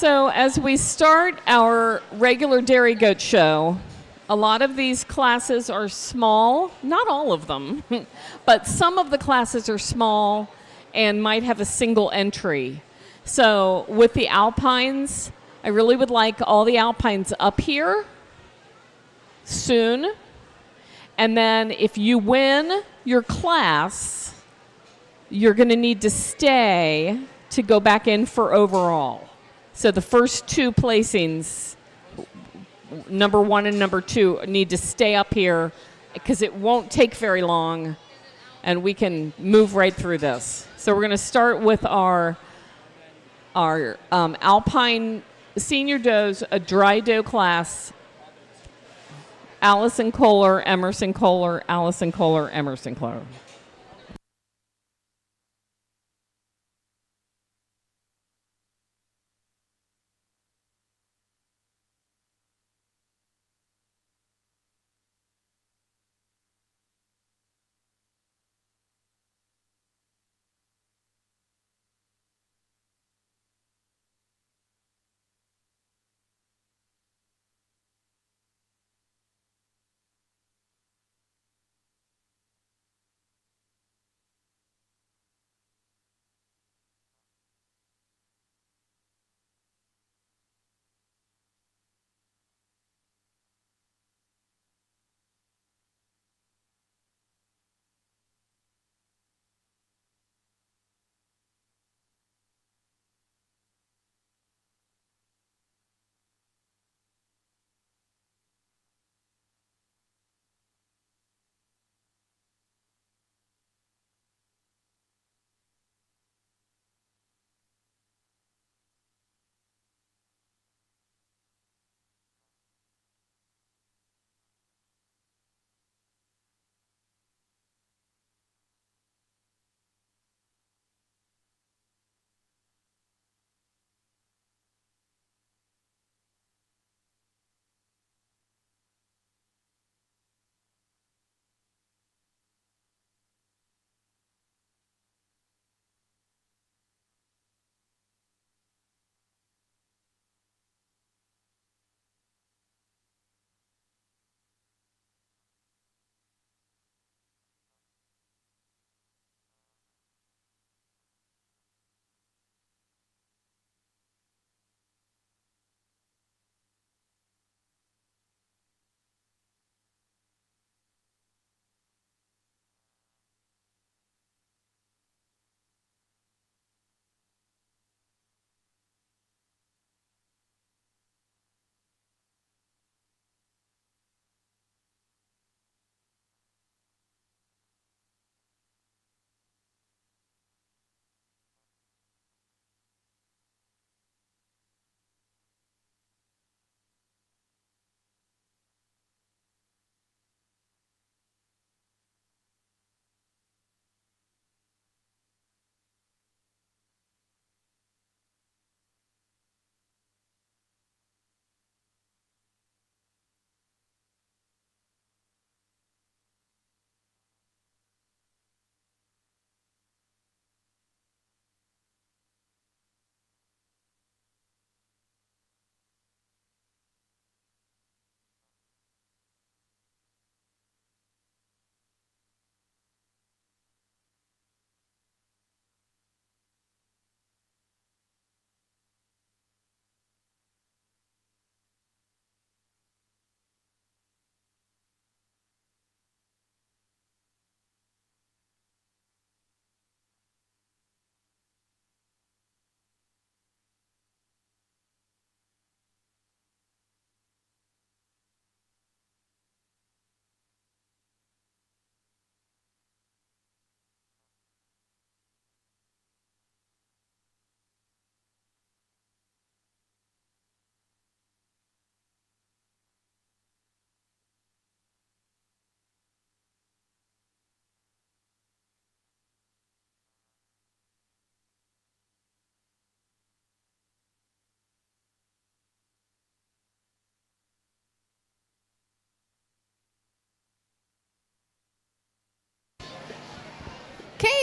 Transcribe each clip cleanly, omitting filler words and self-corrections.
So as we start our regular Dairy Goat show, a lot of these classes are small, not all of them, but some of the classes are small and might have a single entry. So with the Alpines, I really would like all the Alpines up here soon. And then if you win your class, you're going to need to stay to go back in for overall. So the first two placings, number 1 and number 2, need to stay up here because it won't take very long and we can move right through this. So we're going to start with our Alpine Senior Doughs, a dry dough class. Allison Kohler, Emerson Kohler, Allison Kohler, Emerson Kohler.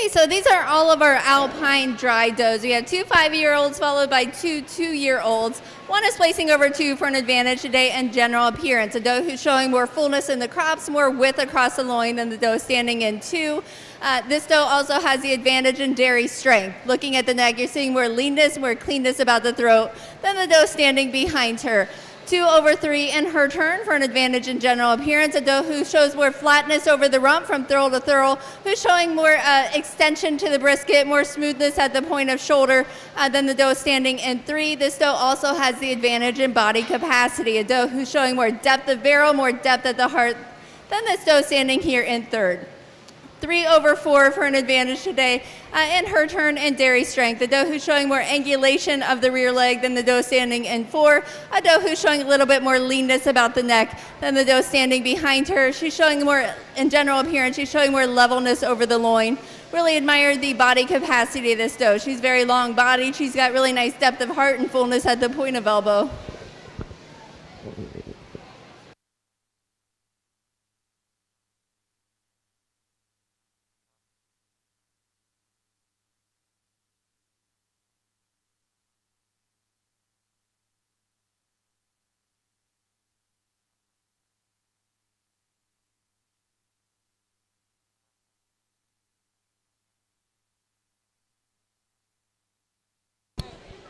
Okay, so these are all of our alpine dry does. We have 2 5-year-olds followed by 2 2-year-olds. One is placing over 2 for an advantage today in general appearance. A doe who's showing more fullness in the crops, more width across the loin than the doe standing in 2. This doe also has the advantage in dairy strength. Looking at the neck, you're seeing more leanness, more cleanness about the throat than the doe standing behind her. 2 over 3 in her turn for an advantage in general appearance. A doe who shows more flatness over the rump from thurl to thurl, who's showing more extension to the brisket, more smoothness at the point of shoulder than the doe standing in 3. This doe also has the advantage in body capacity. A doe who's showing more depth of barrel, more depth at the heart than this doe standing here in 3rd. 3 over 4 for an advantage today in her turn in dairy strength. The doe who's showing more angulation of the rear leg than the doe standing in 4. A doe who's showing a little bit more leanness about the neck than the doe standing behind her. She's showing more, in general appearance, she's showing more levelness over the loin. Really admire the body capacity of this doe. She's very long bodied. She's got really nice depth of heart and fullness at the point of elbow.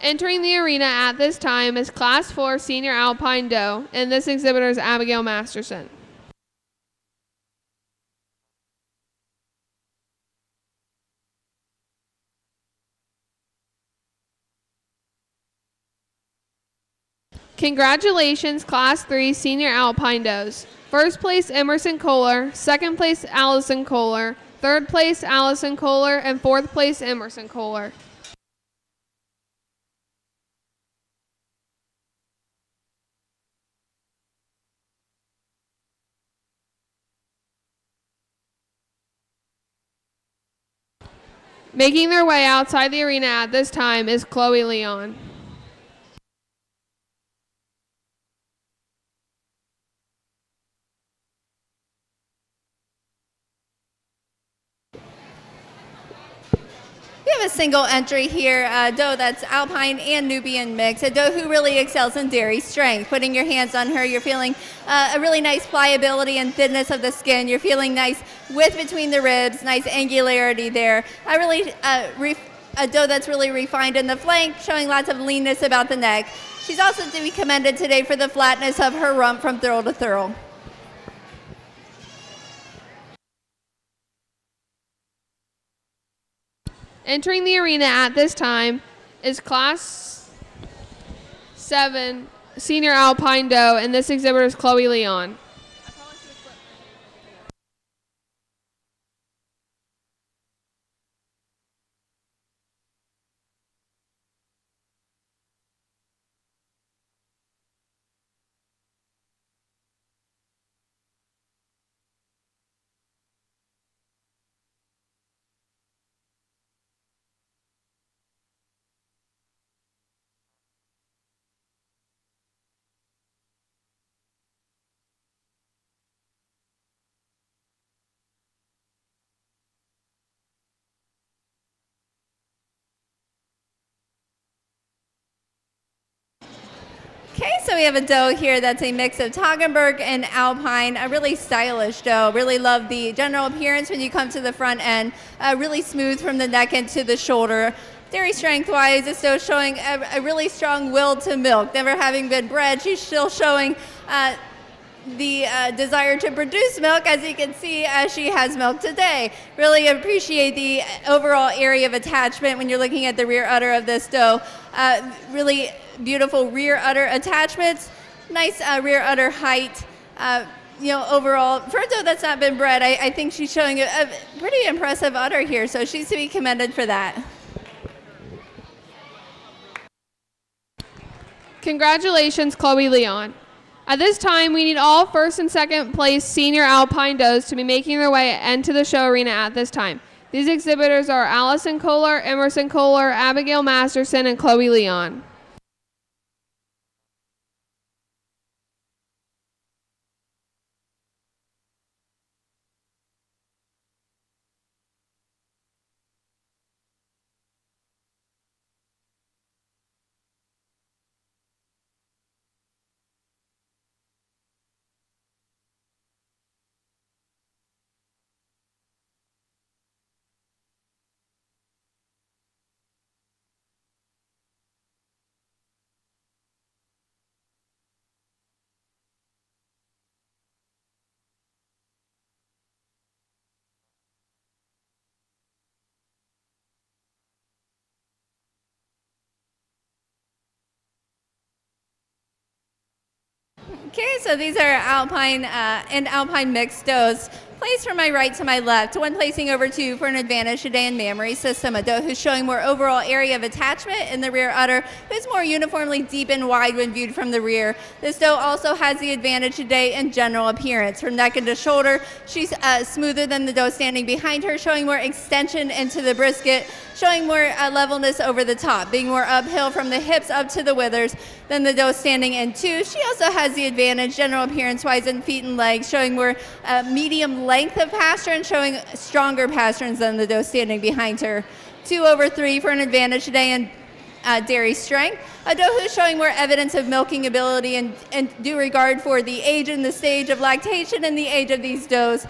Entering the arena at this time is Class 4 Senior Alpine Doe, and this exhibitor is Abigail Masterson. Congratulations, Class 3 Senior Alpine Does. First place, Emerson Kohler. Second place, Allison Kohler. Third place, Allison Kohler. And fourth place, Emerson Kohler. Making their way outside the arena at this time is Chloe Leon. We have a single entry here, a doe that's alpine and Nubian mix, a doe who really excels in dairy strength. Putting your hands on her, you're feeling a really nice pliability and thinness of the skin. You're feeling nice width between the ribs, nice angularity there. A doe that's really refined in the flank, showing lots of leanness about the neck. She's also to be commended today for the flatness of her rump from thurl to thurl. Entering the arena at this time is Class 7 Senior Alpine Doe, and this exhibitor is Chloe Leon. Okay, so we have a doe here that's a mix of Toggenburg and Alpine, a really stylish doe. Really love the general appearance when you come to the front end. Really smooth from the neck into the shoulder. Dairy strength-wise, this doe is showing a really strong will to milk. Never having been bred, she's still showing the desire to produce milk. As you can see, she has milk today. Really appreciate the overall area of attachment when you're looking at the rear udder of this doe. Really beautiful rear udder attachments, nice rear udder height. Overall, for a doe that's not been bred, I think she's showing a pretty impressive udder here, so she's to be commended for that. Congratulations, Chloe Leon. At this time, we need all first and second place Senior Alpine Does to be making their way into the show arena at this time. These exhibitors are Allison Kohler, Emerson Kohler, Abigail Masterson, and Chloe Leon. Okay, so these are Alpine and Alpine mixed does. Placed from my right to my left, one placing over two for an advantage today in mammary system. A doe who's showing more overall area of attachment in the rear udder, who's more uniformly deep and wide when viewed from the rear. This doe also has the advantage today in general appearance. From neck into shoulder, she's smoother than the doe standing behind her, showing more extension into the brisket, showing more levelness over the top, being more uphill from the hips up to the withers than the doe standing in two. She also has the advantage general appearance-wise in feet and legs, showing more medium length of pastern, showing stronger pasterns than the doe standing behind her. 2 over 3 for an advantage today in dairy strength. A doe who's showing more evidence of milking ability and due regard for the age and the stage of lactation and the age of these does.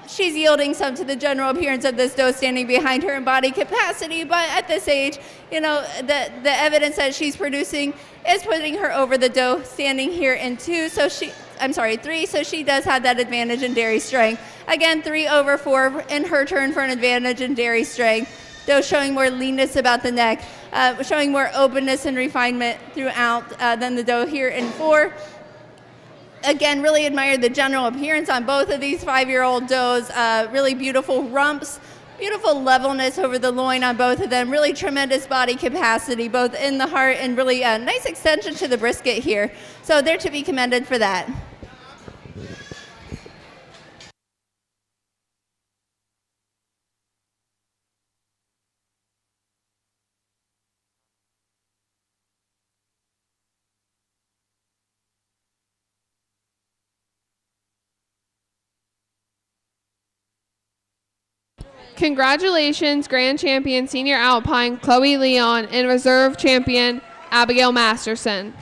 She's yielding some to the general appearance of this doe standing behind her in body capacity, but at this age, the evidence that she's producing is putting her over the doe standing here in 3, so she does have that advantage in dairy strength. Again, 3 over 4 in her turn for an advantage in dairy strength. Doe showing more leanness about the neck, showing more openness and refinement throughout than the doe here in 4. Again, really admired the general appearance on both of these 5-year-old does. Really beautiful rumps, beautiful levelness over the loin on both of them. Really tremendous body capacity, both in the heart and really a nice extension to the brisket here. So they're to be commended for that. Congratulations, Grand Champion Senior Alpine Chloe Leon and Reserve Champion Abigail Masterson.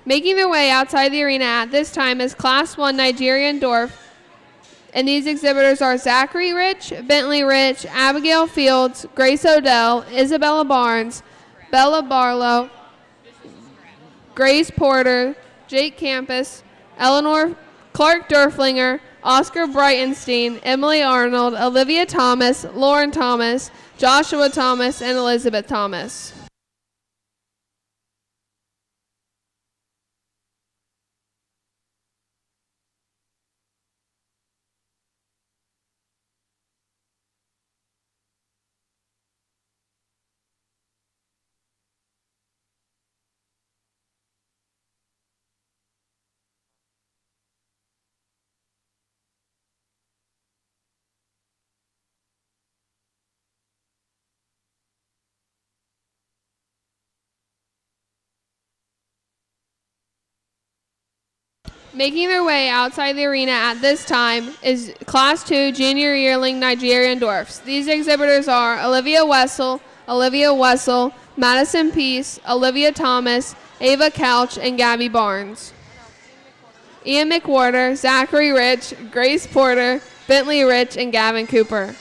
Making their way outside the arena at this time is Class 1 Nigerian Dwarf, and these exhibitors are Zachary Rich, Bentley Rich, Abigail Fields, Grace Odell, Isabella Barnes, Bella Barlow, Grace Porter, Jake Campus, Eleanor Clark Durflinger, Oscar Breitenstein, Emily Arnold, Olivia Thomas, Lauren Thomas, Joshua Thomas, and Elizabeth Thomas. Making their way outside the arena at this time is Class 2 Junior Yearling Nigerian Dwarfs. These exhibitors are Olivia Wessel, Madison Peace, Olivia Thomas, Ava Couch, and Gabby Barnes. Ian McWhorter, Zachary Rich, Grace Porter, Bentley Rich, and Gavin Cooper.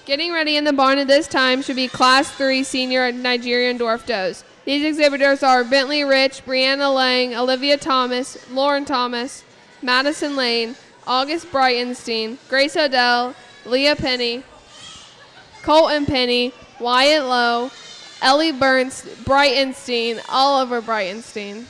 Getting ready in the barn at this time should be Class 3 Senior Nigerian Dwarf Does. These exhibitors are Bentley Rich, Brianna Lang, Olivia Thomas, Lauren Thomas, Madison Lane, August Breitenstein, Grace Odell, Leah Penny, Colton Penny, Wyatt Lowe, Ellie Burns, Breitenstein, Oliver Breitenstein.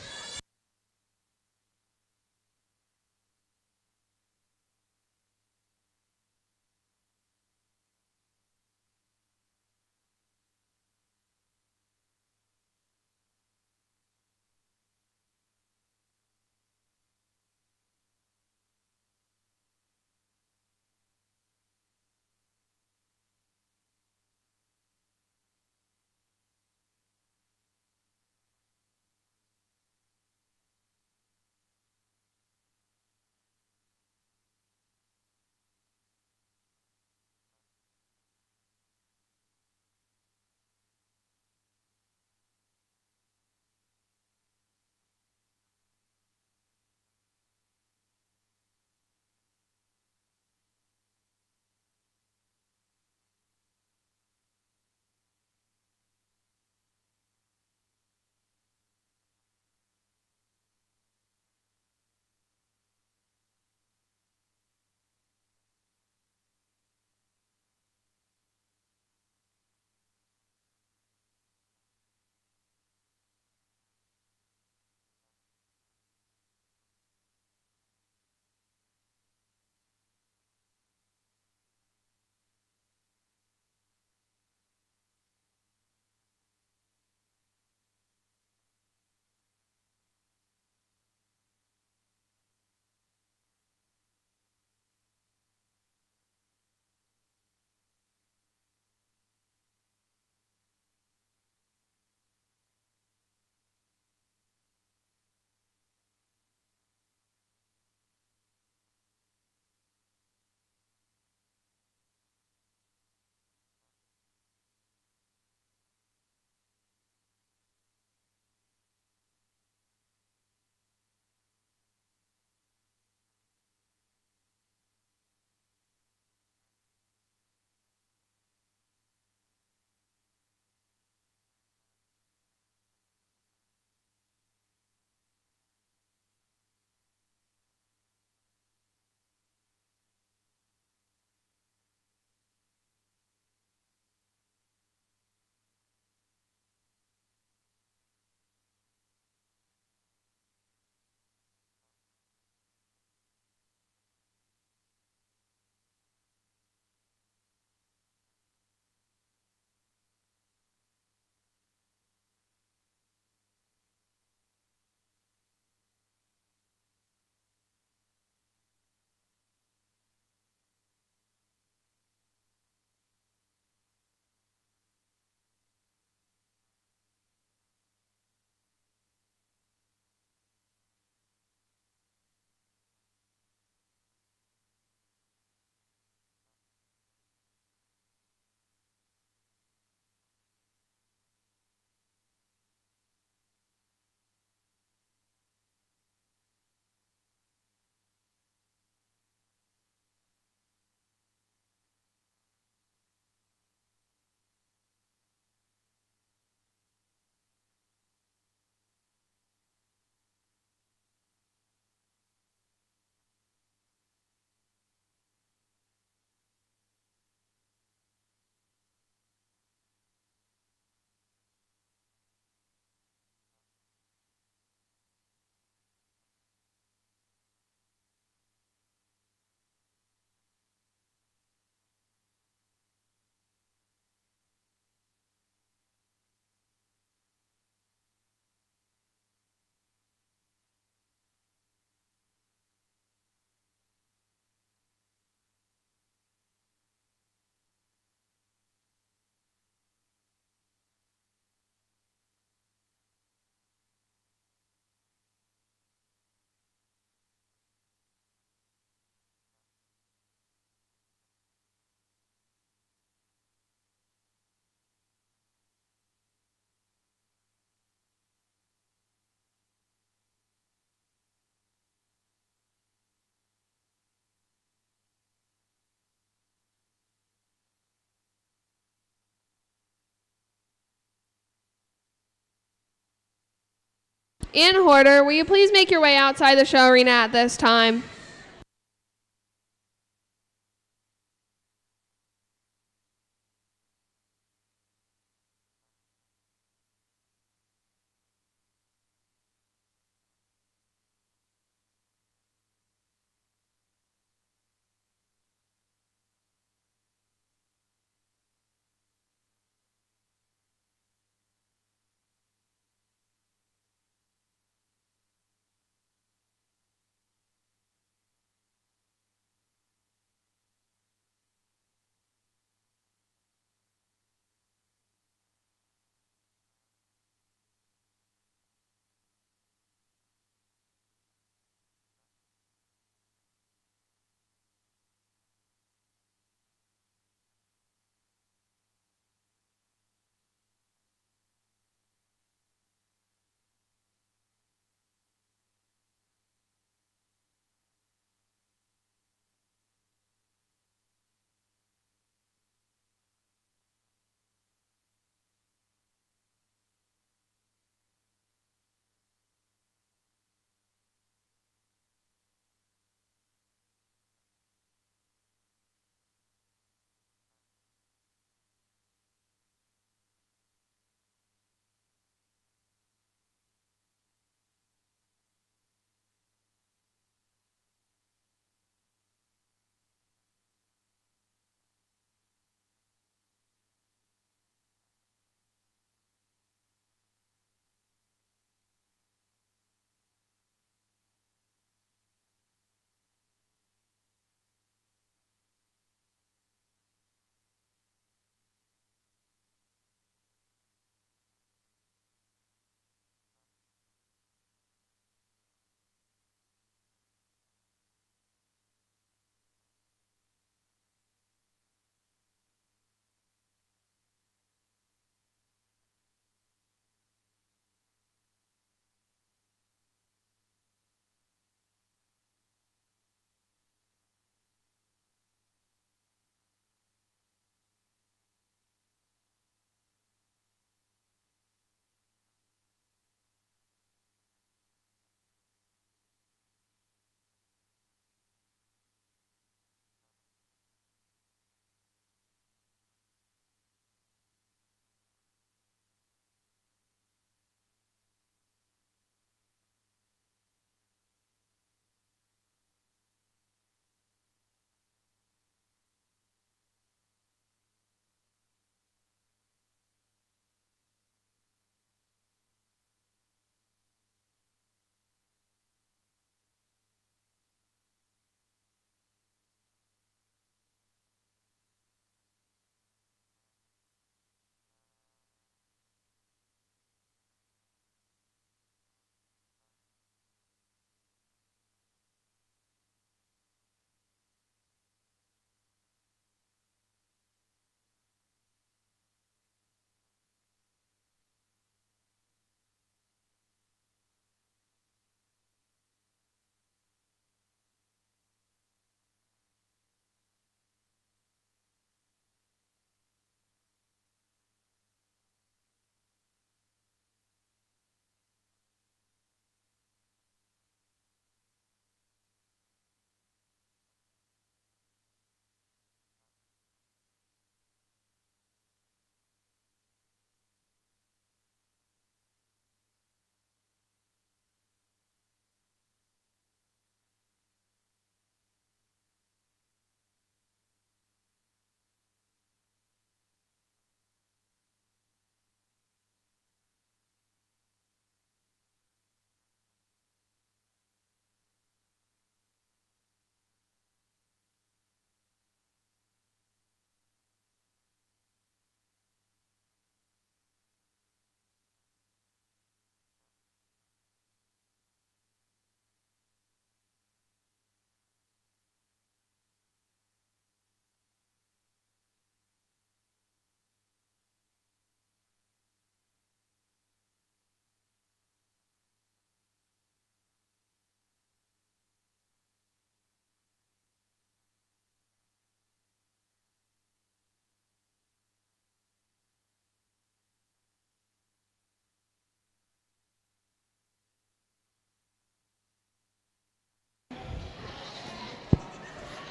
And Hoarder, will you please make your way outside the show arena at this time?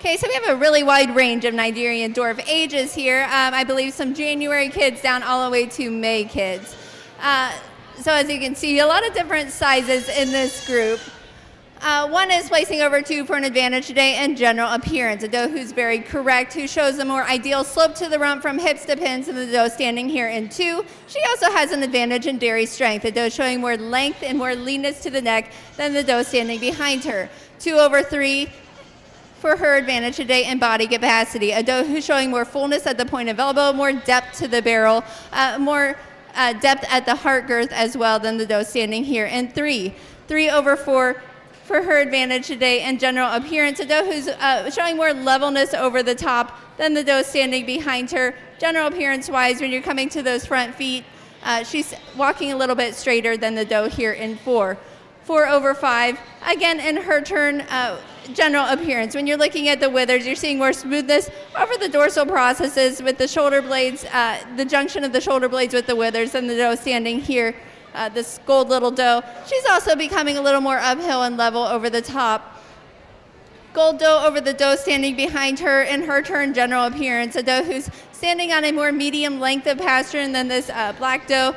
Okay, so we have a really wide range of Nigerian dwarf ages here. I believe some January kids down all the way to May kids. So as you can see, a lot of different sizes in this group. One is placing over 2 for an advantage today in general appearance. A doe who's very correct, who shows a more ideal slope to the rump from hips to pins, and the doe standing here in 2. She also has an advantage in dairy strength. A doe showing more length and more leanness to the neck than the doe standing behind her. 2 over 3 for her advantage today in body capacity. A doe who's showing more fullness at the point of elbow, more depth to the barrel, more depth at the heart girth as well than the doe standing here in 3. 3 over 4 for her advantage today in general appearance. A doe who's showing more levelness over the top than the doe standing behind her. General appearance-wise, when you're coming to those front feet, she's walking a little bit straighter than the doe here in 4. 4 over 5, again in her turn, general appearance. When you're looking at the withers, you're seeing more smoothness over the dorsal processes with the shoulder blades, the junction of the shoulder blades with the withers than the doe standing here. This gold little doe. She's also becoming a little more uphill and level over the top. Gold doe over the doe standing behind her, in her turn, general appearance. A doe who's standing on a more medium length of pastern than this black doe,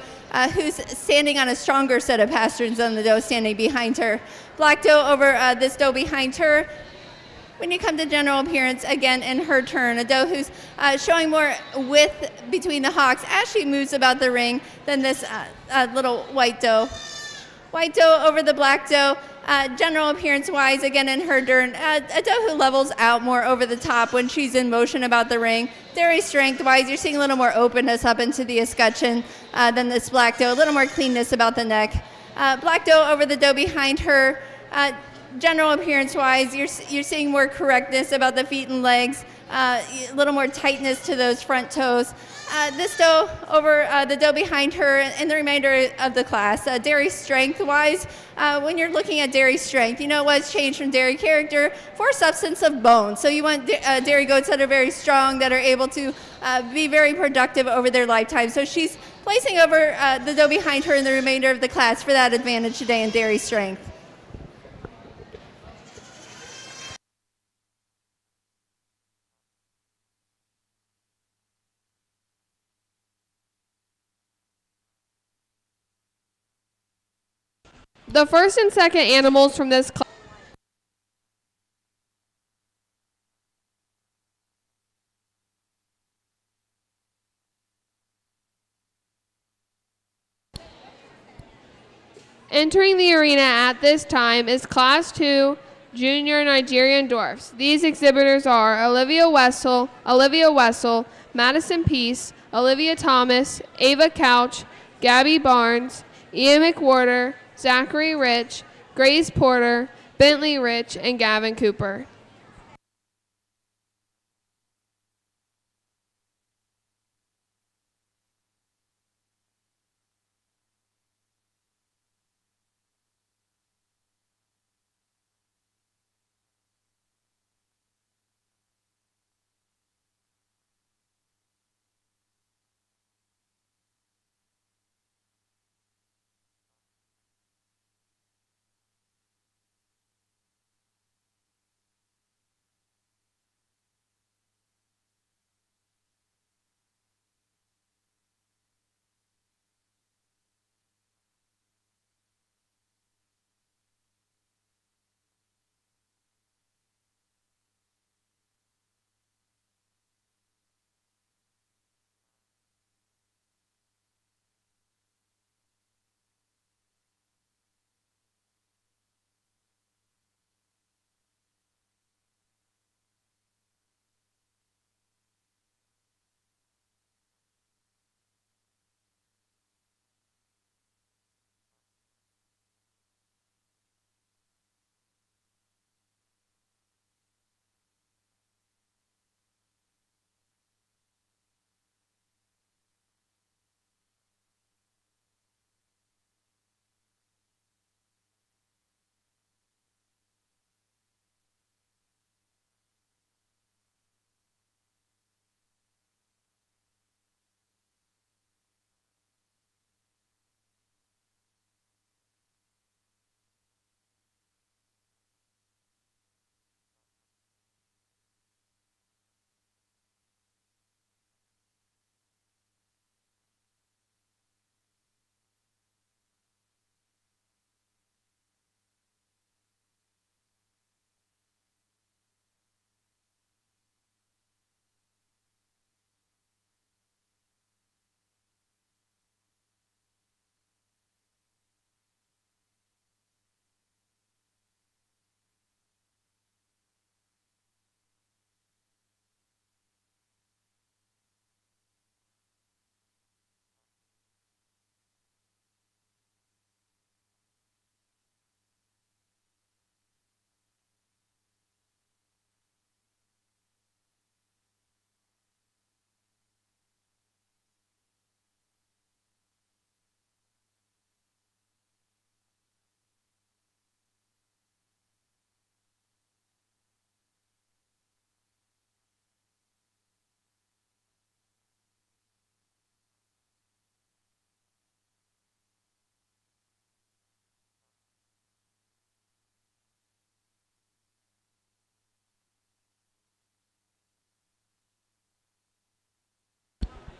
who's standing on a stronger set of pasterns than the doe standing behind her. Black doe over this doe behind her. When you come to general appearance, again in her turn, a doe who's showing more width between the hocks as she moves about the ring than this little white doe. White doe over the black doe, general appearance-wise, again in her turn, a doe who levels out more over the top when she's in motion about the ring. Dairy strength-wise, you're seeing a little more openness up into the escutcheon than this black doe, a little more cleanness about the neck. Black doe over the doe behind her. General appearance-wise, you're seeing more correctness about the feet and legs, a little more tightness to those front toes. This doe over the doe behind her and the remainder of the class. Dairy strength-wise, when you're looking at dairy strength, you know what's changed from dairy character for substance of bone. So you want dairy goats that are very strong, that are able to be very productive over their lifetime. So she's placing over the doe behind her and the remainder of the class for that advantage today in dairy strength. The first and second animals from this class. Entering the arena at this time is Class 2 Junior Nigerian Dwarfs. These exhibitors are Olivia Wessel, Madison Peace, Olivia Thomas, Ava Couch, Gabby Barnes, Ian McWhorter, Zachary Rich, Grace Porter, Bentley Rich, and Gavin Cooper.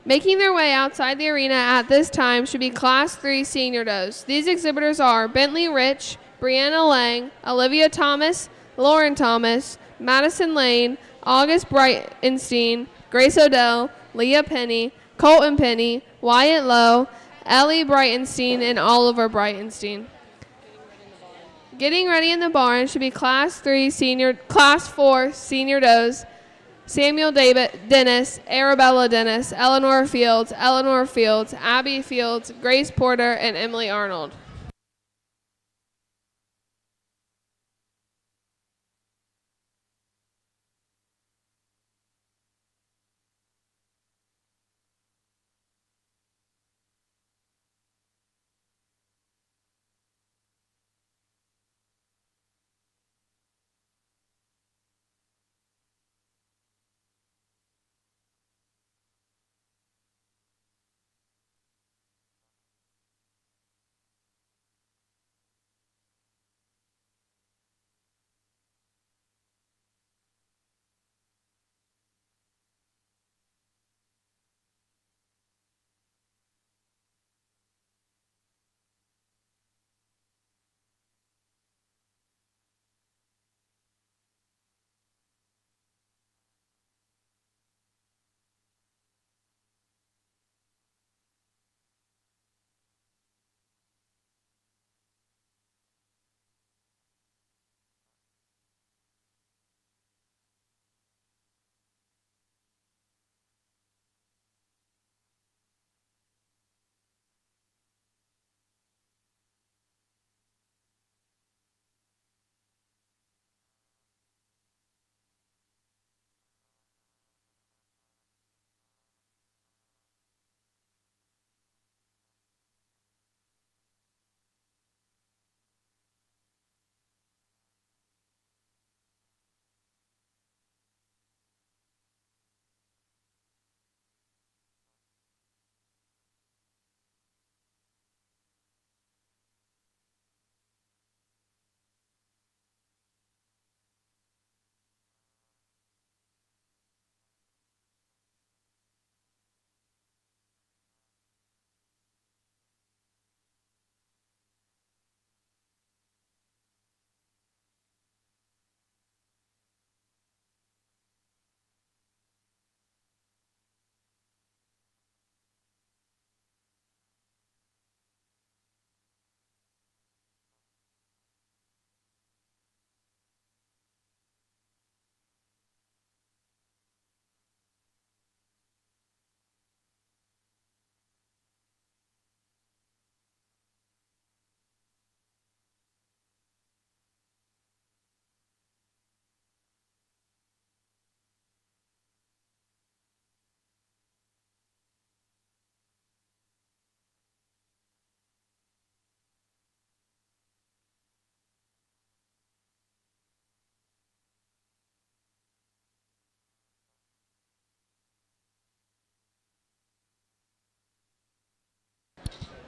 Making their way outside the arena at this time should be Class 3 senior does. These exhibitors are Bentley Rich, Brianna Lang, Olivia Thomas, Lauren Thomas, Madison Lane, August Breitenstein, Grace Odell, Leah Penny, Colton Penny, Wyatt Lowe, Ellie Breitenstein, and Oliver Breitenstein. Getting ready in the barn should be Class 4 senior does. Samuel Dennis, Arabella Dennis, Eleanor Fields, Abby Fields, Grace Porter, and Emily Arnold.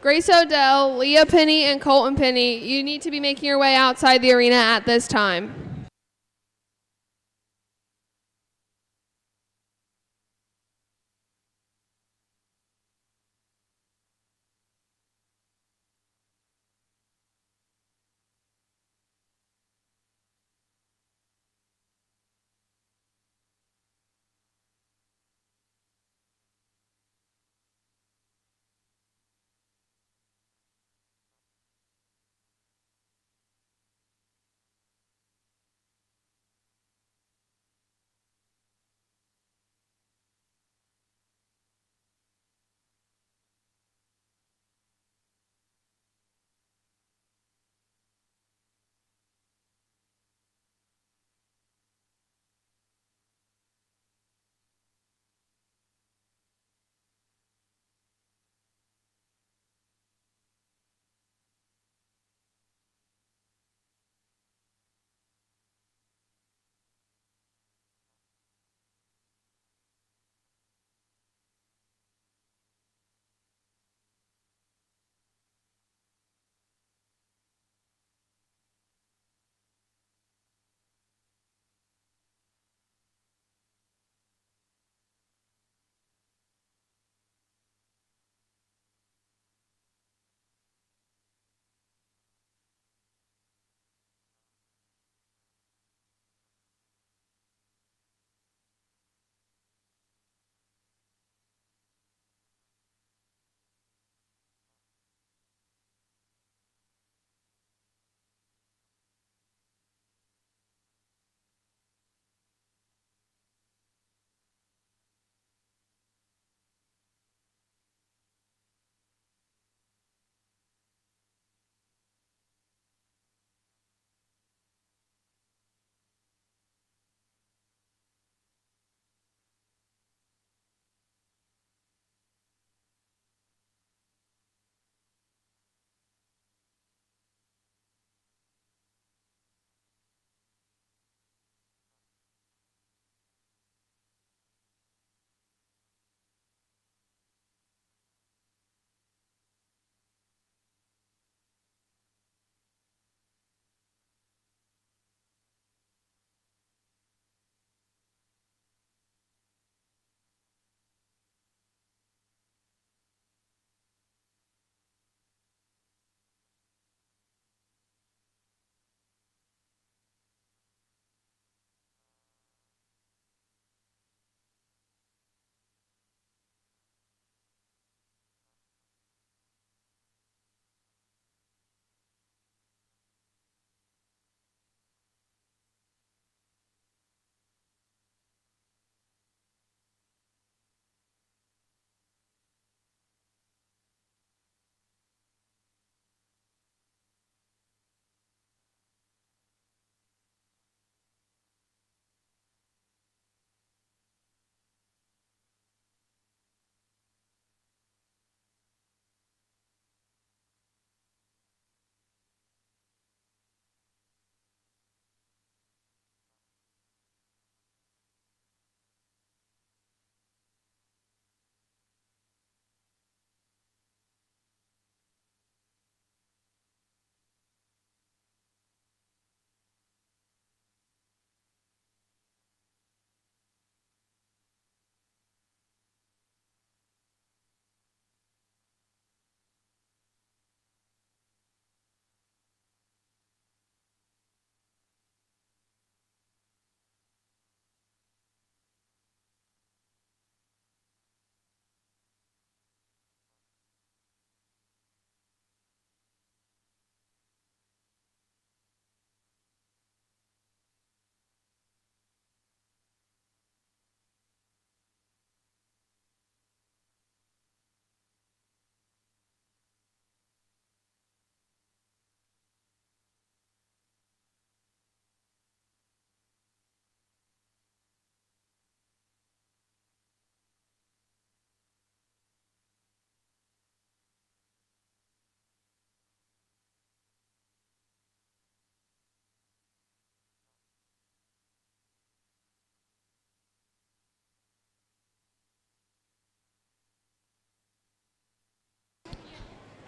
Grace Odell, Leah Penny, and Colton Penny, you need to be making your way outside the arena at this time.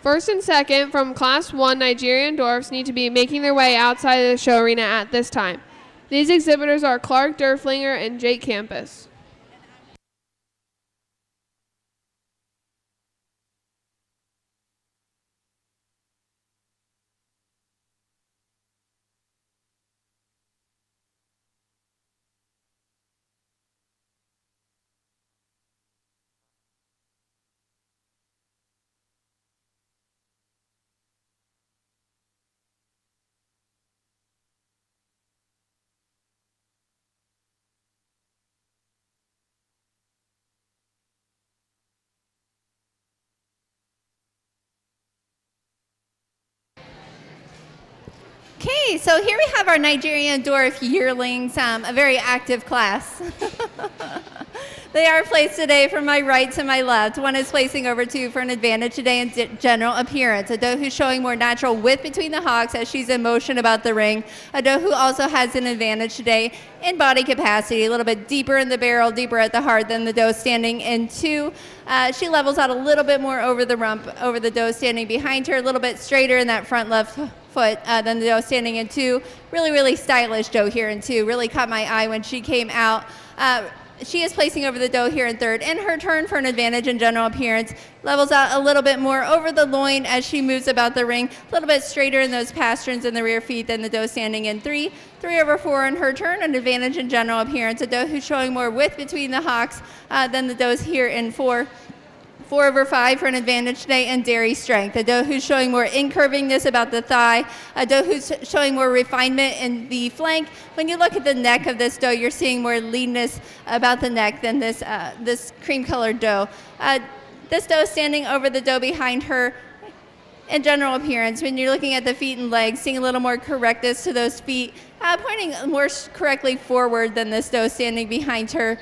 First and second from Class 1 Nigerian dwarfs need to be making their way outside of the show arena at this time. These exhibitors are Clark Durflinger and Jake Campus. Okay, so here we have our Nigerian dwarf yearlings, a very active class. They are placed today from my right to my left. One is placing over 2 for an advantage today in general appearance. A doe who's showing more natural width between the hocks as she's in motion about the ring. A doe who also has an advantage today in body capacity, a little bit deeper in the barrel, deeper at the heart than the doe standing in 2. She levels out a little bit more over the rump, over the doe standing behind her, a little bit straighter in that front left foot than the doe standing in 2. Really, really stylish doe here in 2. Really caught my eye when she came out. She is placing over the doe here in 3rd. In her turn for an advantage in general appearance, levels out a little bit more over the loin as she moves about the ring, a little bit straighter in those pasterns in the rear feet than the doe standing in 3. 3 over 4 in her turn, an advantage in general appearance. A doe who's showing more width between the hocks than the does here in 4. 4 over 5 for an advantage today and dairy strength. A doe who's showing more incurvingness about the thigh. A doe who's showing more refinement in the flank. When you look at the neck of this doe, you're seeing more leanness about the neck than this cream-colored doe. This doe standing over the doe behind her in general appearance. When you're looking at the feet and legs, seeing a little more correctness to those feet, pointing more correctly forward than this doe standing behind her.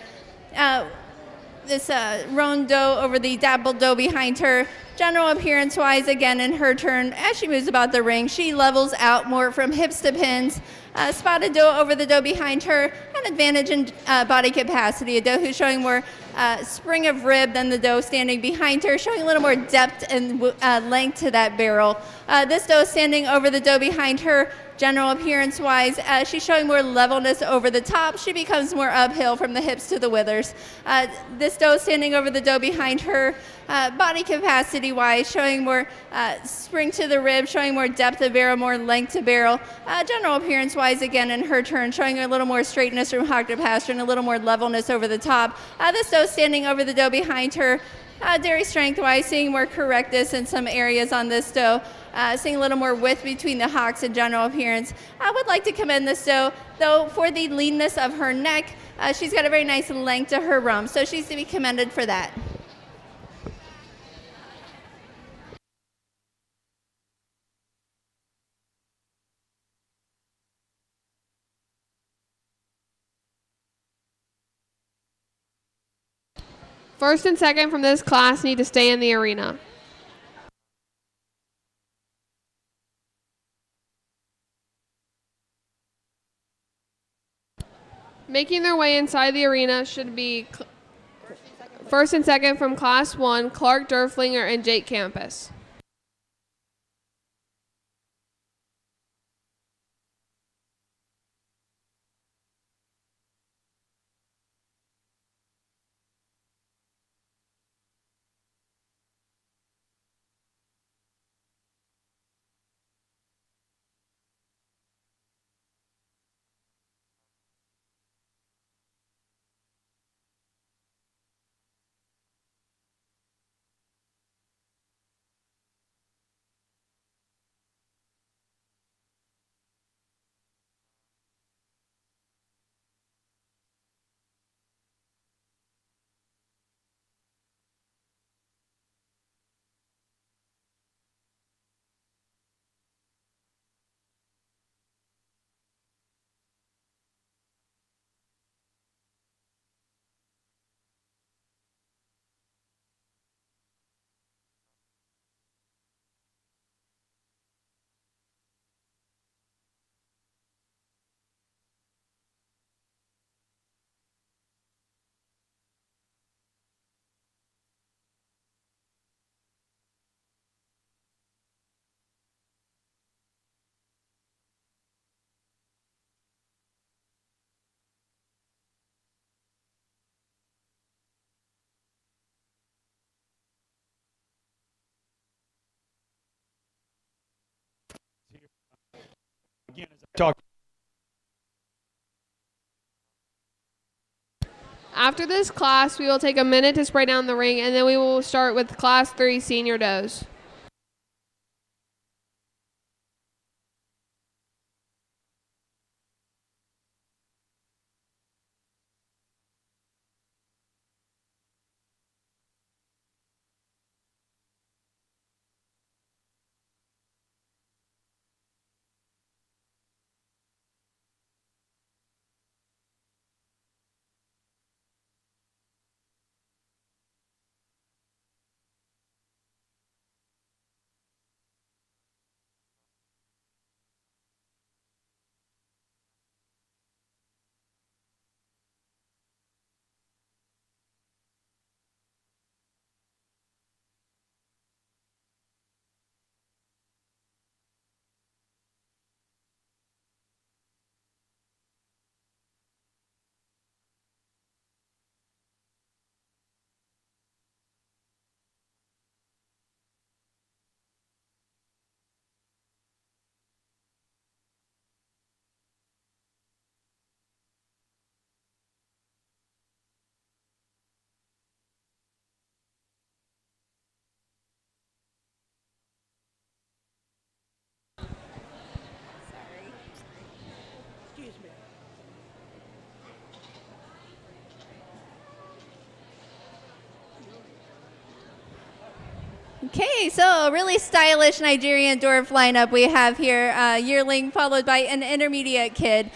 This roan doe over the dappled doe behind her. General appearance-wise, again, in her turn, as she moves about the ring, she levels out more from hips to pins. Spotted doe over the doe behind her, an advantage in body capacity. A doe who's showing more spring of rib than the doe standing behind her, showing a little more depth and length to that barrel. This doe standing over the doe behind her, general appearance-wise, she's showing more levelness over the top. She becomes more uphill from the hips to the withers. This doe standing over the doe behind her, body capacity-wise, showing more spring to the rib, showing more depth of barrel, more length to barrel. General appearance-wise, again, in her turn, showing a little more straightness from hock to pasture and a little more levelness over the top. This doe standing over the doe behind her, dairy strength-wise, seeing more correctness in some areas on this doe. Seeing a little more width between the hocks and general appearance. I would like to commend this doe, though, for the leanness of her neck. She's got a very nice length to her rump, so she's to be commended for that. First and second from this class need to stay in the arena. Making their way inside the arena should be first and second from Class 1, Clark Durflinger and Jake Campus. After this class, we will take a minute to spray down the ring, and then we will start with Class 3 senior does. Okay, so a really stylish Nigerian dwarf lineup we have here. Yearling followed by an intermediate kid.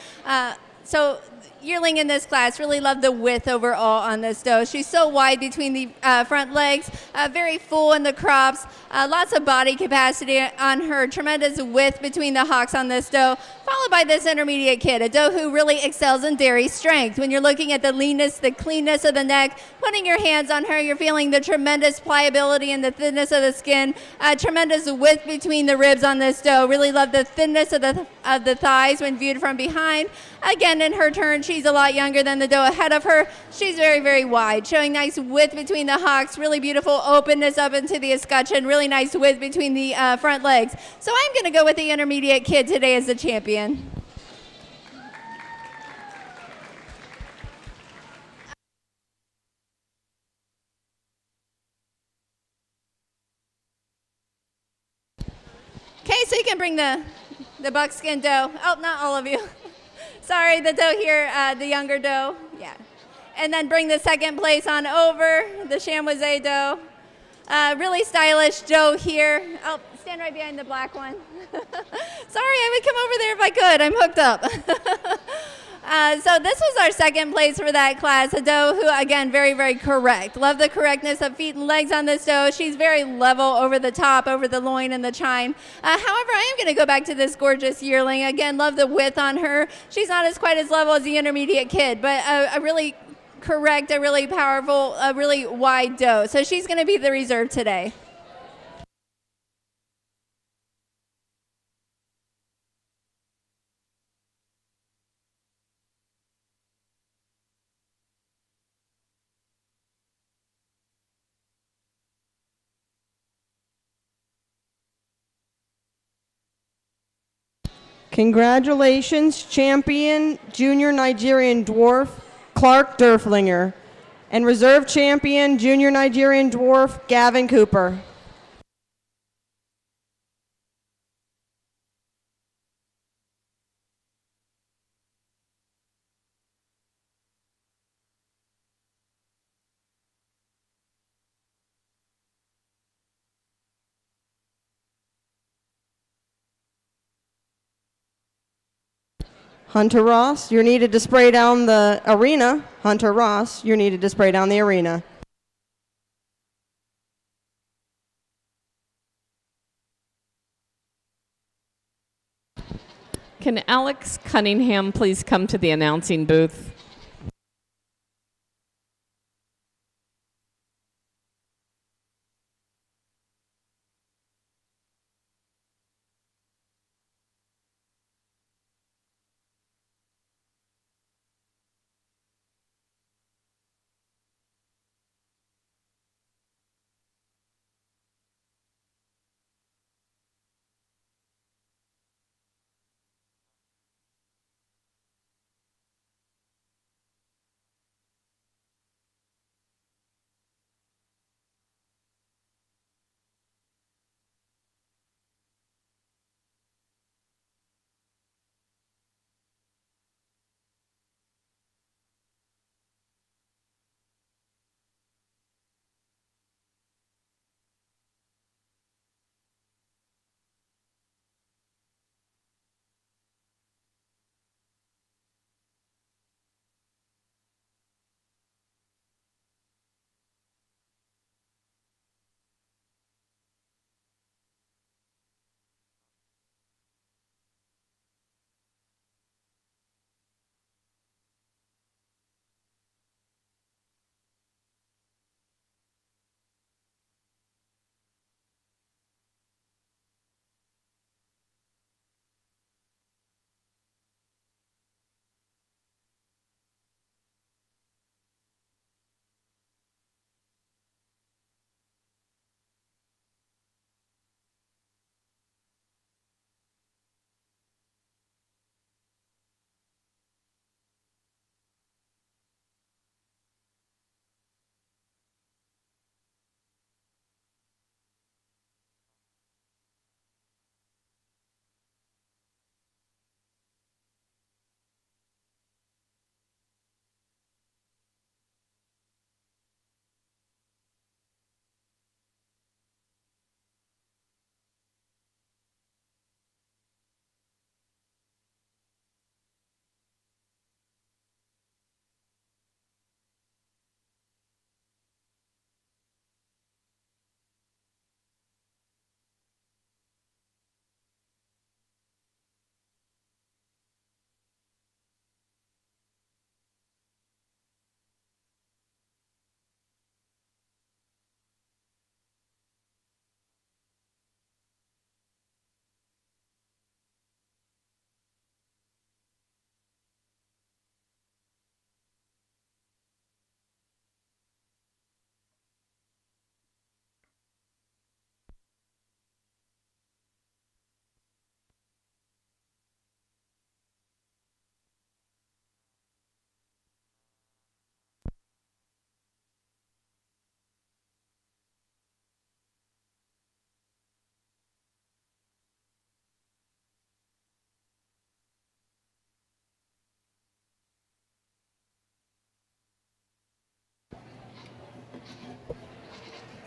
So yearling in this class really loved the width overall on this doe. She's so wide between the front legs, very full in the crops, lots of body capacity on her, tremendous width between the hocks on this doe, followed by this intermediate kid, a doe who really excels in dairy strength. When you're looking at the leanness, the cleanness of the neck, putting your hands on her, you're feeling the tremendous pliability and the thinness of the skin, tremendous width between the ribs on this doe. Really love the thinness of the thighs when viewed from behind. Again, in her turn, she's a lot younger than the doe ahead of her. She's very, very wide, showing nice width between the hocks, really beautiful openness up into the escutcheon, really nice width between the front legs. So I'm going to go with the intermediate kid today as the champion. Okay, so you can bring the buckskin doe. Oh, not all of you. Sorry, the doe here, the younger doe. Yeah. And then bring the second place on over, the Chamoisé doe. Really stylish doe here. Oh, stand right behind the black one. Sorry, I would come over there if I could. I'm hooked up. So this was our second place for that class, a doe who, again, very, very correct. Love the correctness of feet and legs on this doe. She's very level over the top, over the loin and the chine. However, I am going to go back to this gorgeous yearling. Again, love the width on her. She's not as quite as level as the intermediate kid, but a really correct, a really powerful, a really wide doe. So she's going to be the reserve today. Congratulations, champion junior Nigerian dwarf Clark Durflinger, and reserve champion junior Nigerian dwarf Gavin Cooper. Hunter Ross, you're needed to spray down the arena. Hunter Ross, you're needed to spray down the arena. Can Alex Cunningham please come to the announcing booth?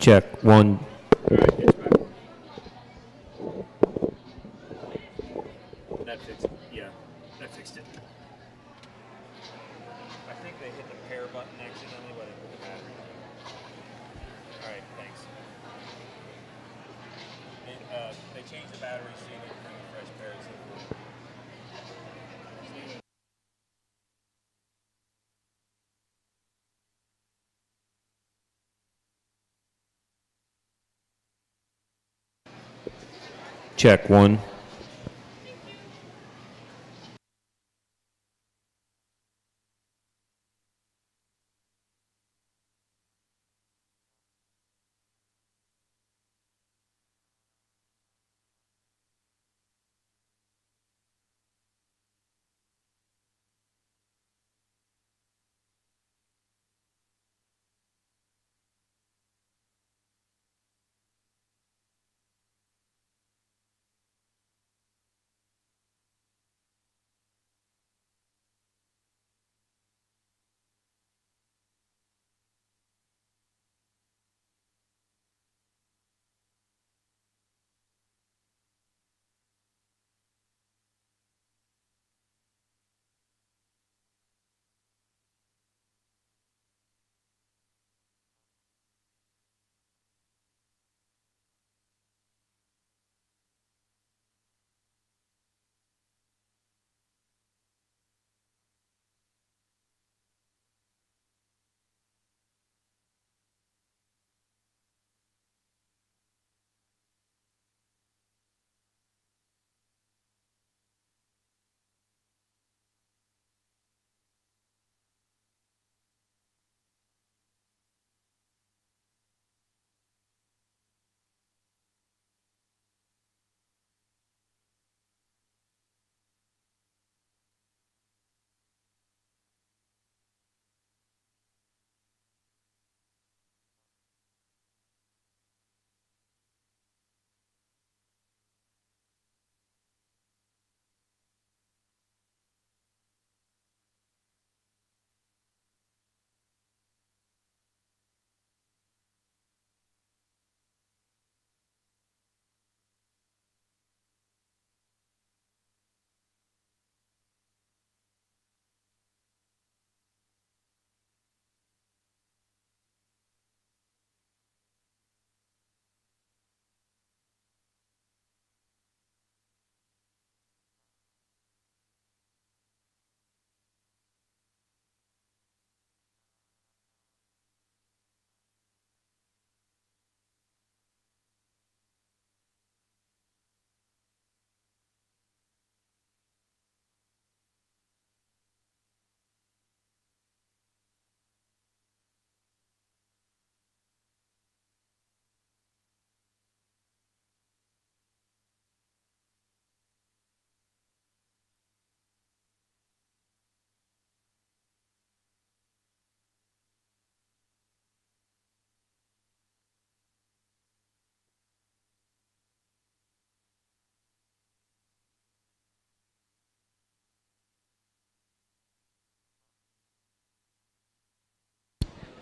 Check one. That fixed it. Yeah, that fixed it. I think they hit the pair button accidentally, but it put the battery on. All right, thanks. They changed the battery, so you need to bring a fresh pair. Check one.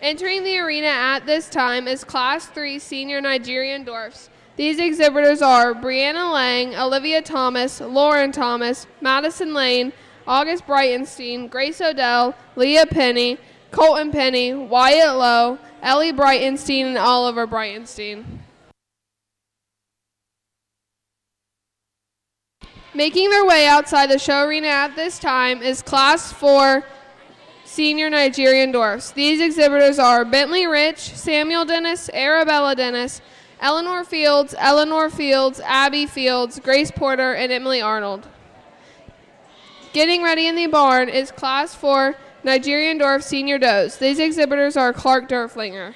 Entering the arena at this time is Class 3 Senior Nigerian Dwarfs. These exhibitors are Brianna Lang, Olivia Thomas, Lauren Thomas, Madison Lane, August Breitenstein, Grace Odell, Leah Penny, Colton Penny, Wyatt Lowe, Ellie Breitenstein, and Oliver Breitenstein. Making their way outside the show arena at this time is Class 4 Senior Nigerian Dwarfs. These exhibitors are Bentley Rich, Samuel Dennis, Arabella Dennis, Eleanor Fields, Abby Fields, Grace Porter, and Emily Arnold. Getting ready in the barn is Class 4 Nigerian Dwarf Senior Does. These exhibitors are Clark Durflinger.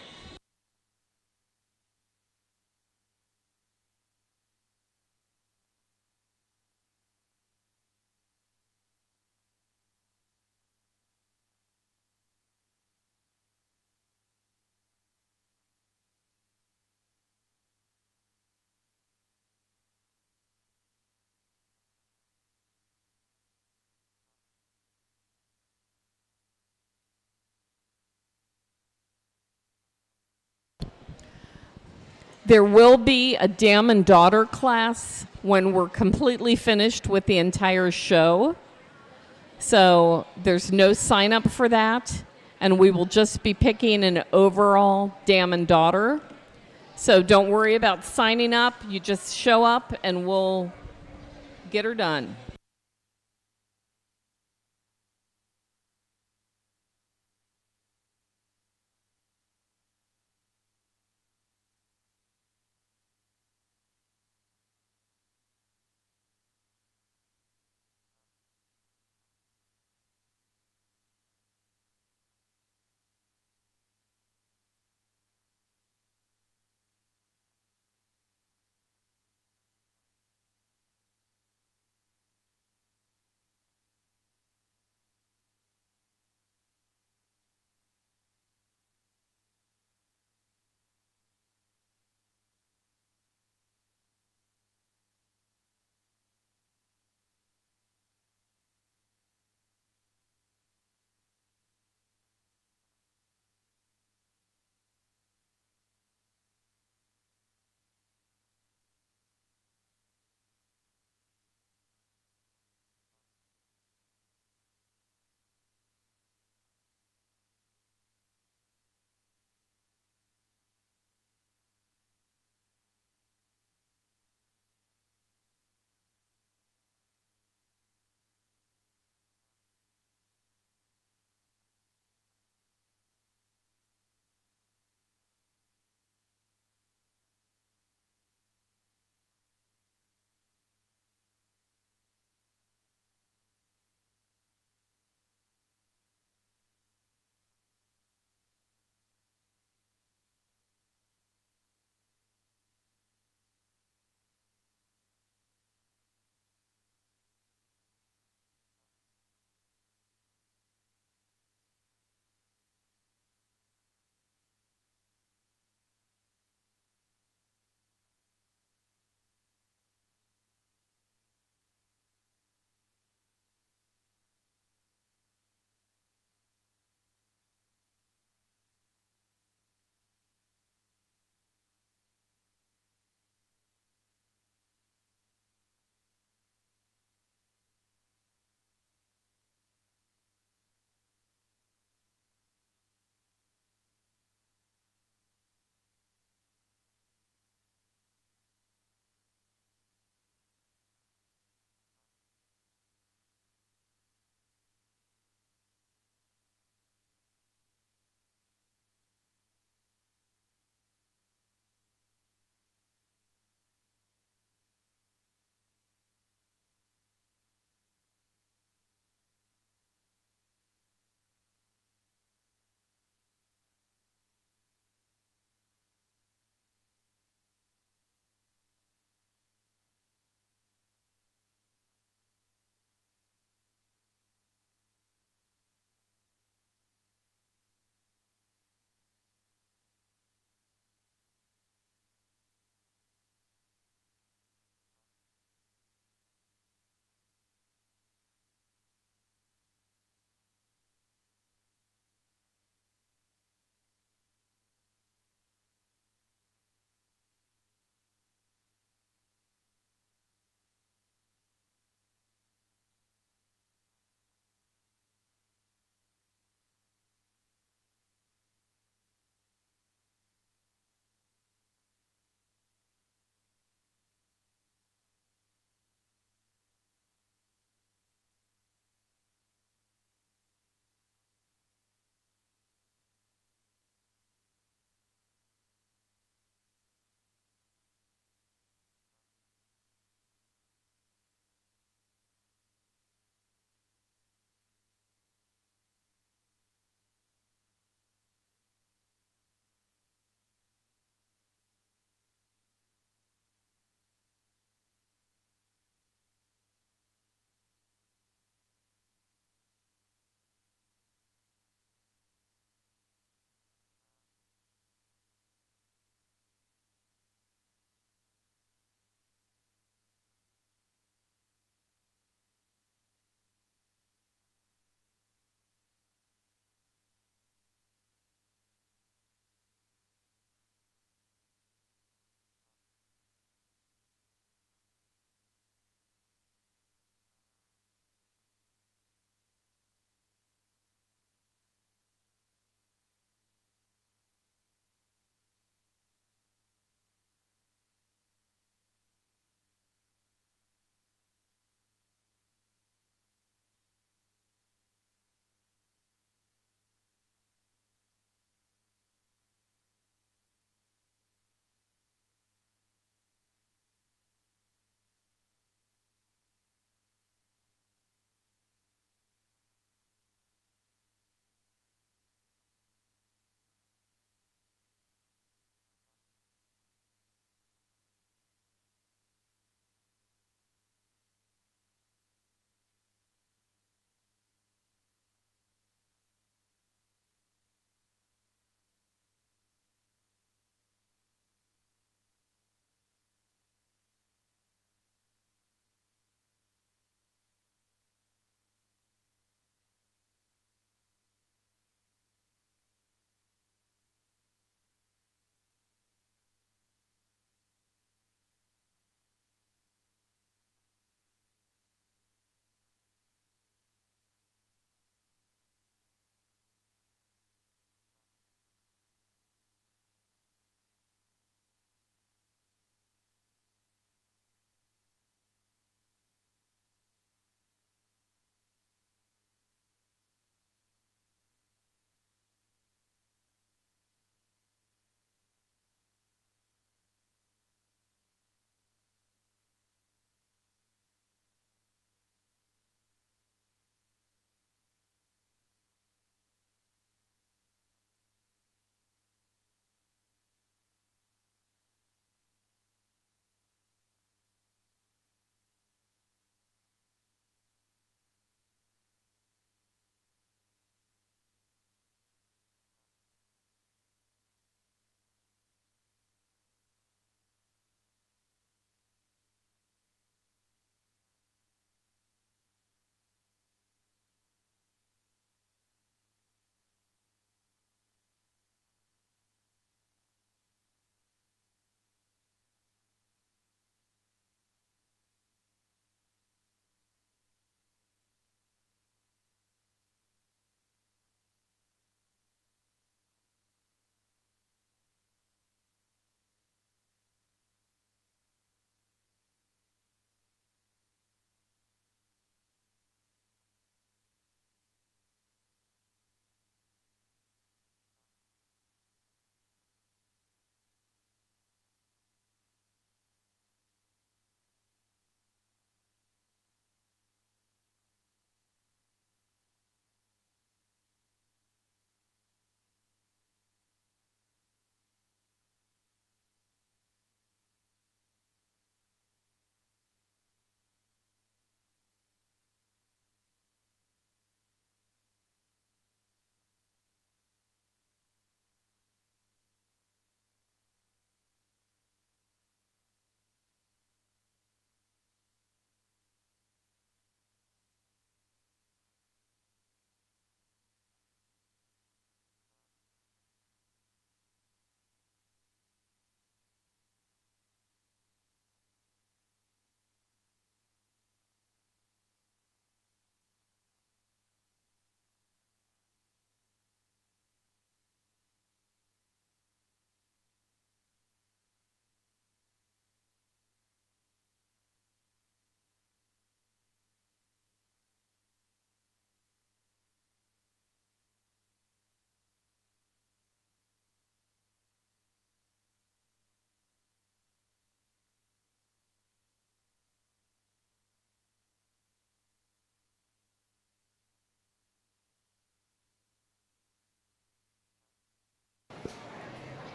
There will be a dam and daughter class when we're completely finished with the entire show. So there's no sign up for that, and we will just be picking an overall dam and daughter. So don't worry about signing up. You just show up and we'll get her done.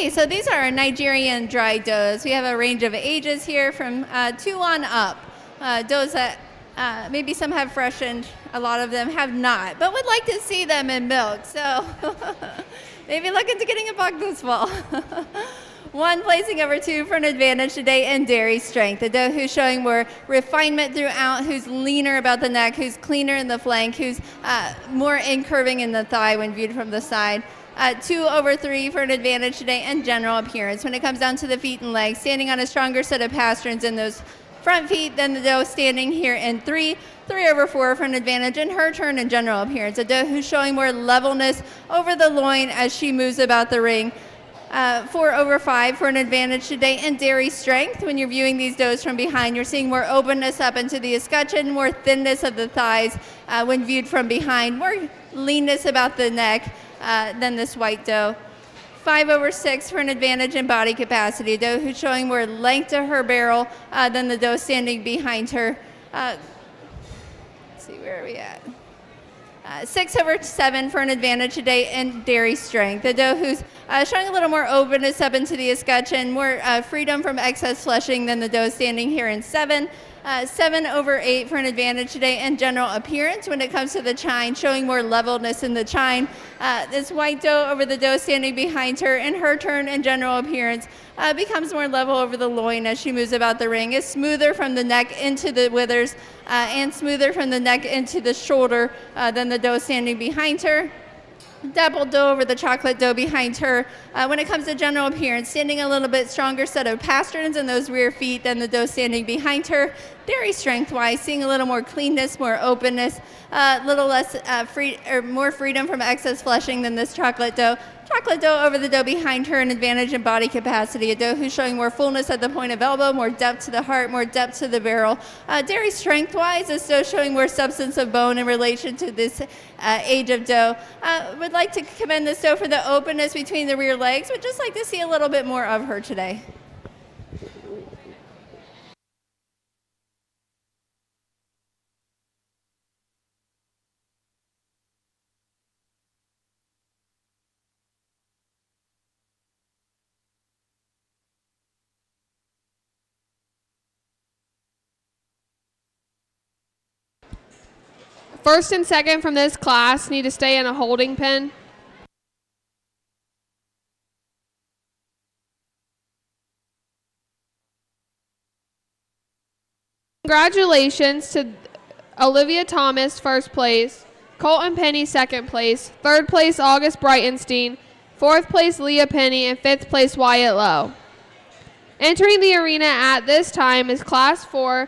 Okay, so these are our Nigerian dry does. We have a range of ages here from 2 on up. Does that maybe some have freshened, a lot of them have not, but would like to see them in milk. So maybe look into getting a buck this fall. One placing over 2 for an advantage today in dairy strength. A doe who's showing more refinement throughout, who's leaner about the neck, who's cleaner in the flank, who's more incurving in the thigh when viewed from the side. 2 over 3 for an advantage today and general appearance. When it comes down to the feet and legs, standing on a stronger set of pasterns in those front feet than the doe standing here in 3 over 4 for an advantage in her turn and general appearance. A doe who's showing more levelness over the loin as she moves about the ring. 4 over 5 for an advantage today and dairy strength. When you're viewing these does from behind, you're seeing more openness up into the escutcheon, more thinness of the thighs when viewed from behind, more leanness about the neck than this white doe. 5 over 6 for an advantage in body capacity. A doe who's showing more length to her barrel than the doe standing behind her. Let's see, where are we at? 6 over 7 for an advantage today in dairy strength. A doe who's showing a little more openness up into the escutcheon, more freedom from excess fleshing than the doe standing here in 7. 7 over 8 for an advantage today in general appearance. When it comes to the chine, showing more levelness in the chine. This white doe over the doe standing behind her in her turn and general appearance becomes more level over the loin as she moves about the ring. Is smoother from the neck into the withers and smoother from the neck into the shoulder than the doe standing behind her. Dappled doe over the chocolate doe behind her. When it comes to general appearance, standing a little bit stronger set of pasterns in those rear feet than the doe standing behind her. Dairy strength-wise, seeing a little more cleanness, more openness, a little less more freedom from excess fleshing than this chocolate doe. Chocolate doe over the doe behind her, an advantage in body capacity. A doe who's showing more fullness at the point of elbow, more depth to the heart, more depth to the barrel. Dairy strength-wise, this doe showing more substance of bone in relation to this age of doe. Would like to commend this doe for the openness between the rear legs. Would just like to see a little bit more of her today. First and second from this class need to stay in a holding pen. Congratulations to Olivia Thomas, first place, Colton Penny, second place, third place, August Breitenstein, fourth place, Leah Penny, and fifth place, Wyatt Lowe. Entering the arena at this time is Class 4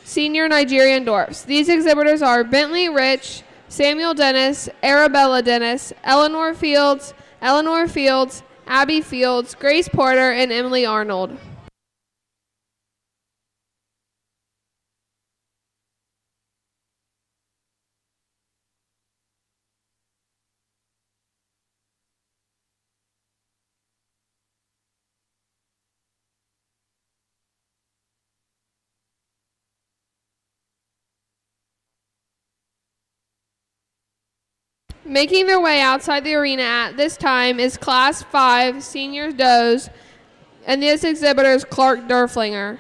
Senior Nigerian Dwarfs. These exhibitors are Bentley Rich, Samuel Dennis, Arabella Dennis, Eleanor Fields, Abby Fields, Grace Porter, and Emily Arnold. Making their way outside the arena at this time is Class 5 Senior Does, and this exhibitor is Clark Durflinger.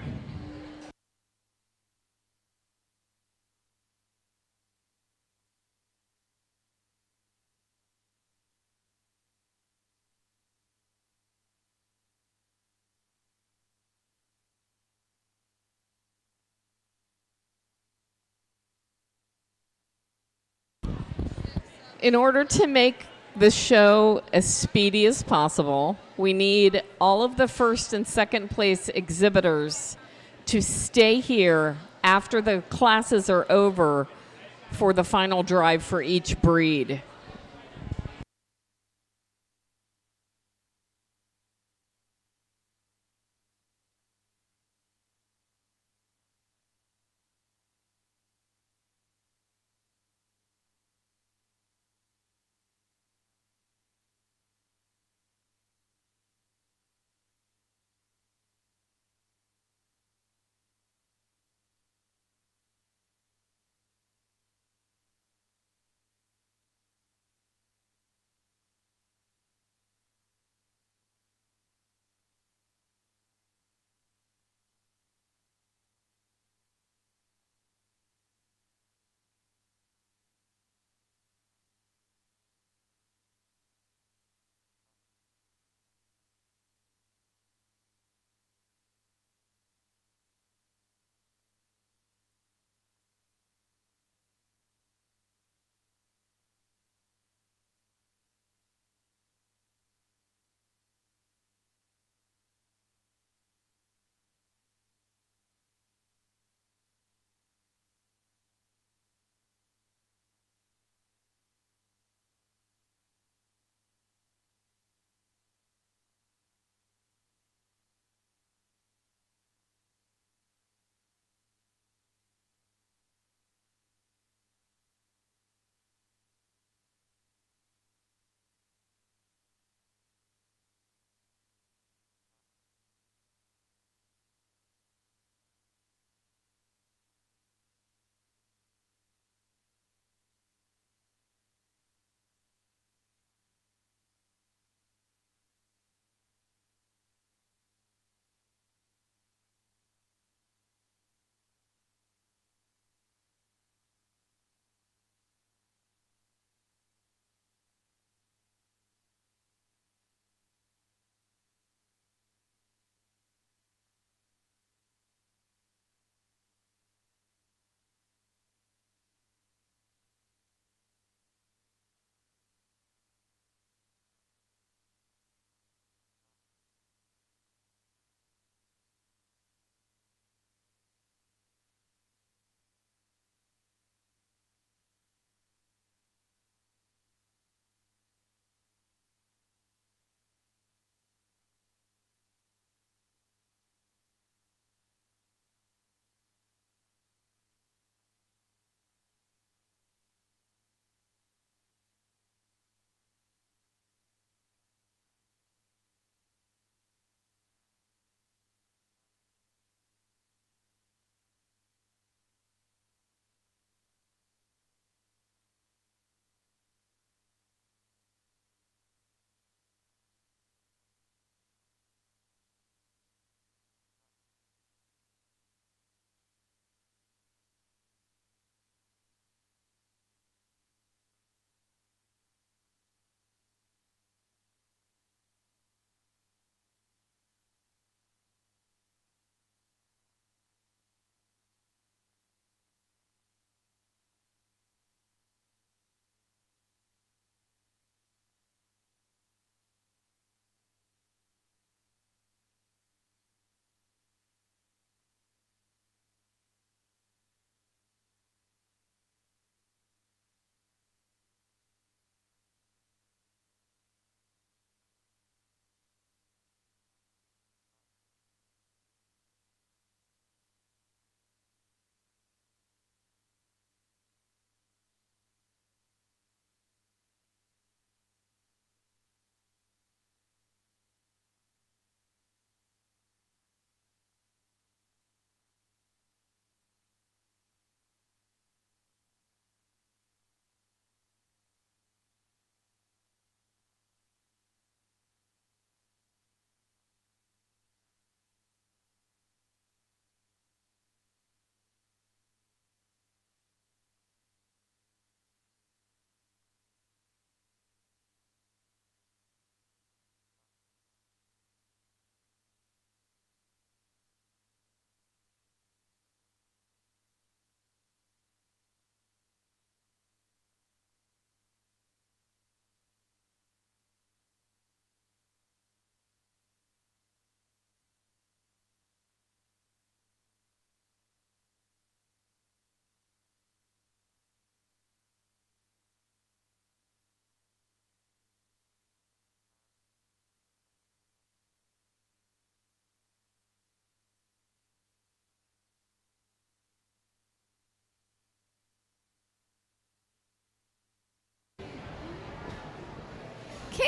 In order to make the show as speedy as possible, we need all of the first and second place exhibitors to stay here after the classes are over for the final drive for each breed.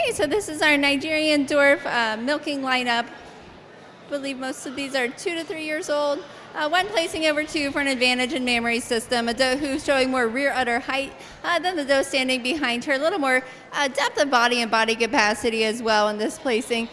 Okay, so this is our Nigerian dwarf milking lineup. I believe most of these are 2 to 3 years old. One placing over 2 for an advantage in mammary system. A doe who's showing more rear udder height than the doe standing behind her. A little more depth of body and body capacity as well in this placing.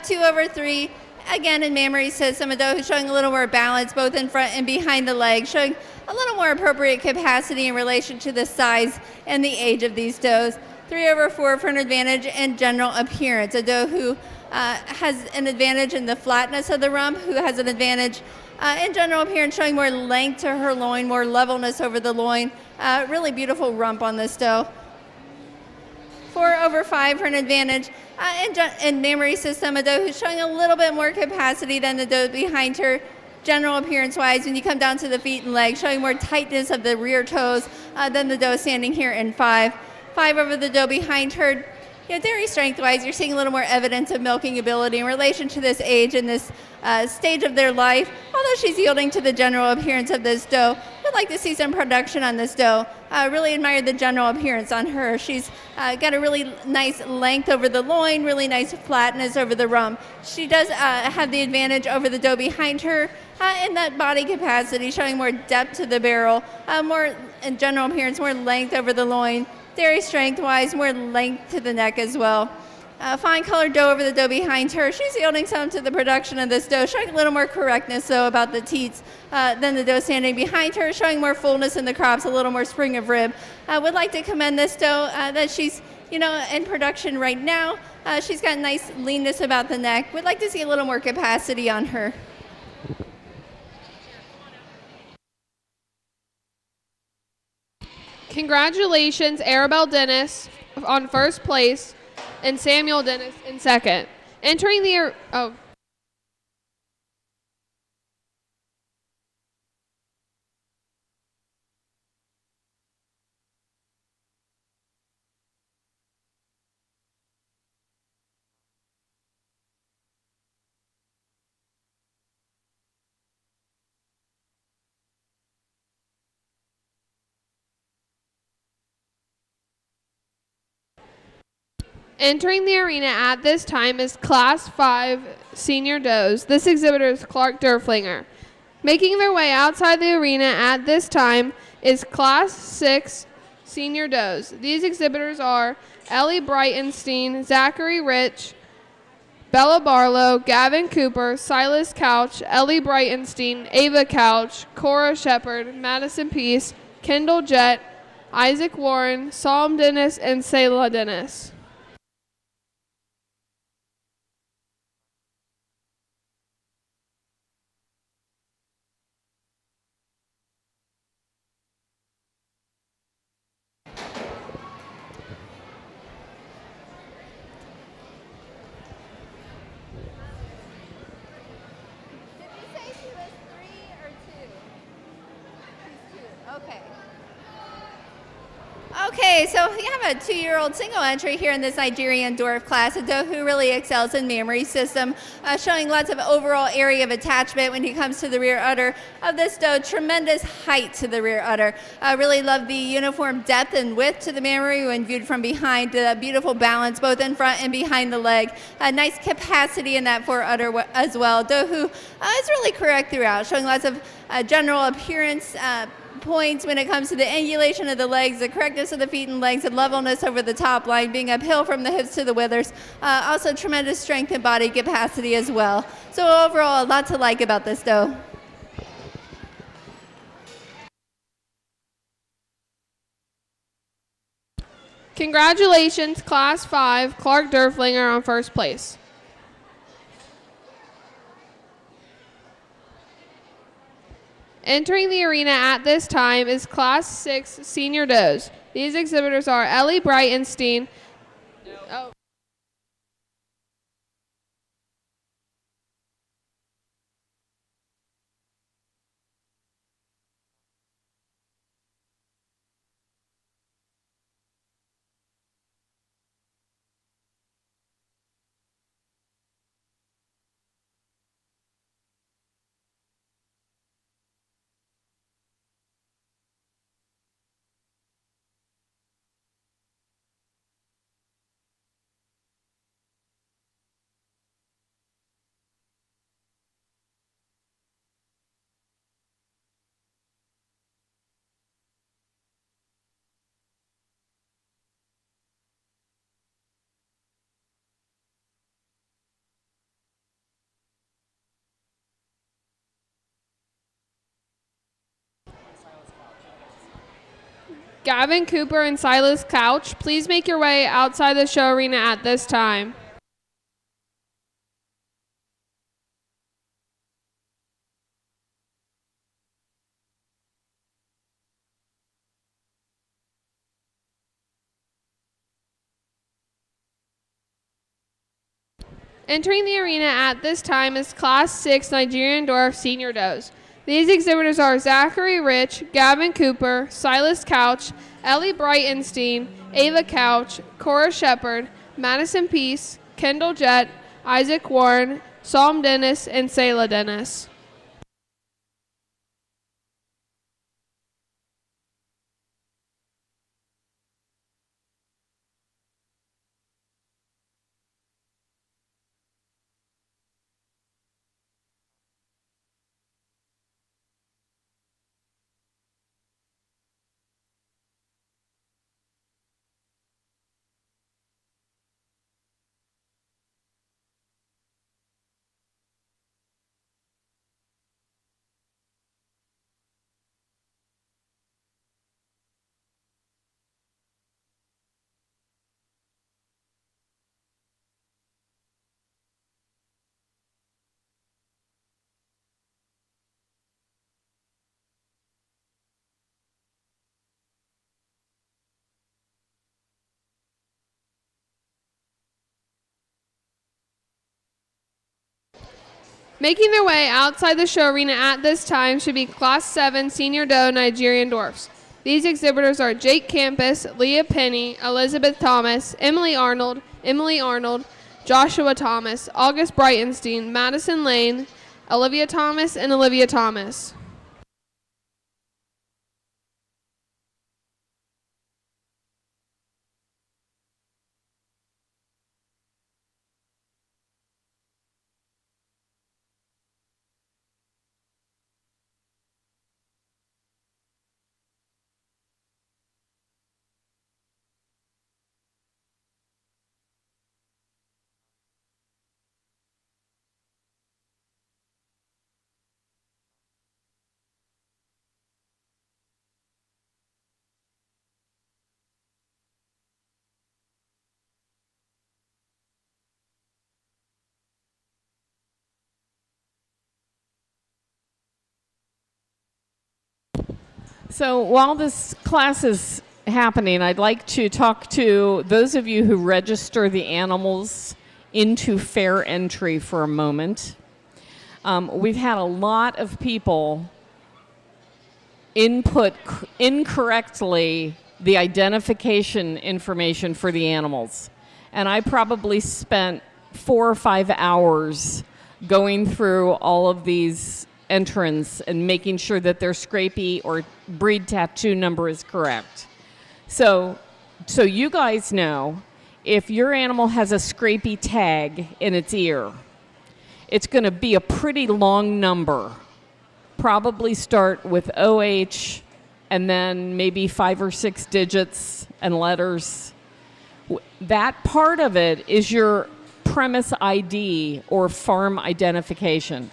2 over 3, again in mammary system. A doe who's showing a little more balance both in front and behind the leg, showing a little more appropriate capacity in relation to the size and the age of these does. 3 over 4 for an advantage in general appearance. A doe who has an advantage in the flatness of the rump, who has an advantage in general appearance, showing more length to her loin, more levelness over the loin. Really beautiful rump on this doe. 4 over 5 for an advantage in mammary system. A doe who's showing a little bit more capacity than the doe behind her, general appearance-wise, when you come down to the feet and legs, showing more tightness of the rear toes than the doe standing here in 5. 5 over the doe behind her. Dairy strength-wise, you're seeing a little more evidence of milking ability in relation to this age and this stage of their life. Although she's yielding to the general appearance of this doe, would like to see some production on this doe. Really admire the general appearance on her. She's got a really nice length over the loin, really nice flatness over the rump. She does have the advantage over the doe behind her in that body capacity, showing more depth to the barrel, more in general appearance, more length over the loin. Dairy strength-wise, more length to the neck as well. Fine colored doe over the doe behind her. She's yielding some to the production of this doe, showing a little more correctness, though, about the teats than the doe standing behind her, showing more fullness in the crops, a little more spring of rib. Would like to commend this doe that she's, in production right now. She's got nice leanness about the neck. Would like to see a little more capacity on her. Congratulations, Arabelle Dennis on first place and Samuel Dennis in second. Entering the Entering the arena at this time is Class 5 Senior Does. This exhibitor is Clark Derflinger. Making their way outside the arena at this time is Class 6 Senior Does. These exhibitors are Ellie Breitenstein, Zachary Rich, Bella Barlow, Gavin Cooper, Silas Couch, Ellie Breitenstein, Ava Couch, Cora Shepard, Madison Peace, Kendall Jett, Isaac Warren, Psalm Dennis, and Selah Dennis. Okay, so we have a 2-year-old single entry here in this Nigerian dwarf class, a doe who really excels in mammary system, showing lots of overall area of attachment when he comes to the rear udder of this doe. Tremendous height to the rear udder. Really love the uniform depth and width to the mammary when viewed from behind. Beautiful balance both in front and behind the leg. Nice capacity in that fore udder as well. Doe who is really correct throughout, showing lots of general appearance points when it comes to the angulation of the legs, the correctness of the feet and legs, and levelness over the top line, being uphill from the hips to the withers. Also tremendous strength and body capacity as well. So overall, a lot to like about this doe. Congratulations, Class 5, Clark Derflinger on first place. Entering the arena at this time is Class 6 Senior Does. These exhibitors are Ellie Breitenstein. Oh. Gavin Cooper and Silas Couch, please make your way outside the show arena at this time. Entering the arena at this time is Class 6 Nigerian Dwarf Senior Does. These exhibitors are Zachary Rich, Gavin Cooper, Silas Couch, Ellie Breitenstein, Ava Couch, Cora Shepard, Madison Peace, Kendall Jett, Isaac Warren, Psalm Dennis, and Selah Dennis. Making their way outside the show arena at this time should be Class 7 Senior Doe Nigerian Dwarfs. These exhibitors are Jake Campus, Leah Penny, Elizabeth Thomas, Emily Arnold, Joshua Thomas, August Breitenstein, Madison Lane, Olivia Thomas, and Olivia Thomas. So while this class is happening, I'd like to talk to those of you who register the animals into fair entry for a moment. We've had a lot of people input incorrectly the identification information for the animals. And I probably spent 4 or 5 hours going through all of these entrants and making sure that their scrapie or breed tattoo number is correct. So you guys know if your animal has a scrapie tag in its ear, it's going to be a pretty long number. Probably start with OH and then maybe 5 or 6 digits and letters. That part of it is your premise ID or farm identification.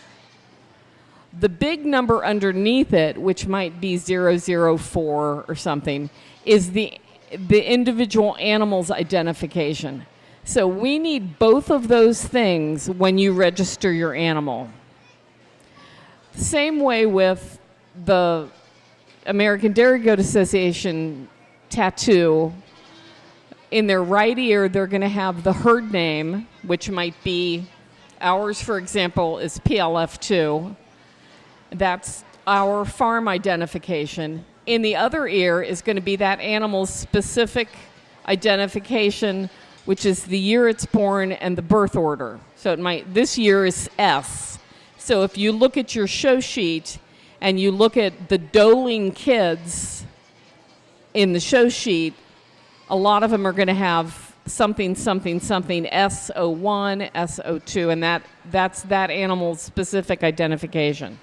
The big number underneath it, which might be 004 or something, is the individual animal's identification. So we need both of those things when you register your animal. Same way with the American Dairy Goat Association tattoo. In their right ear, they're going to have the herd name, which might be ours, for example, is PLF2. That's our farm identification. In the other ear is going to be that animal's specific identification, which is the year it's born and the birth order. So this year is S. So if you look at your show sheet and you look at the doeling kids in the show sheet, a lot of them are going to have something, S01, S02, and that's that animal's specific identification.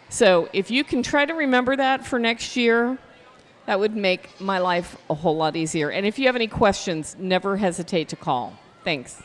So if you can try to remember that for next year, that would make my life a whole lot easier. And if you have any questions, never hesitate to call. Thanks.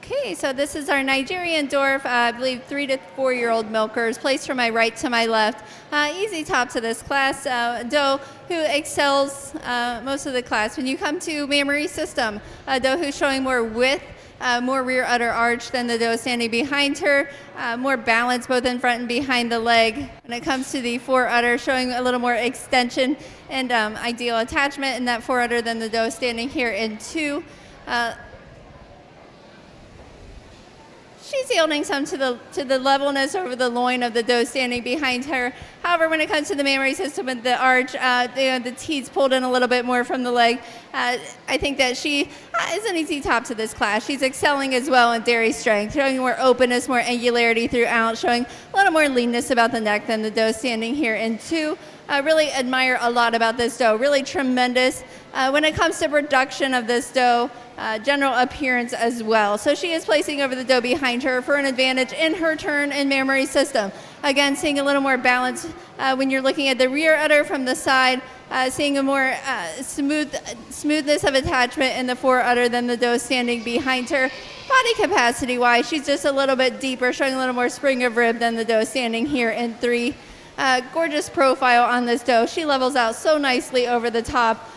Okay, so this is our Nigerian dwarf, I believe 3 to 4 year old milkers, placed from my right to my left. Easy top to this class, doe who excels most of the class. When you come to mammary system, doe who's showing more width, more rear udder arch than the doe standing behind her, more balance both in front and behind the leg. When it comes to the fore udder, showing a little more extension and ideal attachment in that fore udder than the doe standing here in 2. She's yielding some to the levelness over the loin of the doe standing behind her. However, when it comes to the mammary system with the arch, the teats pulled in a little bit more from the leg. I think that she is an easy top to this class. She's excelling as well in dairy strength, showing more openness, more angularity throughout, showing a little more leanness about the neck than the doe standing here in 2. Really admire a lot about this doe. Really tremendous when it comes to production of this doe, general appearance as well. So she is placing over the doe behind her for an advantage in her turn and mammary system. Again, seeing a little more balance when you're looking at the rear udder from the side, seeing a more smoothness of attachment in the fore udder than the doe standing behind her. Body capacity wise, she's just a little bit deeper, showing a little more spring of rib than the doe standing here in 3. Gorgeous profile on this doe. She levels out so nicely over the top.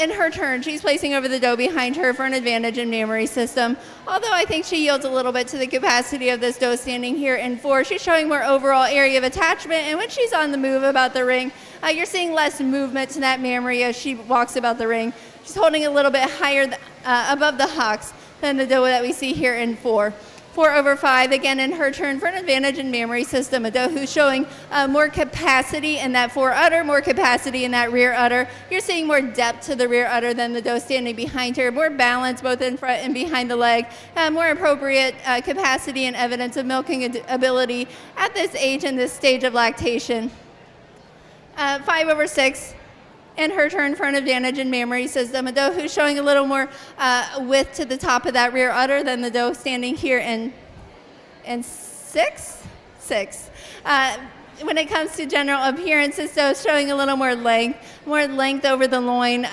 In her turn, she's placing over the doe behind her for an advantage in mammary system. Although I think she yields a little bit to the capacity of this doe standing here in 4. She's showing more overall area of attachment, and when she's on the move about the ring, you're seeing less movement to that mammary as she walks about the ring. She's holding a little bit higher above the hocks than the doe that we see here in 4. 4/5, again in her turn for an advantage in mammary system. A doe who's showing more capacity in that fore udder, more capacity in that rear udder. You're seeing more depth to the rear udder than the doe standing behind her, more balance both in front and behind the leg, more appropriate capacity and evidence of milking ability at this age and this stage of lactation. 5/6. In her turn for an advantage in mammary system. A doe who's showing a little more width to the top of that rear udder than the doe standing here in 6. When it comes to general appearance, this doe is showing a little more length over the loin,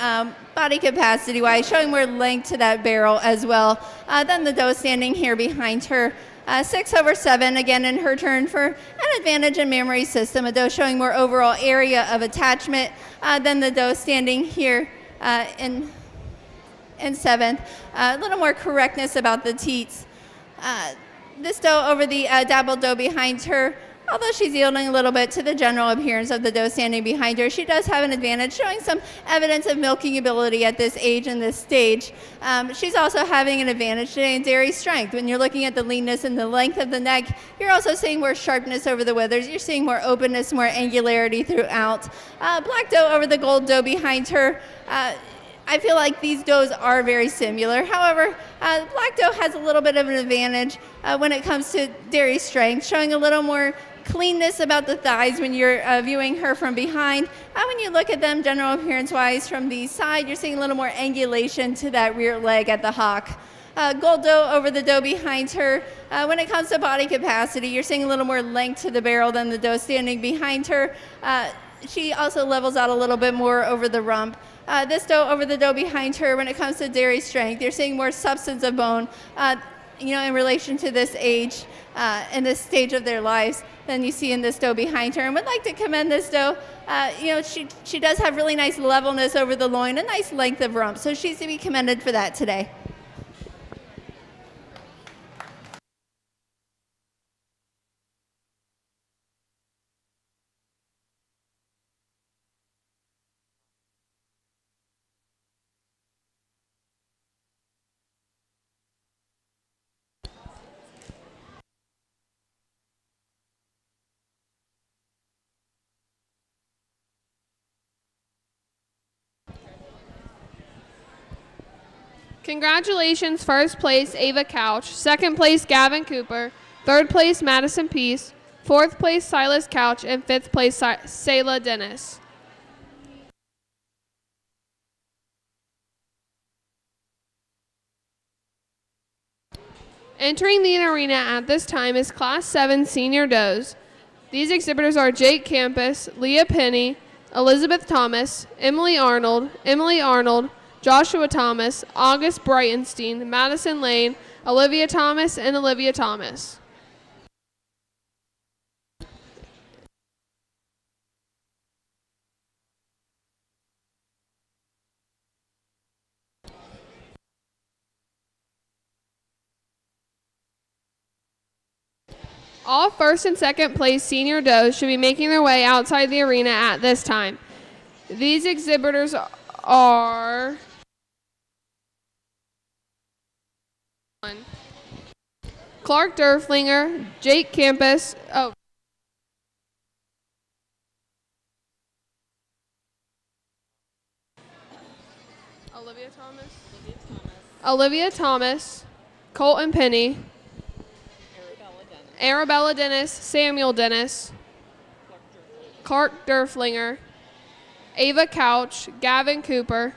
body capacity wise, showing more length to that barrel as well than the doe standing here behind her. 6/7, again in her turn for an advantage in mammary system. A doe showing more overall area of attachment than the doe standing here in 7th. A little more correctness about the teats. This doe over the dappled doe behind her, although she's yielding a little bit to the general appearance of the doe standing behind her, she does have an advantage, showing some evidence of milking ability at this age and this stage. She's also having an advantage today in dairy strength. When you're looking at the leanness and the length of the neck, you're also seeing more sharpness over the withers. You're seeing more openness, more angularity throughout. Black doe over the gold doe behind her. I feel like these does are very similar. However, black doe has a little bit of an advantage when it comes to dairy strength, showing a little more cleanness about the thighs when you're viewing her from behind. When you look at them general appearance wise from the side, you're seeing a little more angulation to that rear leg at the hock. Gold doe over the doe behind her. When it comes to body capacity, you're seeing a little more length to the barrel than the doe standing behind her. She also levels out a little bit more over the rump. This doe over the doe behind her, when it comes to dairy strength, you're seeing more substance of bone, in relation to this age and this stage of their lives than you see in this doe behind her. And would like to commend this doe. She does have really nice levelness over the loin, a nice length of rump, so she's to be commended for that today. Congratulations, first place Ava Couch, second place Gavin Cooper, third place Madison Peace, fourth place Silas Couch, and fifth place Sayla Dennis. Entering the arena at this time is Class 7 Senior Does. These exhibitors are Jake Campus, Leah Penny, Elizabeth Thomas, Emily Arnold, Joshua Thomas, August Breitenstein, Madison Lane, Olivia Thomas, and Olivia Thomas. All first and second place senior does should be making their way outside the arena at this time. These exhibitors are Clark Durflinger, Jake Campus, Olivia Thomas, Colton Penny, Arabella Dennis, Samuel Dennis, Clark Durflinger, Ava Couch, Gavin Cooper,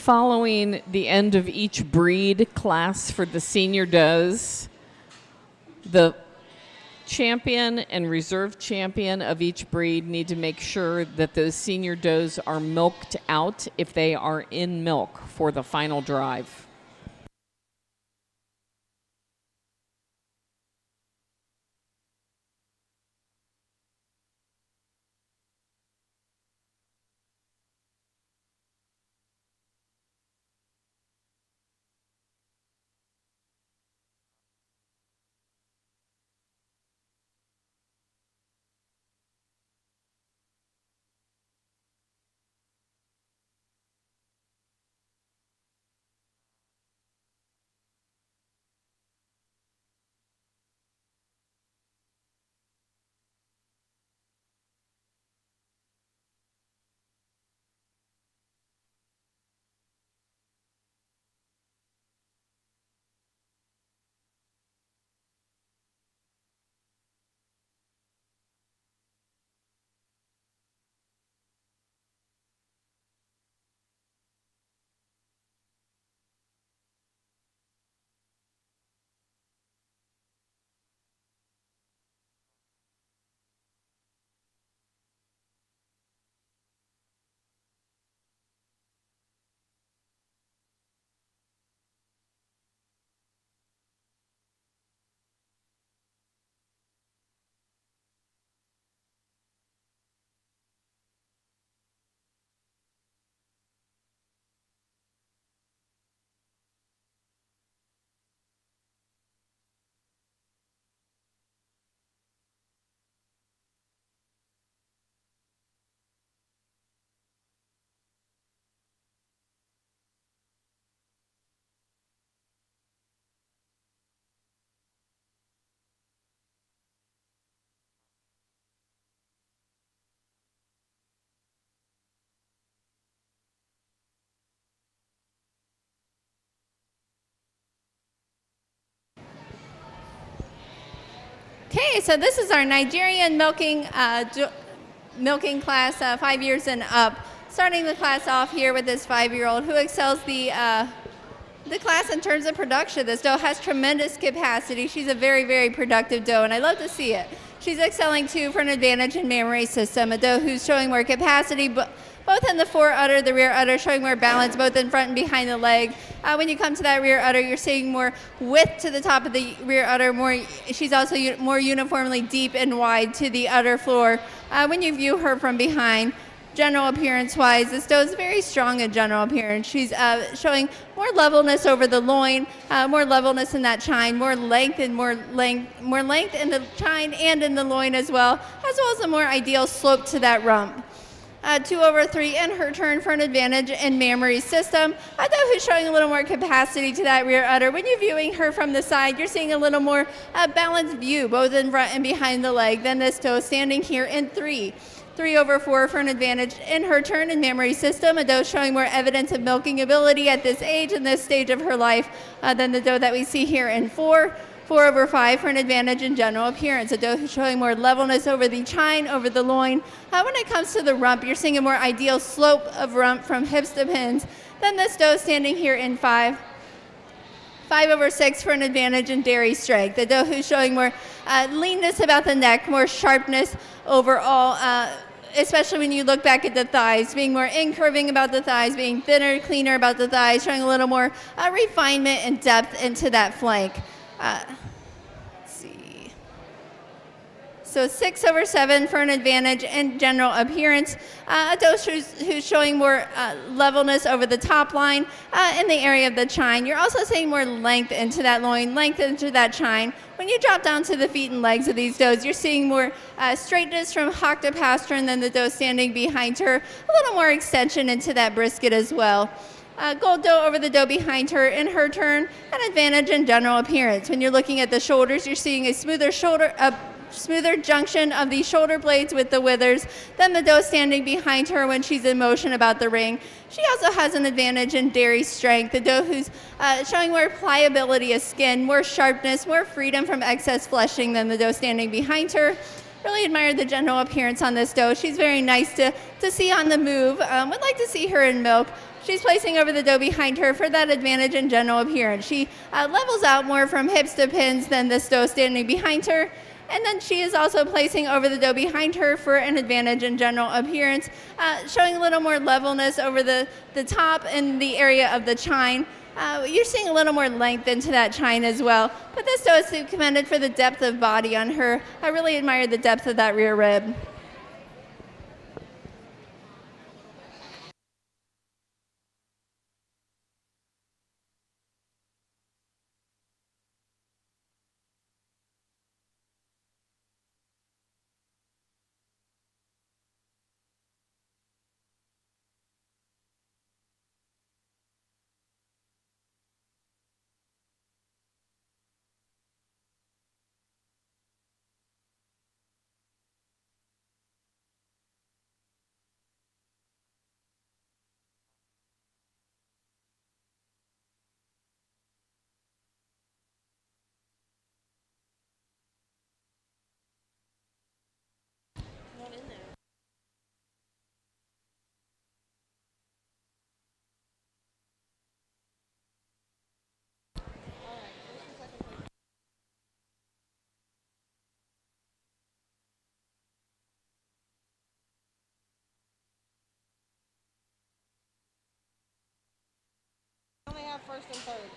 Following the end of each breed class for the senior does, the champion and reserve champion of each breed need to make sure that those senior does are milked out if they are in milk for the final drive. Okay, so this is our Nigerian milking class, 5 years and up. Starting the class off here with this 5-year-old who excels the class in terms of production. This doe has tremendous capacity. She's a very, very productive doe, and I love to see it. She's excelling too for an advantage in mammary system. A doe who's showing more capacity, both in the fore udder, the rear udder, showing more balance both in front and behind the leg. When you come to that rear udder, you're seeing more width to the top of the rear udder. She's also more uniformly deep and wide to the udder floor. When you view her from behind, general appearance-wise, this doe is very strong in general appearance. She's showing more levelness over the loin, more levelness in that chine, more length in the chine and in the loin as well as a more ideal slope to that rump. 2/3 in her turn for an advantage in mammary system. A doe who's showing a little more capacity to that rear udder. When you're viewing her from the side, you're seeing a little more balanced view, both in front and behind the leg. Then this doe standing here in 3/4 for an advantage in her turn in mammary system. A doe showing more evidence of milking ability at this age and this stage of her life than the doe that we see here in 4/5 for an advantage in general appearance. A doe who's showing more levelness over the chine, over the loin. When it comes to the rump, you're seeing a more ideal slope of rump from hips to pins than this doe standing here in 5/6 for an advantage in dairy strength. A doe who's showing more leanness about the neck, more sharpness overall, especially when you look back at the thighs, being more incurving about the thighs, being thinner, cleaner about the thighs, showing a little more refinement and depth into that flank. Let's see. So 6/7 for an advantage in general appearance. A doe who's showing more levelness over the top line in the area of the chine. You're also seeing more length into that loin, length into that chine. When you drop down to the feet and legs of these does, you're seeing more straightness from hock to pastern than the doe standing behind her. A little more extension into that brisket as well. Gold doe over the doe behind her in her turn, an advantage in general appearance. When you're looking at the shoulders, you're seeing a smoother junction of the shoulder blades with the withers than the doe standing behind her when she's in motion about the ring. She also has an advantage in dairy strength. The doe who's showing more pliability of skin, more sharpness, more freedom from excess fleshing than the doe standing behind her. Really admire the general appearance on this doe. She's very nice to see on the move. Would like to see her in milk. She's placing over the doe behind her for that advantage in general appearance. She levels out more from hips to pins than this doe standing behind her. And then she is also placing over the doe behind her for an advantage in general appearance, showing a little more levelness over the top and the area of the chine. You're seeing a little more length into that chine as well. But this doe is commended for the depth of body on her. I really admire the depth of that rear rib.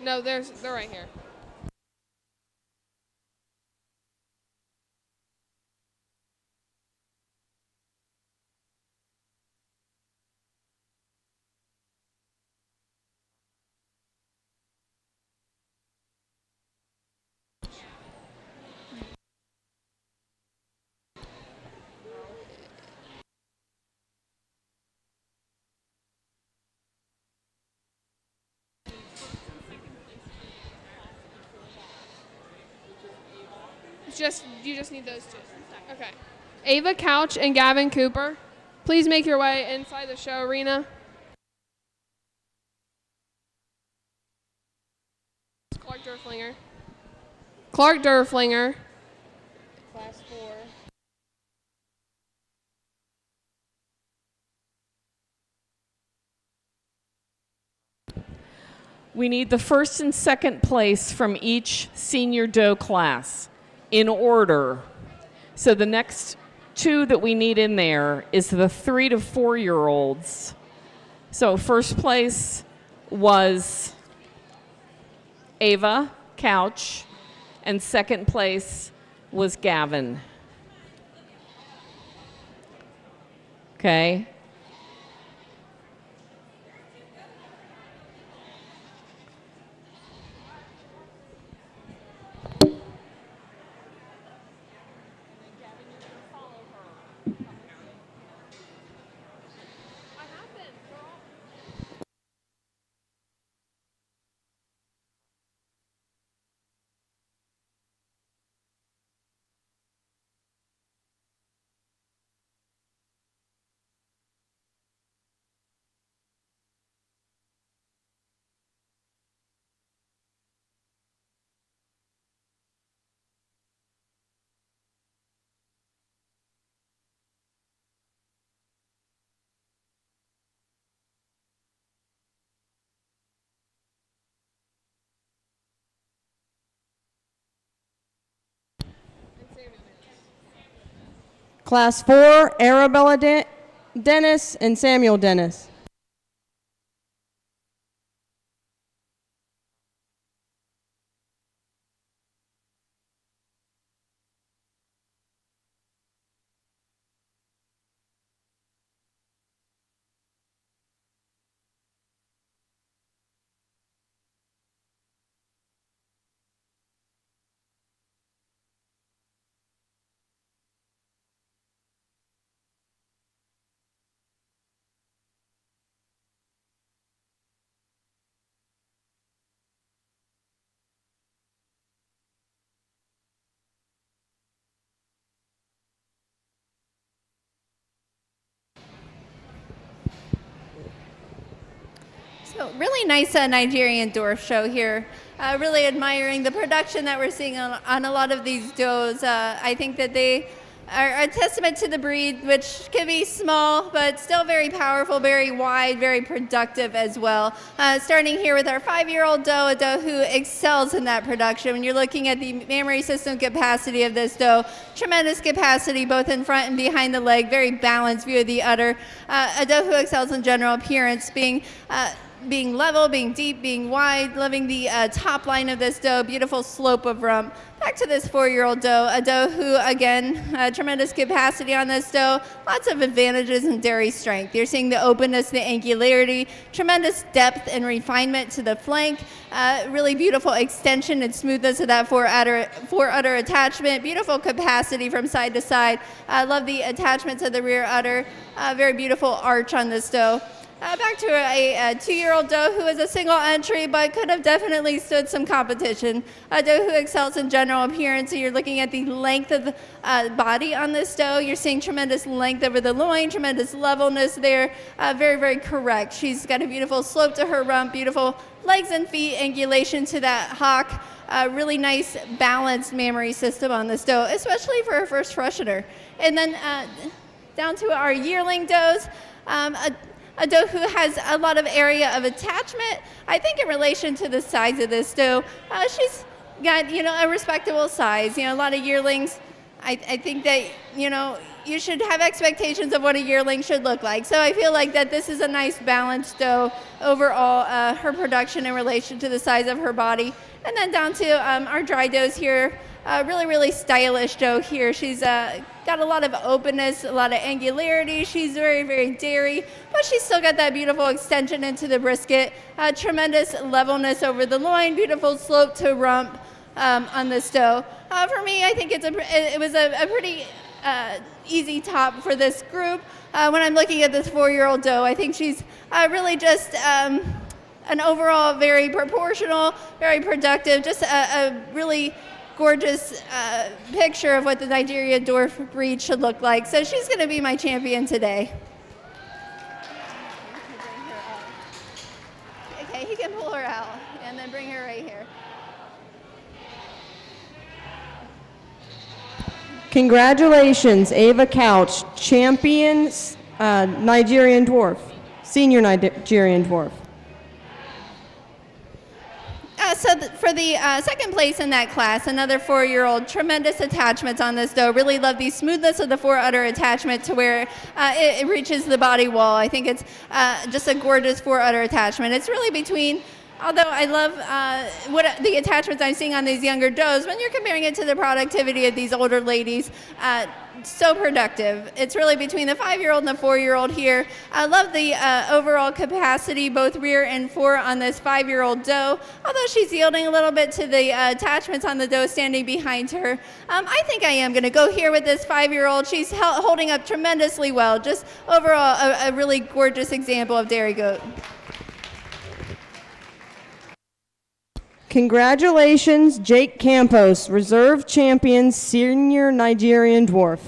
No, they're right here. You just need those two. Okay. Ava Couch and Gavin Cooper, please make your way inside the show arena. Clark Durflinger. Clark Durflinger. Class 4. We need the first and second place from each senior doe class in order. So the next two that we need in there is the 3 to 4 year olds. So first place was Ava Couch, and second place was Gavin. Okay. Class 4, Arabella Dennis and Samuel Dennis. So really nice Nigerian dwarf show here. Really admiring the production that we're seeing on a lot of these does. I think that they are a testament to the breed, which can be small, but still very powerful, very wide, very productive as well. Starting here with our 5-year-old doe, a doe who excels in that production. When you're looking at the mammary system capacity of this doe, tremendous capacity both in front and behind the leg, very balanced view of the udder. A doe who excels in general appearance, being level, being deep, being wide, loving the top line of this doe, beautiful slope of rump. Back to this 4-year-old doe, a doe who, again, tremendous capacity on this doe, lots of advantages in dairy strength. You're seeing the openness, the angularity, tremendous depth and refinement to the flank, really beautiful extension and smoothness of that fore-udder attachment, beautiful capacity from side to side. I love the attachment to the rear udder, very beautiful arch on this doe. Back to a 2-year-old doe who is a single entry but could have definitely stood some competition. A doe who excels in general appearance. So you're looking at the length of the body on this doe. You're seeing tremendous length over the loin, tremendous levelness there. Very, very correct. She's got a beautiful slope to her rump, beautiful legs and feet, angulation to that hock. Really nice balanced mammary system on this doe, especially for her first freshener. And then down to our yearling does. A doe who has a lot of area of attachment. I think in relation to the size of this doe, she's got, a respectable size. A lot of yearlings, I think that, you should have expectations of what a yearling should look like. So I feel like that this is a nice balanced doe overall, her production in relation to the size of her body. And then down to our dry does here. Really, really stylish doe here. She's got a lot of openness, a lot of angularity. She's very, very dairy, but she's still got that beautiful extension into the brisket. Tremendous levelness over the loin, beautiful slope to rump on this doe. For me, I think it was a pretty easy top for this group. When I'm looking at this 4-year-old doe, I think she's really just an overall very proportional, very productive, just a really gorgeous picture of what the Nigerian dwarf breed should look like. So she's going to be my champion today. Okay, he can pull her out and then bring her right here. Congratulations, Ava Couch, champion Nigerian dwarf, senior Nigerian dwarf. For the second place in that class, another 4-year-old, tremendous attachments on this doe. Really love the smoothness of the fore-udder attachment to where it reaches the body wall. I think it's just a gorgeous fore-udder attachment. It's really between, although I love the attachments I'm seeing on these younger does, when you're comparing it to the productivity of these older ladies, so productive. It's really between the 5-year-old and the 4-year-old here. I love the overall capacity, both rear and fore on this 5-year-old doe, although she's yielding a little bit to the attachments on the doe standing behind her. I think I am going to go here with this 5-year-old. She's holding up tremendously well. Just overall, a really gorgeous example of dairy goat. Congratulations, Jake Campos, reserve champion, senior Nigerian dwarf.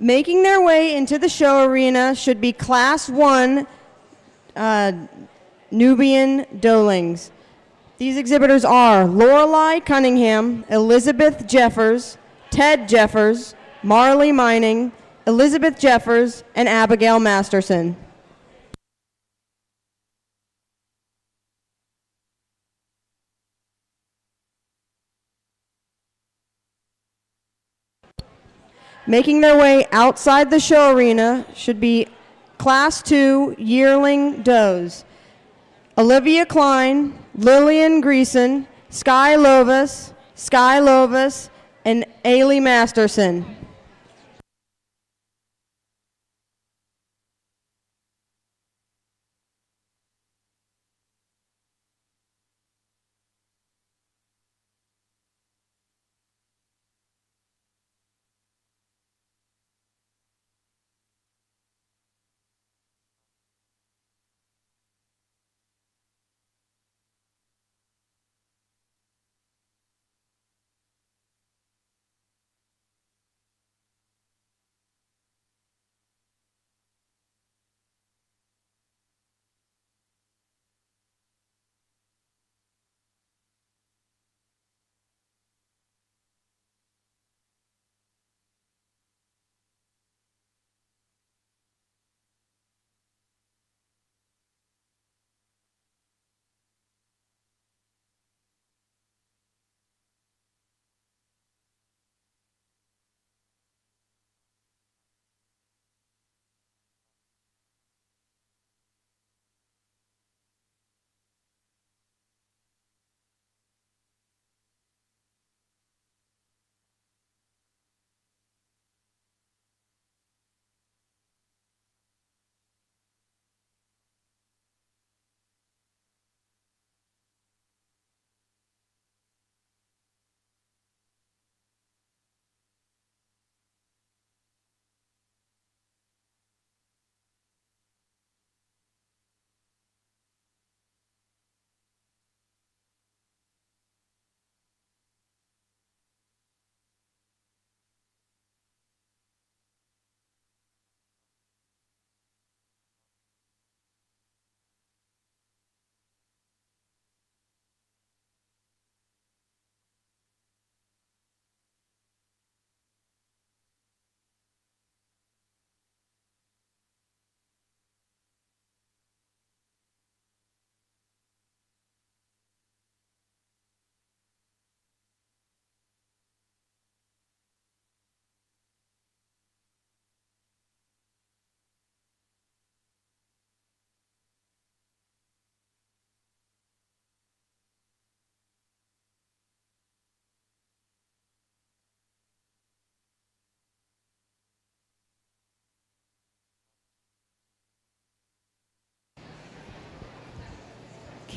Making their way into the show arena should be Class 1 Nubian Dolings. These exhibitors are Lorelei Cunningham, Elizabeth Jeffers, Ted Jeffers, Marley Mining, Elizabeth Jeffers, and Abigail Masterson. Making their way outside the show arena should be Class 2 Yearling Does. Olivia Klein, Lillian Greason, Sky Lovis, and Ailey Masterson.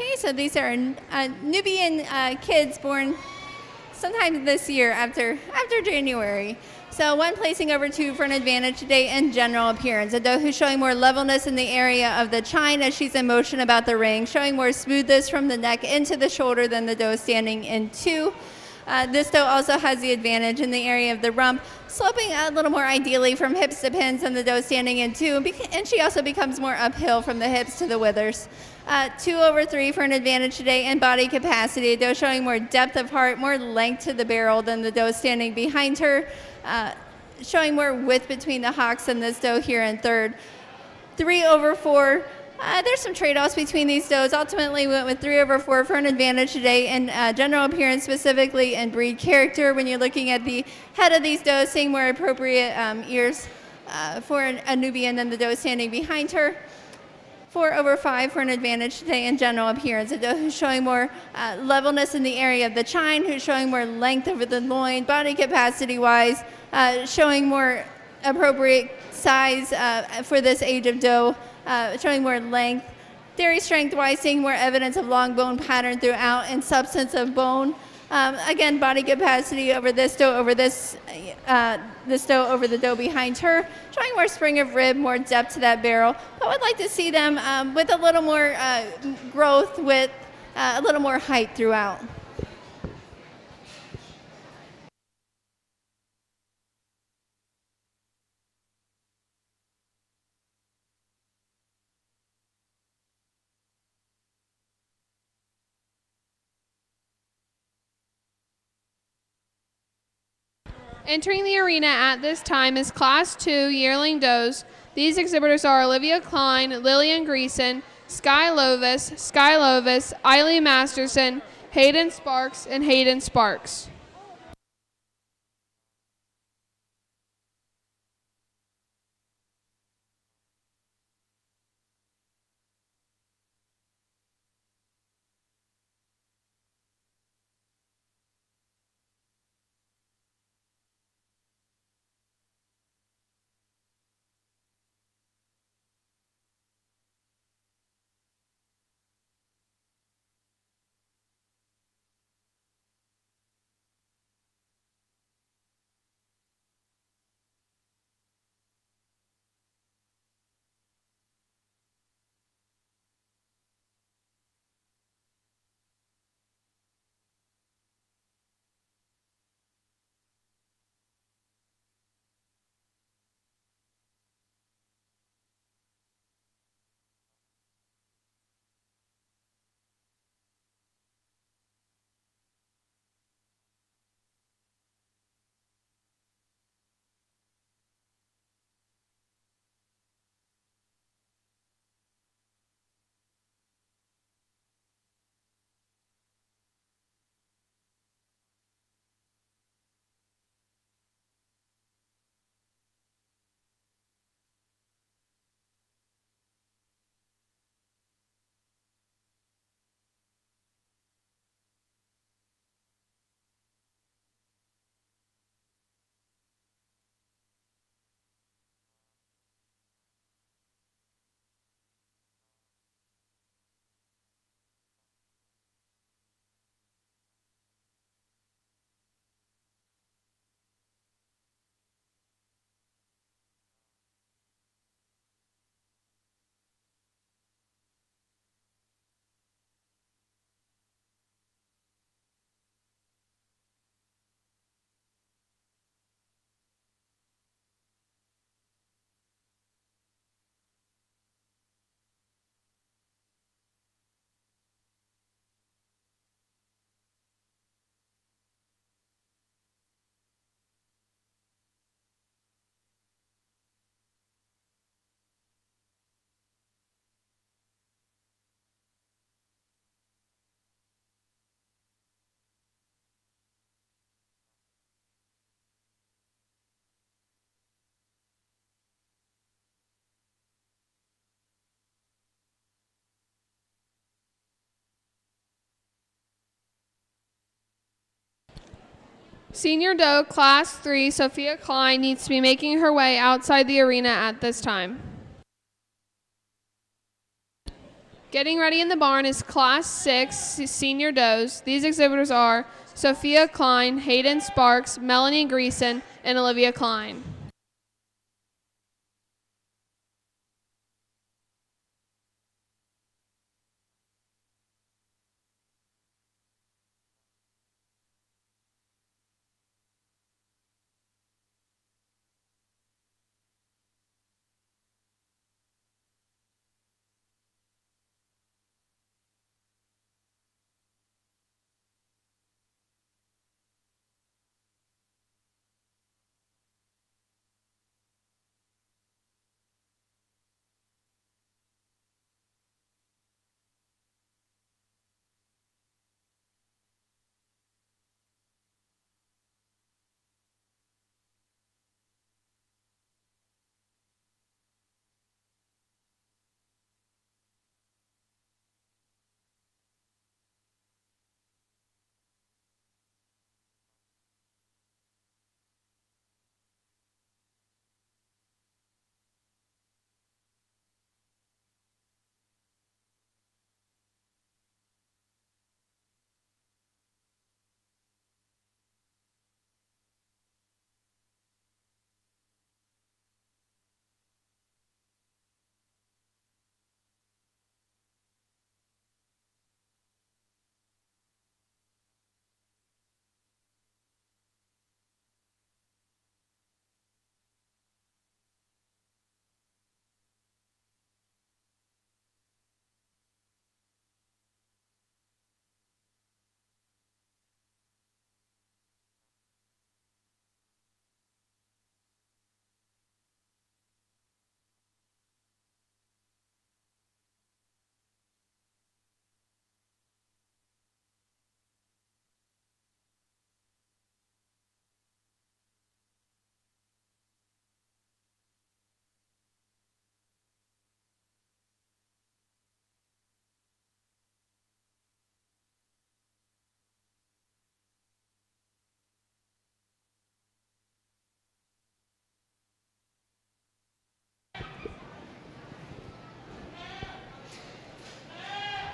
Okay, so these are Nubian kids born sometime this year after January. So one placing over 2 for an advantage today in general appearance. A doe who's showing more levelness in the area of the chine as she's in motion about the ring, showing more smoothness from the neck into the shoulder than the doe standing in 2. This doe also has the advantage in the area of the rump, sloping a little more ideally from hips to pins than the doe standing in 2, and she also becomes more uphill from the hips to the withers. 2 over 3 for an advantage today in body capacity. A doe showing more depth of heart, more length to the barrel than the doe standing behind her, showing more width between the hocks than this doe here in 3rd. 3 over 4. There's some trade-offs between these does. Ultimately, we went with 3 over 4 for an advantage today in general appearance, specifically in breed character. When you're looking at the head of these does, seeing more appropriate ears for a Nubian than the doe standing behind her. 4 over 5 for an advantage today in general appearance. A doe who's showing more levelness in the area of the chine, who's showing more length over the loin, body capacity-wise, showing more appropriate size for this age of doe, showing more length. Dairy strength-wise, seeing more evidence of long bone pattern throughout and substance of bone. Again, body capacity over this doe over this doe over the doe behind her, showing more spring of rib, more depth to that barrel. But would like to see them with a little more growth, with a little more height throughout. Entering the arena at this time is Class 2 yearling does. These exhibitors are Olivia Klein, Lillian Greason, Sky Lovis, Eileen Masterson, Hayden Sparks, and Hayden Sparks. Senior doe Class 3 Sophia Klein needs to be making her way outside the arena at this time. Getting ready in the barn is Class 6 senior does. These exhibitors are Sophia Klein, Hayden Sparks, Melanie Greason, and Olivia Klein.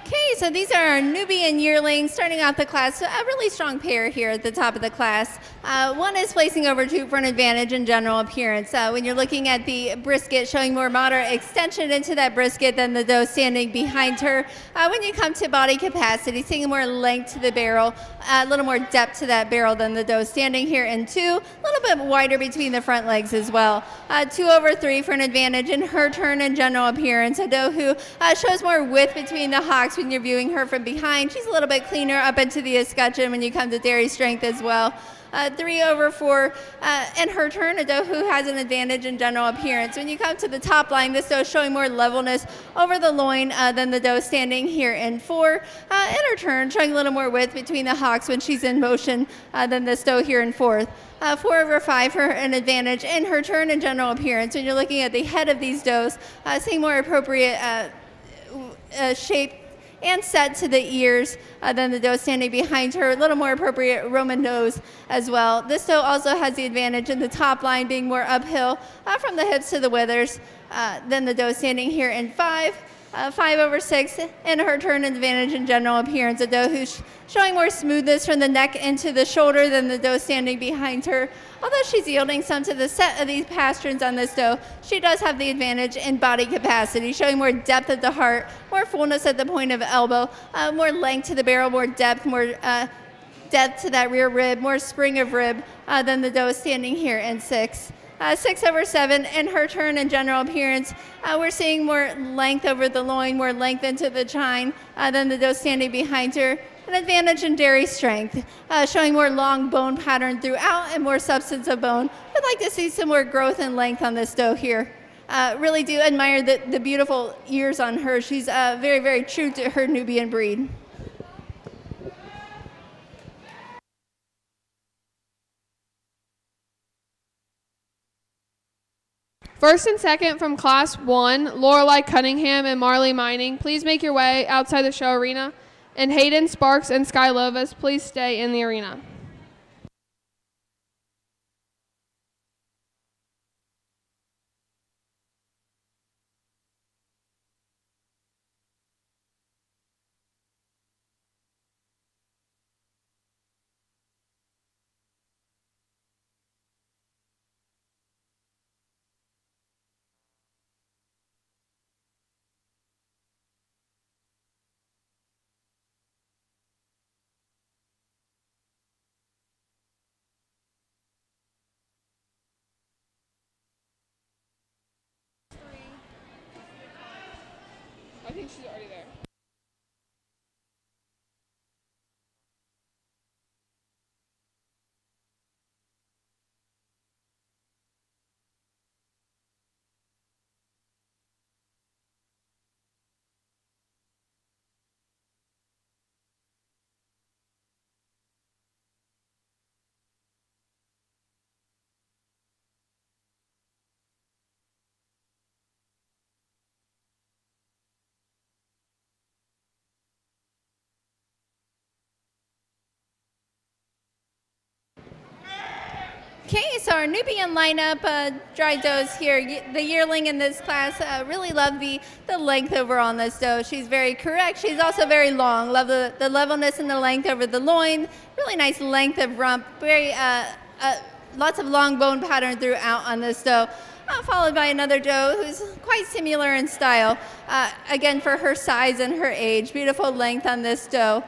Okay, so these are our Nubian yearlings starting off the class. A really strong pair here at the top of the class. One is placing over 2 for an advantage in general appearance. When you're looking at the brisket, showing more moderate extension into that brisket than the doe standing behind her. When you come to body capacity, seeing more length to the barrel, a little more depth to that barrel than the doe standing here in 2. A little bit wider between the front legs as well. 2 over 3 for an advantage in her turn and general appearance. A doe who shows more width between the hocks when you're viewing her from behind. She's a little bit cleaner up into the escutcheon when you come to dairy strength as well. 3 over 4 in her turn, a doe who has an advantage in general appearance. When you come to the top line, this doe is showing more levelness over the loin than the doe standing here in 4. In her turn, showing a little more width between the hocks when she's in motion than this doe here in 4th. 4 over 5 for an advantage in her turn and general appearance. When you're looking at the head of these does, seeing more appropriate shape and set to the ears than the doe standing behind her. A little more appropriate Roman nose as well. This doe also has the advantage in the top line being more uphill from the hips to the withers than the doe standing here in 5. 5 over 6 in her turn advantage in general appearance. A doe who's showing more smoothness from the neck into the shoulder than the doe standing behind her. Although she's yielding some to the set of these pasterns on this doe, she does have the advantage in body capacity, showing more depth at the heart, more fullness at the point of elbow, more length to the barrel, more depth, more depth to that rear rib, more spring of rib than the doe standing here in 6. 6 over 7 in her turn and general appearance. We're seeing more length over the loin, more length into the chine than the doe standing behind her. An advantage in dairy strength, showing more long bone pattern throughout and more substance of bone. I'd like to see some more growth and length on this doe here. Really do admire the beautiful ears on her. She's very, very true to her Nubian breed. First and second from Class 1, Lorelei Cunningham and Marley Mining, please make your way outside the show arena. And Hayden Sparks and Sky Lovas, please stay in the arena. think she's already there. Okay, so our Nubian lineup, dry does here. The yearling in this class, really love the length overall on this doe. She's very correct. She's also very long. Love the levelness and the length over the loin. Really nice length of rump. Very lots of long bone pattern throughout on this doe. Followed by another doe who's quite similar in style. Again, for her size and her age, beautiful length on this doe.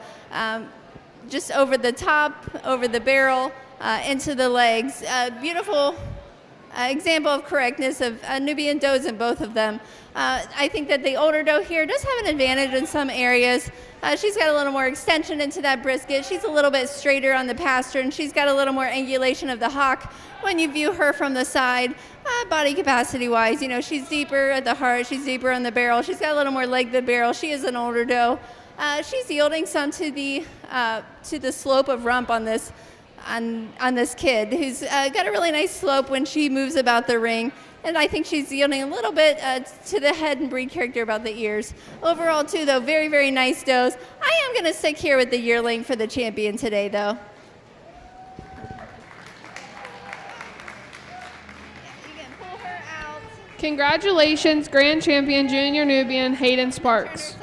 Just over the top, over the barrel. Into the legs. Beautiful example of correctness of Nubian does in both of them. I think that the older doe here does have an advantage in some areas. She's got a little more extension into that brisket. She's a little bit straighter on the pastern. She's got a little more angulation of the hock when you view her from the side. Body capacity wise, you know, she's deeper at the heart. She's deeper on the barrel. She's got a little more leg to the barrel. She is an older doe. She's yielding some to the slope of rump on this. On this kid who's got a really nice slope when she moves about the ring, and I think she's yielding a little bit to the head and breed character about the ears. Overall too though, very, very nice does. I am going to stick here with the yearling for the champion today though. You can pull her out. Congratulations, Grand Champion Junior Nubian Hayden Sparks.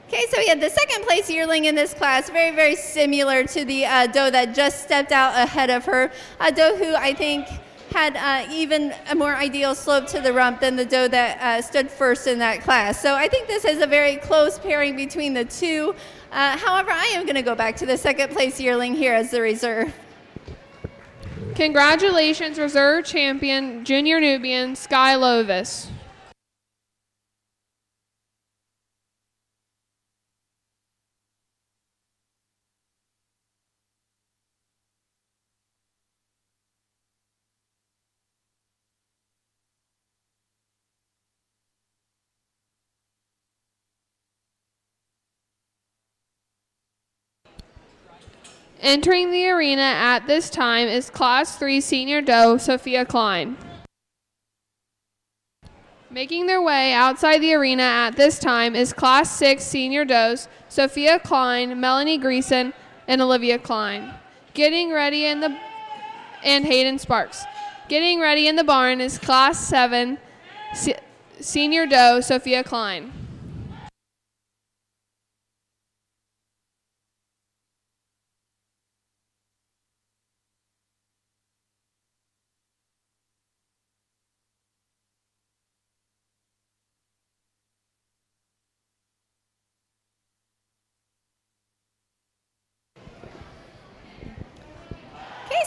Okay, so we had the second place yearling in this class, very, very similar to the doe that just stepped out ahead of her. A doe who I think had even a more ideal slope to the rump than the doe that stood first in that class. So I think this is a very close pairing between the two. However, I am going to go back to the second place yearling here as the reserve. Congratulations, Reserve Champion Junior Nubian Sky Lovis. Entering the arena at this time is Class 3 Senior Doe Sophia Klein. Making their way outside the arena at this time is Class 6 Senior Does Sophia Klein, Melanie Greason, and Olivia Klein. Getting ready and Hayden Sparks. Getting ready in the barn is Class 7 Senior Doe Sophia Klein.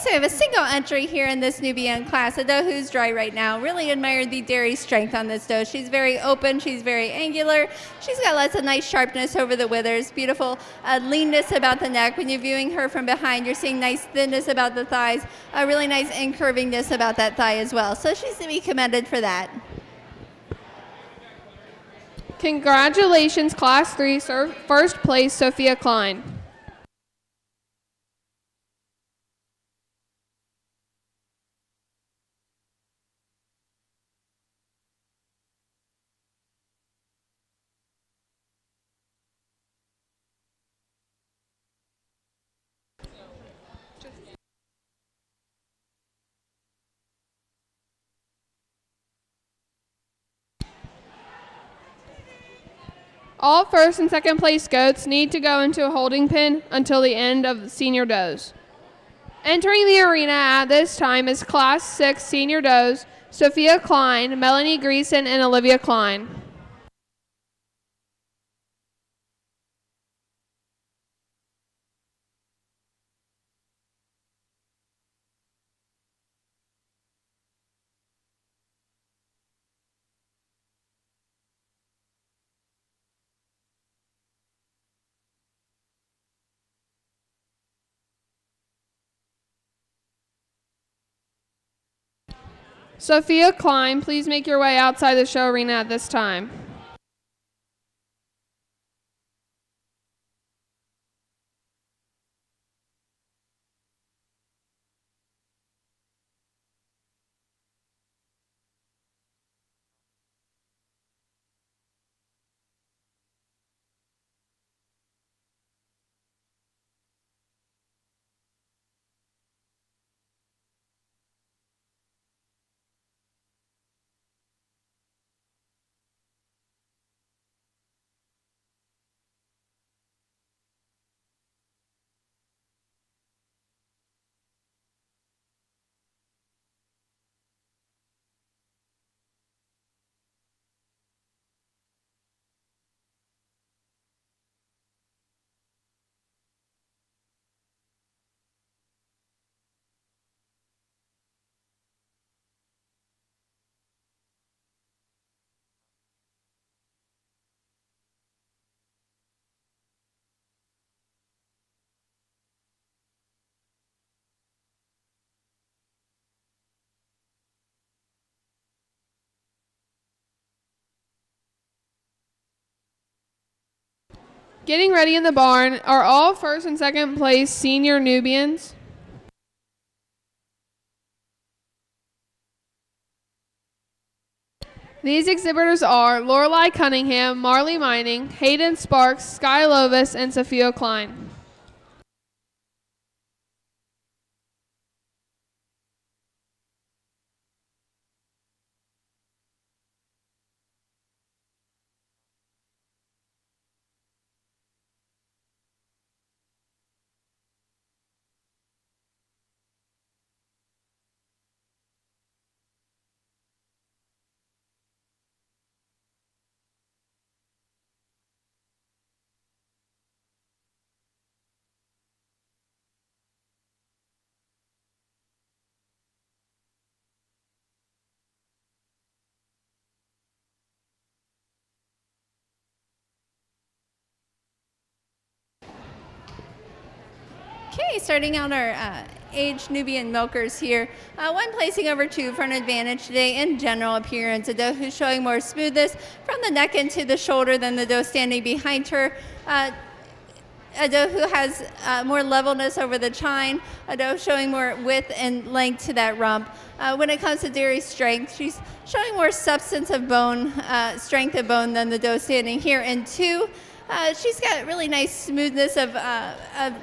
So we have a single entry here in this Nubian class, a doe who's dry right now. Really admired the dairy strength on this doe. She's very open, she's very angular. She's got lots of nice sharpness over the withers, beautiful leanness about the neck. When you're viewing her from behind, you're seeing nice thinness about the thighs, a really nice incurvingness about that thigh as well. So she's to be commended for that. Congratulations, Class 3 first place Sophia Klein. All first and second place goats need to go into a holding pen until the end of the senior does. Entering the arena at this time is Class 6 Senior Does Sophia Klein, Melanie Greason, and Olivia Klein. Sophia Klein, please make your way outside the show arena at this time. Getting ready in the barn are all first and second place senior Nubians. These exhibitors are Lorelei Cunningham, Marley Mining, Hayden Sparks, Sky Lovis, and Sophia Klein. Okay, starting out our aged Nubian milkers here. One placing over 2 for an advantage today in general appearance. A doe who's showing more smoothness from the neck into the shoulder than the doe standing behind her. A doe who has more levelness over the chine. A doe showing more width and length to that rump. When it comes to dairy strength, she's showing more substance of bone, strength of bone than the doe standing here in 2. She's got really nice smoothness of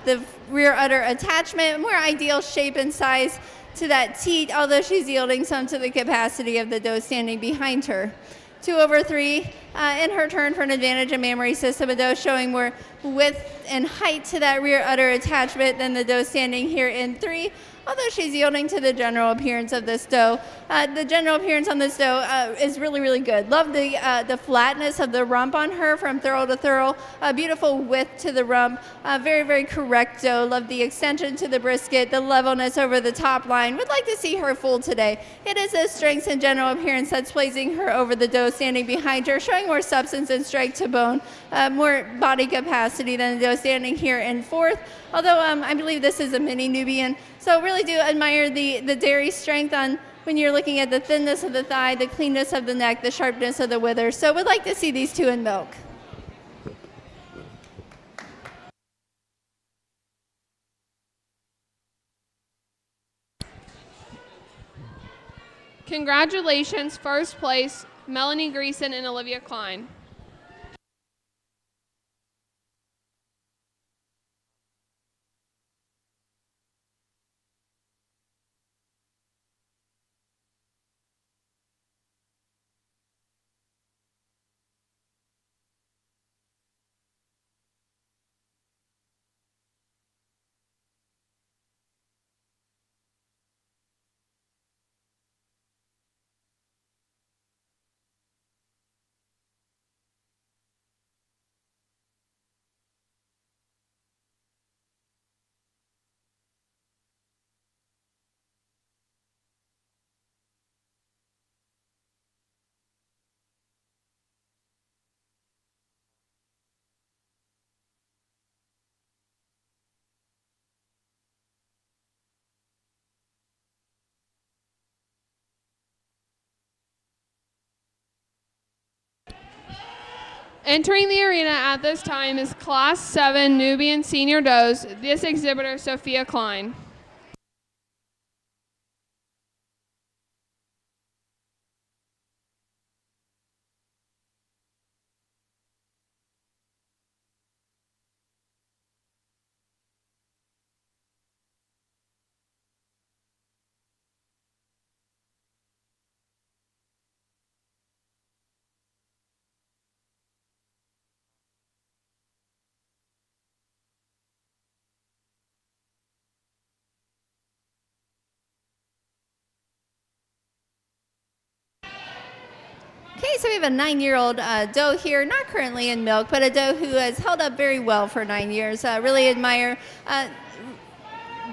the rear udder attachment, more ideal shape and size to that teat, although she's yielding some to the capacity of the doe standing behind her. 2 over 3 in her turn for an advantage of mammary system, a doe showing more width and height to that rear udder attachment than the doe standing here in 3, although she's yielding to the general appearance of this doe. The general appearance on this doe is really, really good. Love the flatness of the rump on her from thurl to thurl. Beautiful width to the rump. Very, very correct doe. Love the extension to the brisket, the levelness over the top line. Would like to see her full today. It is a strength and general appearance that's placing her over the doe standing behind her, showing more substance and strength to bone, more body capacity than the doe standing here in 4th. Although I believe this is a mini Nubian. So really do admire the dairy strength on when you're looking at the thinness of the thigh, the cleanness of the neck, the sharpness of the wither. So we'd like to see these 2 in milk. Congratulations, first place, Melanie Greason and Olivia Klein. Entering the arena at this time is Class 7 Nubian Senior Does. This exhibitor, Sophia Klein. Okay, so we have a 9-year-old doe here, not currently in milk, but a doe who has held up very well for 9 years. Really admire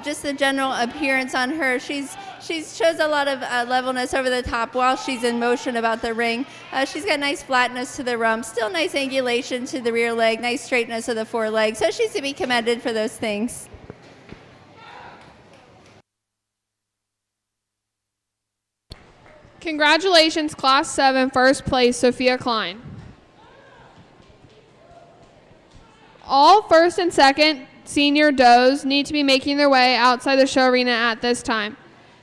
just the general appearance on her. She shows a lot of levelness over the top while she's in motion about the ring. She's got nice flatness to the rump, still nice angulation to the rear leg, nice straightness of the foreleg. So she's to be commended for those things. Congratulations, Class 7, first place, Sophia Klein. All first and second senior does need to be making their way outside the show arena at this time.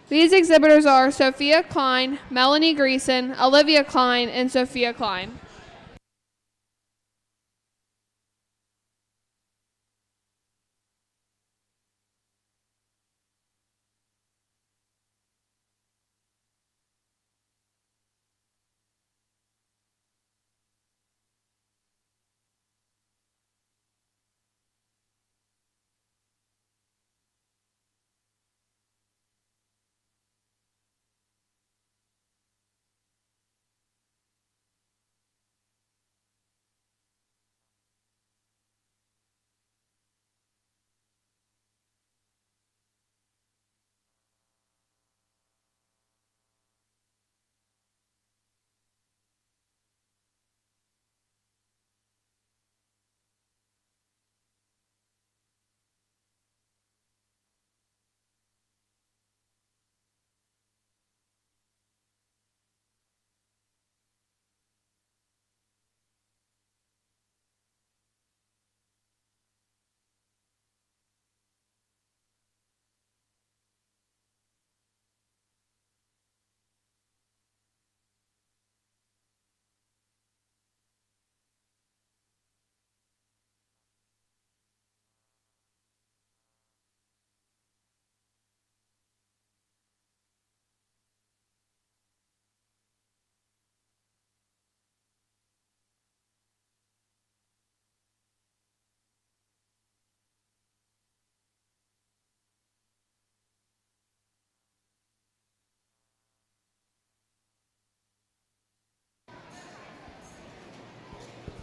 These exhibitors are Sophia Klein, Melanie Greason, Olivia Klein, and Sophia Klein.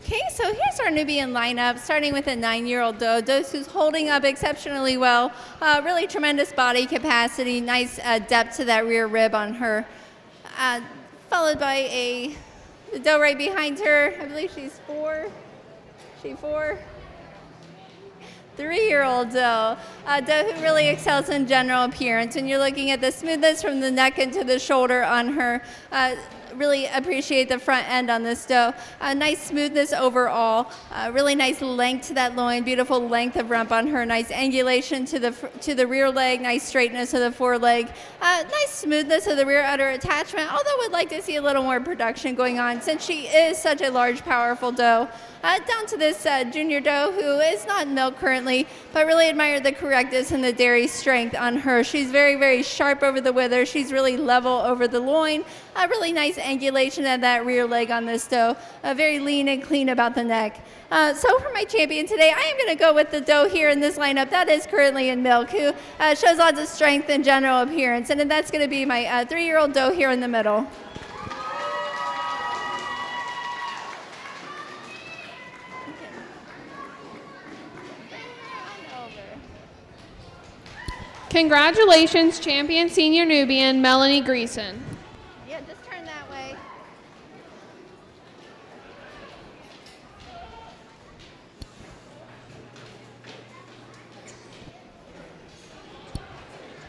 Okay, so here's our Nubian lineup, starting with a 9-year-old doe, who's holding up exceptionally well. Really tremendous body capacity, nice depth to that rear rib on her. Followed by a doe right behind her. I believe she's 4. She 4? 3-year-old doe, doe who really excels in general appearance. And you're looking at the smoothness from the neck into the shoulder on her. Really appreciate the front end on this doe. Nice smoothness overall. Really nice length to that loin. Beautiful length of rump on her. Nice angulation to the rear leg. Nice straightness of the foreleg. Nice smoothness of the rear udder attachment. Although we'd like to see a little more production going on since she is such a large, powerful doe. Down to this junior doe who is not in milk currently, but really admire the correctness and the dairy strength on her. She's very, very sharp over the wither. She's really level over the loin. Really nice angulation of that rear leg on this doe. Very lean and clean about the neck. So for my champion today, I am going to go with the doe here in this lineup that is currently in milk, who shows lots of strength and general appearance. And then that's going to be my 3-year-old doe here in the middle. Congratulations, champion senior Nubian, Melanie Greason. Yeah, just turn that way.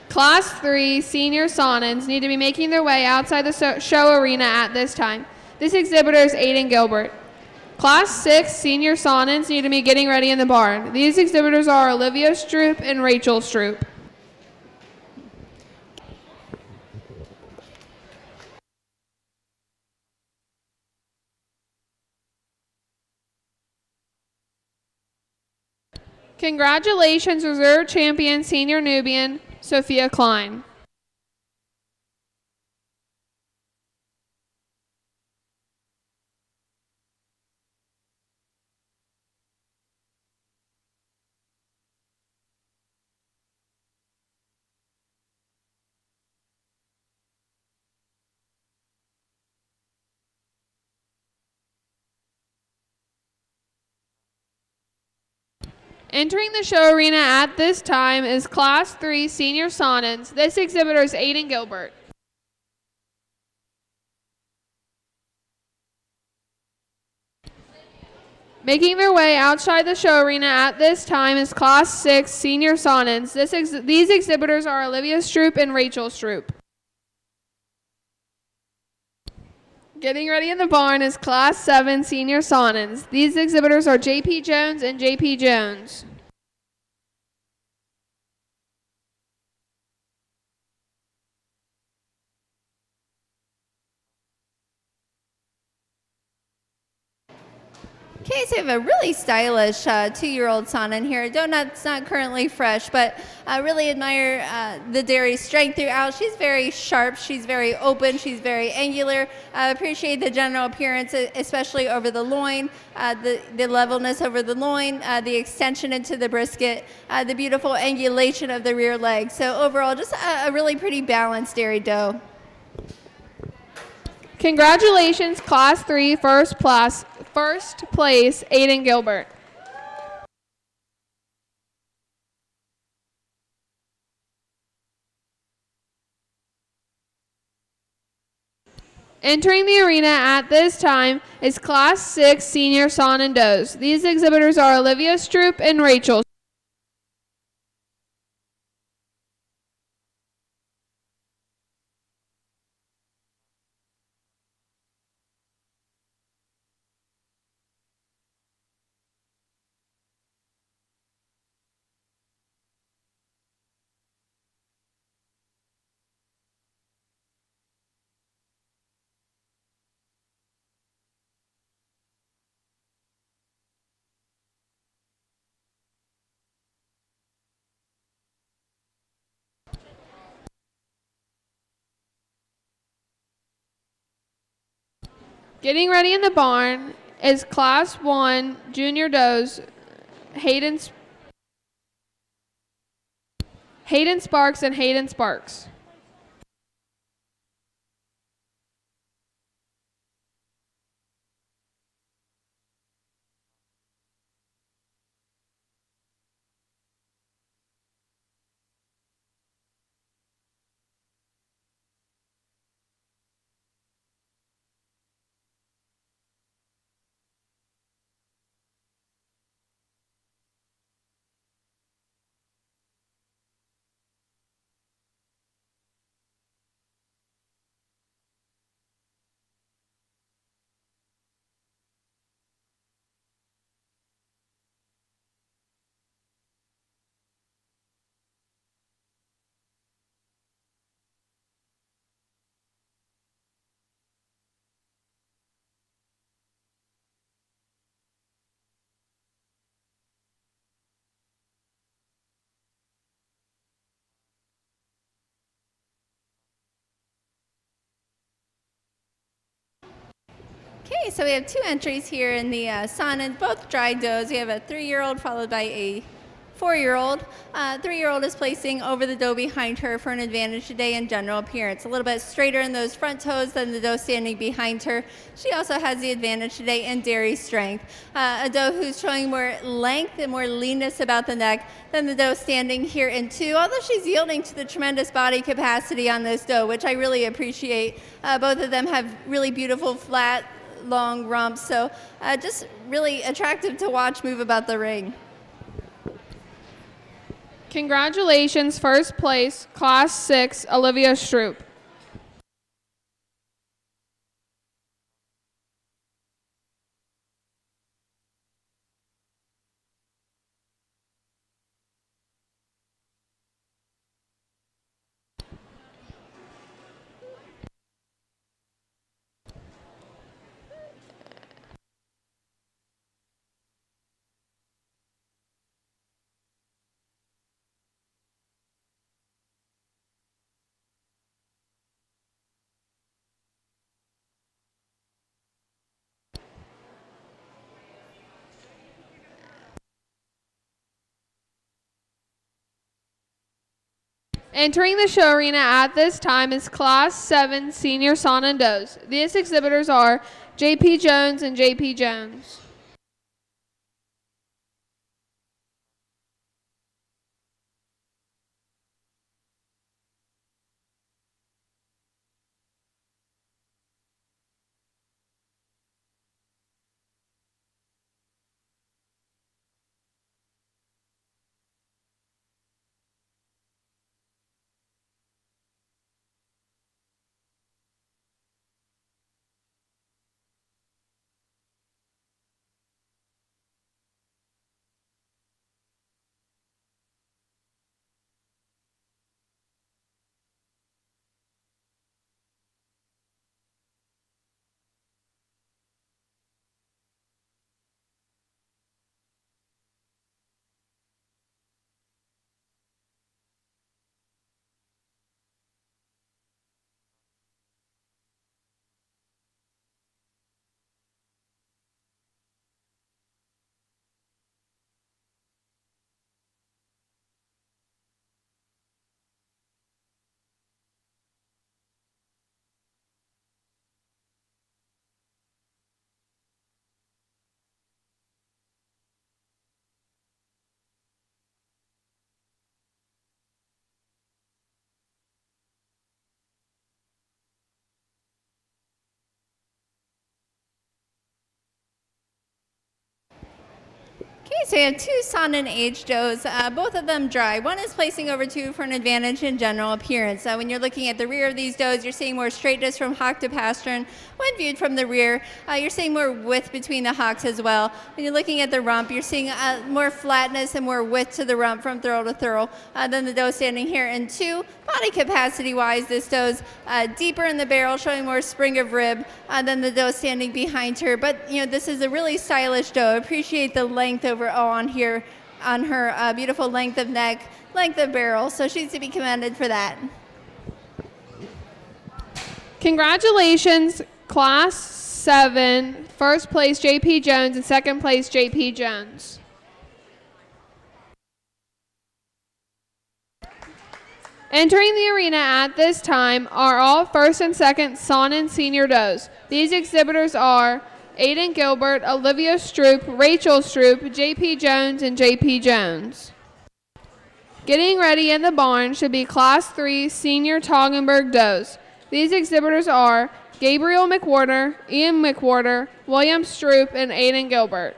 Class 3 senior Sonans need to be making their way outside the show arena at this time. This exhibitor is Aiden Gilbert. Class 6 senior sonnets need to be getting ready in the barn. These exhibitors are Olivia Stroop and Rachel Stroop. Congratulations, reserve champion senior Nubian, Sophia Klein. Entering the show arena at this time is Class 3 Senior Sonnets. This exhibitor is Aiden Gilbert. Making their way outside the show arena at this time is Class 6 Senior Sonnets. These exhibitors are Olivia Stroop and Rachel Stroop. Getting ready in the barn is Class 7 Senior Sonnets. These exhibitors are J.P. Jones and J.P. Jones. Okay, so we have a really stylish 2-year-old sonnet here. Donut's not currently fresh, but I really admire the dairy strength throughout. She's very sharp, she's very open, she's very angular. I appreciate the general appearance, especially over the loin, the levelness over the loin, the extension into the brisket, the beautiful angulation of the rear leg. So overall, just a really pretty balanced dairy doe. Congratulations, Class 3 first place, Aiden Gilbert. Entering the arena at this time is Class 6 Senior Son and Does. These exhibitors are Olivia Stroop and Rachel. Getting ready in the barn is Class 1 Junior Does, Hayden Sparks and Hayden Sparks. Okay, so we have 2 entries here in the sonnet, both dry does. We have a 3-year-old followed by a 4-year-old. 3-year-old is placing over the doe behind her for an advantage today in general appearance. A little bit straighter in those front toes than the doe standing behind her. She also has the advantage today in dairy strength. A doe who's showing more length and more leanness about the neck than the doe standing here in 2, although she's yielding to the tremendous body capacity on this doe, which I really appreciate. Both of them have really beautiful flat, long rumps, so just really attractive to watch move about the ring. Congratulations, first place, Class 6, Olivia Stroop. Entering the show arena at this time is Class 7 Senior Son and Does. These exhibitors are J.P. Jones and J.P. Jones. Okay, so we have two Son and Age does, both of them dry. One is placing over 2 for an advantage in general appearance. When you're looking at the rear of these does, you're seeing more straightness from hock to pastern. When viewed from the rear, you're seeing more width between the hocks as well. When you're looking at the rump, you're seeing more flatness and more width to the rump from thurl to thurl than the doe standing here. And 2, body capacity-wise, this doe's deeper in the barrel, showing more spring of rib than the doe standing behind her. But, you know, this is a really stylish doe. Appreciate the length overall on here, on her beautiful length of neck, length of barrel. So she's to be commended for that. Congratulations, Class 7, first place J.P. Jones and second place J.P. Jones. Entering the arena at this time are all first and second Son and Senior does. These exhibitors are Aiden Gilbert, Olivia Stroop, Rachel Stroop, J.P. Jones, and J.P. Jones. Getting ready in the barn should be Class 3 Senior Toggenburg does. These exhibitors are Gabriel McWhorter, Ian McWhorter, William Stroop, and Aiden Gilbert.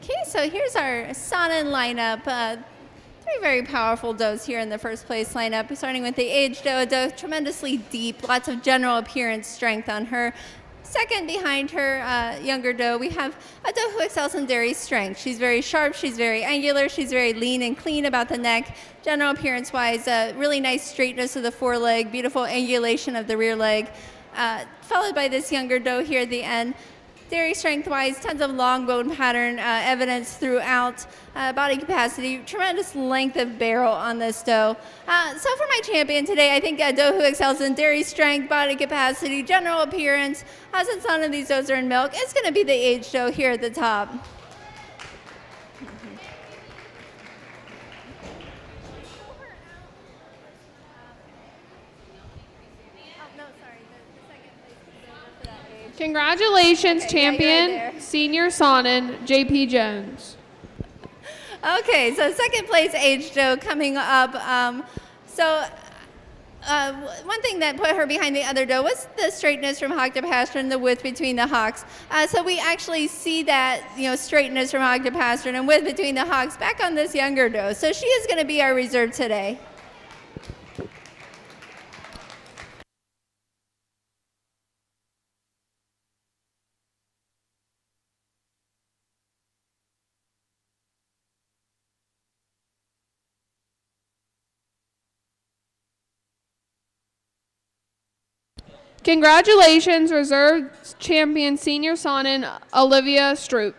Okay, so here's our Son and lineup. 3 very powerful does here in the first place lineup, starting with the Age doe, a doe tremendously deep, lots of general appearance strength on her. Second behind her, younger doe, we have a doe who excels in dairy strength. She's very sharp, she's very angular, she's very lean and clean about the neck. General appearance-wise, really nice straightness of the foreleg, beautiful angulation of the rear leg, followed by this younger doe here at the end. Dairy strength-wise, tons of long bone pattern evidence throughout. Body capacity, tremendous length of barrel on this doe. So for my champion today, I think a doe who excels in dairy strength, body capacity, general appearance, since none of these does are in milk, it's going to be the Age doe here at the top. Congratulations, Okay, yeah, you're right champion, there. Senior Sonnen, J.P. Jones. Okay, so second place Age doe coming up. One thing that put her behind the other doe was the straightness from hock to pastern, the width between the hocks. So we actually see that, you know, straightness from hock to pastern and width between the hocks back on this younger doe. So she is going to be our reserve today. Congratulations, reserve champion senior sonnen Olivia Stroop.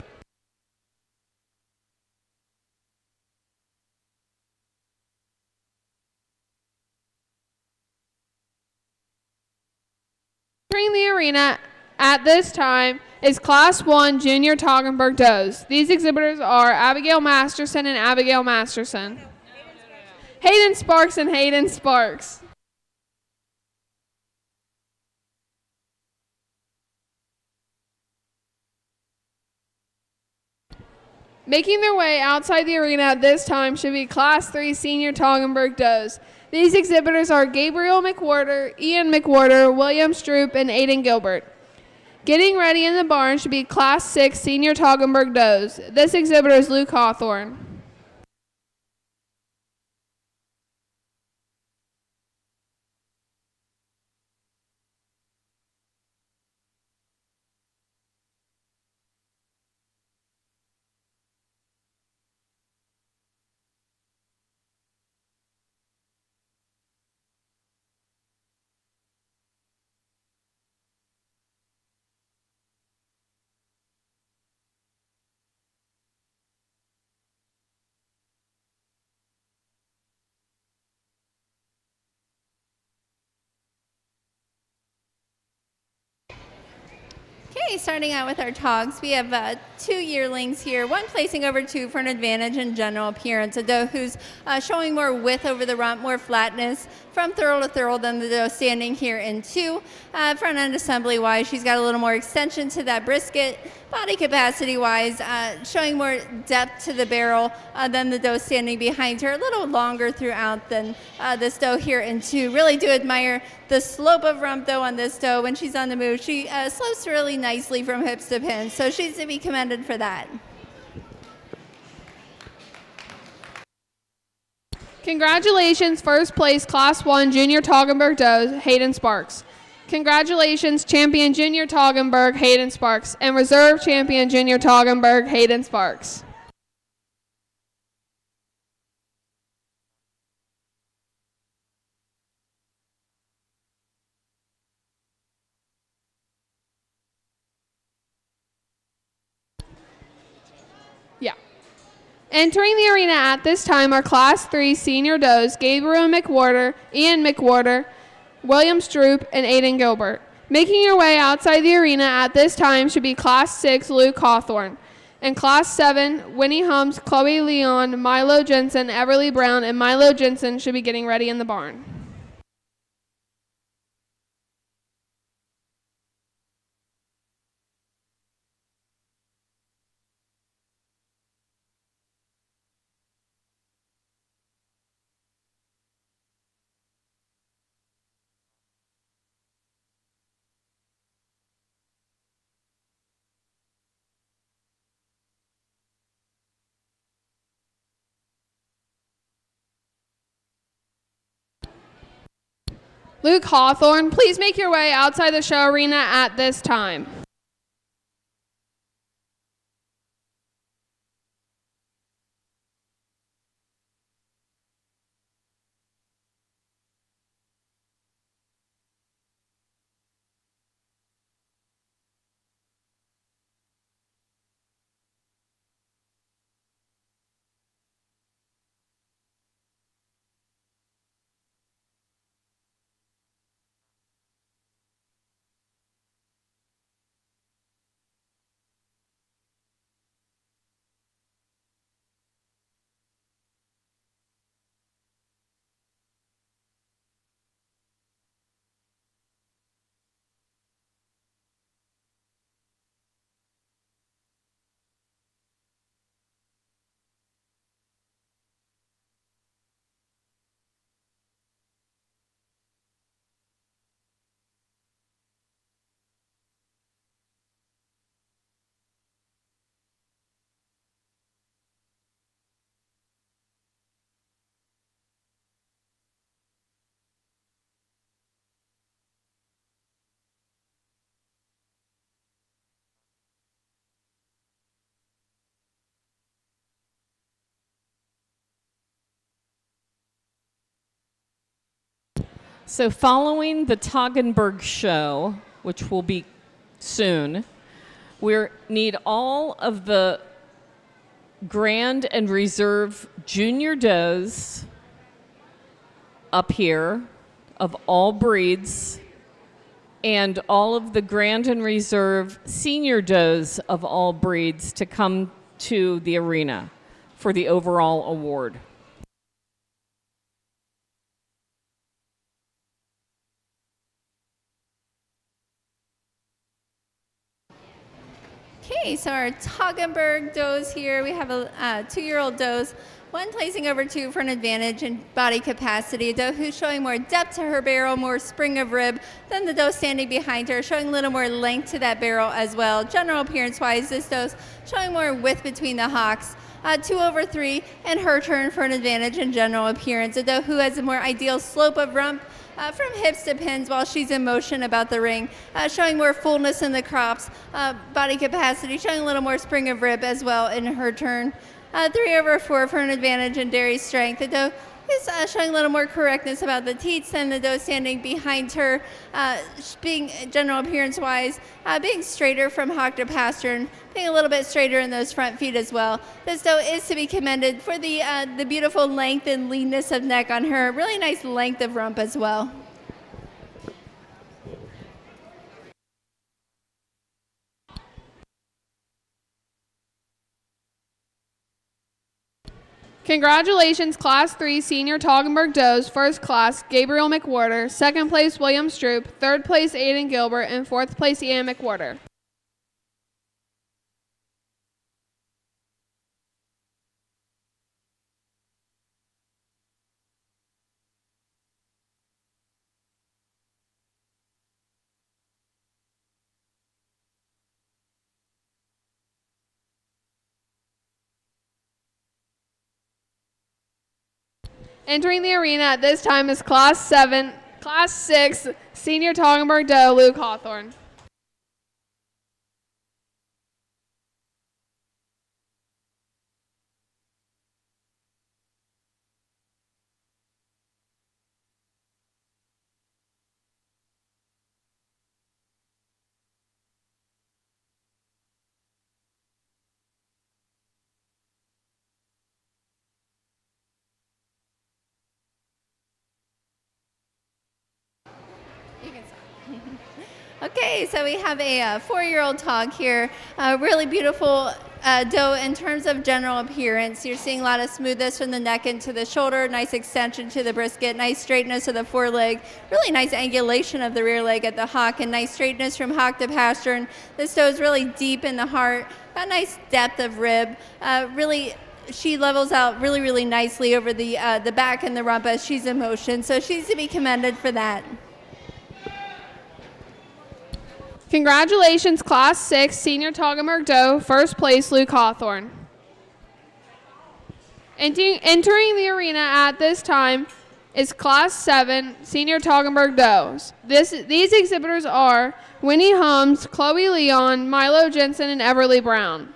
Entering the arena at this time is Class 1 Junior Toggenburg Does. These exhibitors are Abigail Masterson and Abigail Masterson. Hayden Sparks and Hayden Sparks. Making their way outside the arena at this time should be Class 3 Senior Toggenburg Does. These exhibitors are Gabriel McWhorter, Ian McWhorter, William Stroop, and Aiden Gilbert. Getting ready in the barn should be Class 6 Senior Toggenburg Does. This exhibitor is Luke Hawthorne. Okay, starting out with our togs, we have 2 yearlings here, one placing over 2 for an advantage in general appearance. A doe who's showing more width over the rump, more flatness from thurl to thurl than the doe standing here in 2. Front end assembly wise, she's got a little more extension to that brisket. Body capacity wise, showing more depth to the barrel than the doe standing behind her. A little longer throughout than this doe here in 2. Really do admire the slope of rump though on this doe. When she's on the move, she slopes really nicely from hips to pins. So she's to be commended for that. Congratulations, first place Class 1 Junior Toggenburg Does, Hayden Sparks. Congratulations, champion Junior Toggenburg, Hayden Sparks, and reserve champion Junior Toggenburg, Hayden Sparks. Yeah. Entering the arena at this time are Class 3 Senior Does, Gabriel McWhorter, Ian McWhorter, William Stroop, and Aiden Gilbert. Making your way outside the arena at this time should be Class 6 Luke Hawthorne, and Class 7 Winnie Humps, Chloe Leon, Milo Jensen, Everly Brown, and Milo Jensen should be getting ready in the barn. Luke Hawthorne, please make your way outside the show arena at this time. So following the Toggenburg show, which will be soon, we need all of the Grand and Reserve Junior does up here of all breeds, and all of the Grand and Reserve Senior does of all breeds to come to the arena for the overall award. Okay, so our Toggenburg does here. We have a 2-year-old does, one placing over 2 for an advantage in body capacity. A doe who's showing more depth to her barrel, more spring of rib than the doe standing behind her, showing a little more length to that barrel as well. General appearance-wise, this doe's showing more width between the hocks. 2 over 3, and her turn for an advantage in general appearance. A doe who has a more ideal slope of rump from hips to pins while she's in motion about the ring, showing more fullness in the crops, body capacity, showing a little more spring of rib as well in her turn. 3 over 4 for an advantage in dairy strength. The doe is showing a little more correctness about the teats than the doe standing behind her, being general appearance-wise, being straighter from hock to pastern, being a little bit straighter in those front feet as well. This doe is to be commended for the beautiful length and leanness of neck on her, really nice length of rump as well. Congratulations, Class 3 Senior Toggenburg Does, First Class Gabriel McWhorter, Second Place William Stroop, Third Place Aiden Gilbert, and Fourth Place Ian McWhorter. Entering the arena at this time is Class 6 Senior Toggenburg Doe, Luke Hawthorne. Okay, so we have a 4-year-old tog here, really beautiful doe in terms of general appearance. You're seeing a lot of smoothness from the neck into the shoulder, nice extension to the brisket, nice straightness of the foreleg, really nice angulation of the rear leg at the hock, and nice straightness from hock to pastern. This doe is really deep in the heart, a nice depth of rib, really. She levels out really, really nicely over the back and the rump as she's in motion, so she's to be commended for that. Congratulations, Class 6 Senior Toggenburg Doe, First Place Luke Hawthorne. Entering the arena at this time is Class 7 Senior Toggenburg Does. These exhibitors are Winnie Hums, Chloe Leon, Milo Jensen, and Everly Brown.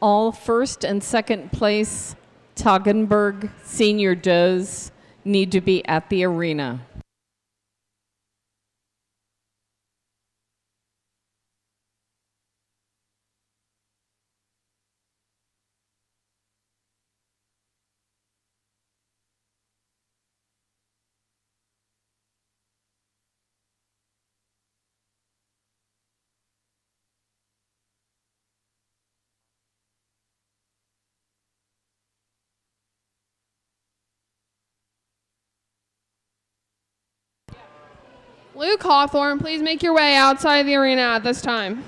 All first and second place Toggenburg senior does need to be at the arena. Luke Hawthorne, please make your way outside the arena at this time.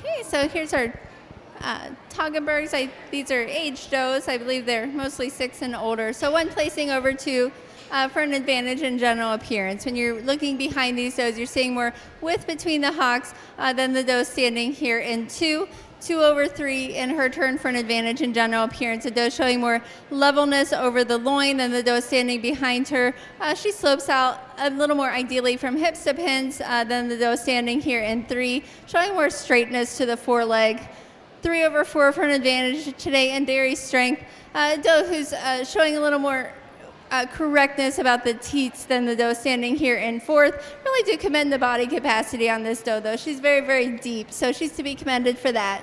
Okay, so here's our Toggenburgs. These are aged does. I believe they're mostly 6 and older. So one placing over 2 for an advantage in general appearance. When you're looking behind these does, you're seeing more width between the hocks than the doe standing here in 2. 2 over 3 in her turn for an advantage in general appearance. The doe showing more levelness over the loin than the doe standing behind her. She slopes out a little more ideally from hips to pins than the doe standing here in 3, showing more straightness to the foreleg. 3 over 4 for an advantage today in dairy strength. Doe who's showing a little more correctness about the teats than the doe standing here in 4th. Really do commend the body capacity on this doe, though. She's very, very deep, so she's to be commended for that.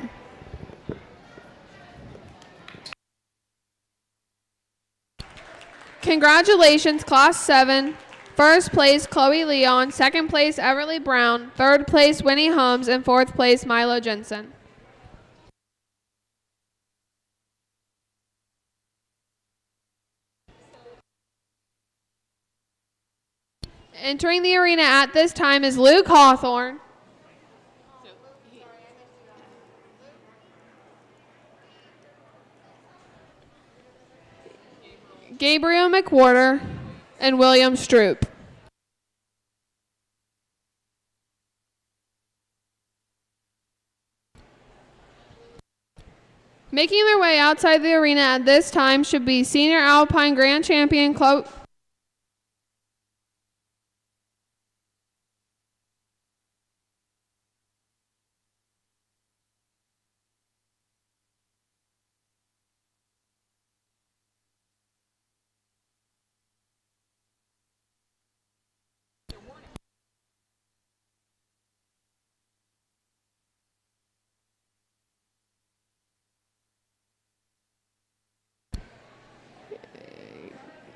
Congratulations, Class 7. First place, Chloe Leon. Second place, Everly Brown. Third place, Winnie Hums. And fourth place, Milo Jensen. Entering the arena at this time is Luke Hawthorne. Gabriel McWhorter and William Stroop. Making their way outside the arena at this time should be Senior Alpine Grand Champion Chloe.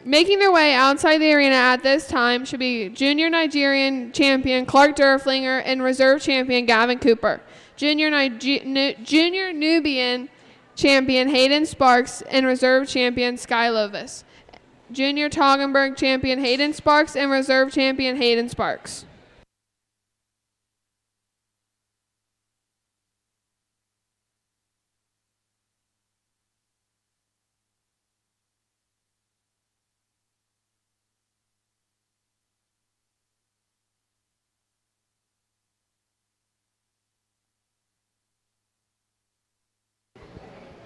Making their way outside the arena at this time should be Junior Nigerian Champion Clark Durflinger and Reserve Champion Gavin Cooper. Junior Nubian Champion Hayden Sparks and Reserve Champion Sky Lovis. Junior Toggenburg Champion Hayden Sparks and Reserve Champion Hayden Sparks.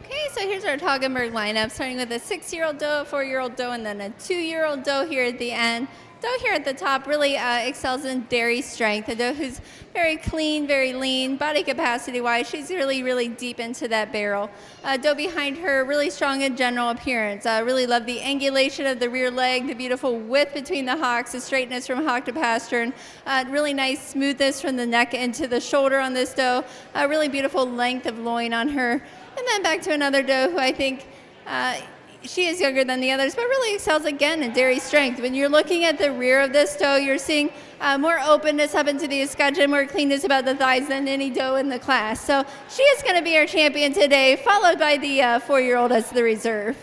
Okay, so here's our Toggenburg lineup, starting with a 6-year-old doe, a 4-year-old doe, and then a 2-year-old doe here at the end. Doe here at the top really excels in dairy strength. A doe who's very clean, very lean, body capacity-wise. She's really, really deep into that barrel. Doe behind her, really strong in general appearance. Really love the angulation of the rear leg, the beautiful width between the hocks, the straightness from hock to pastern. Really nice smoothness from the neck into the shoulder on this doe. Really beautiful length of loin on her. And then back to another doe who I think she is younger than the others, but really excels again in dairy strength. When you're looking at the rear of this doe, you're seeing more openness up into the escutcheon, more cleanness about the thighs than any doe in the class. So she is going to be our champion today, followed by the 4-year-old as the reserve.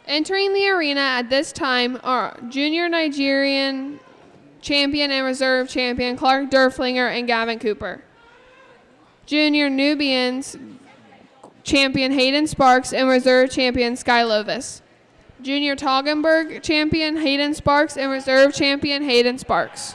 Entering the arena at this time are junior Nigerian champion and reserve champion Clark Durflinger and Gavin Cooper. Junior Nubians champion Hayden Sparks and reserve champion Sky Lovis. Junior Toggenburg champion Hayden Sparks and reserve champion Hayden Sparks.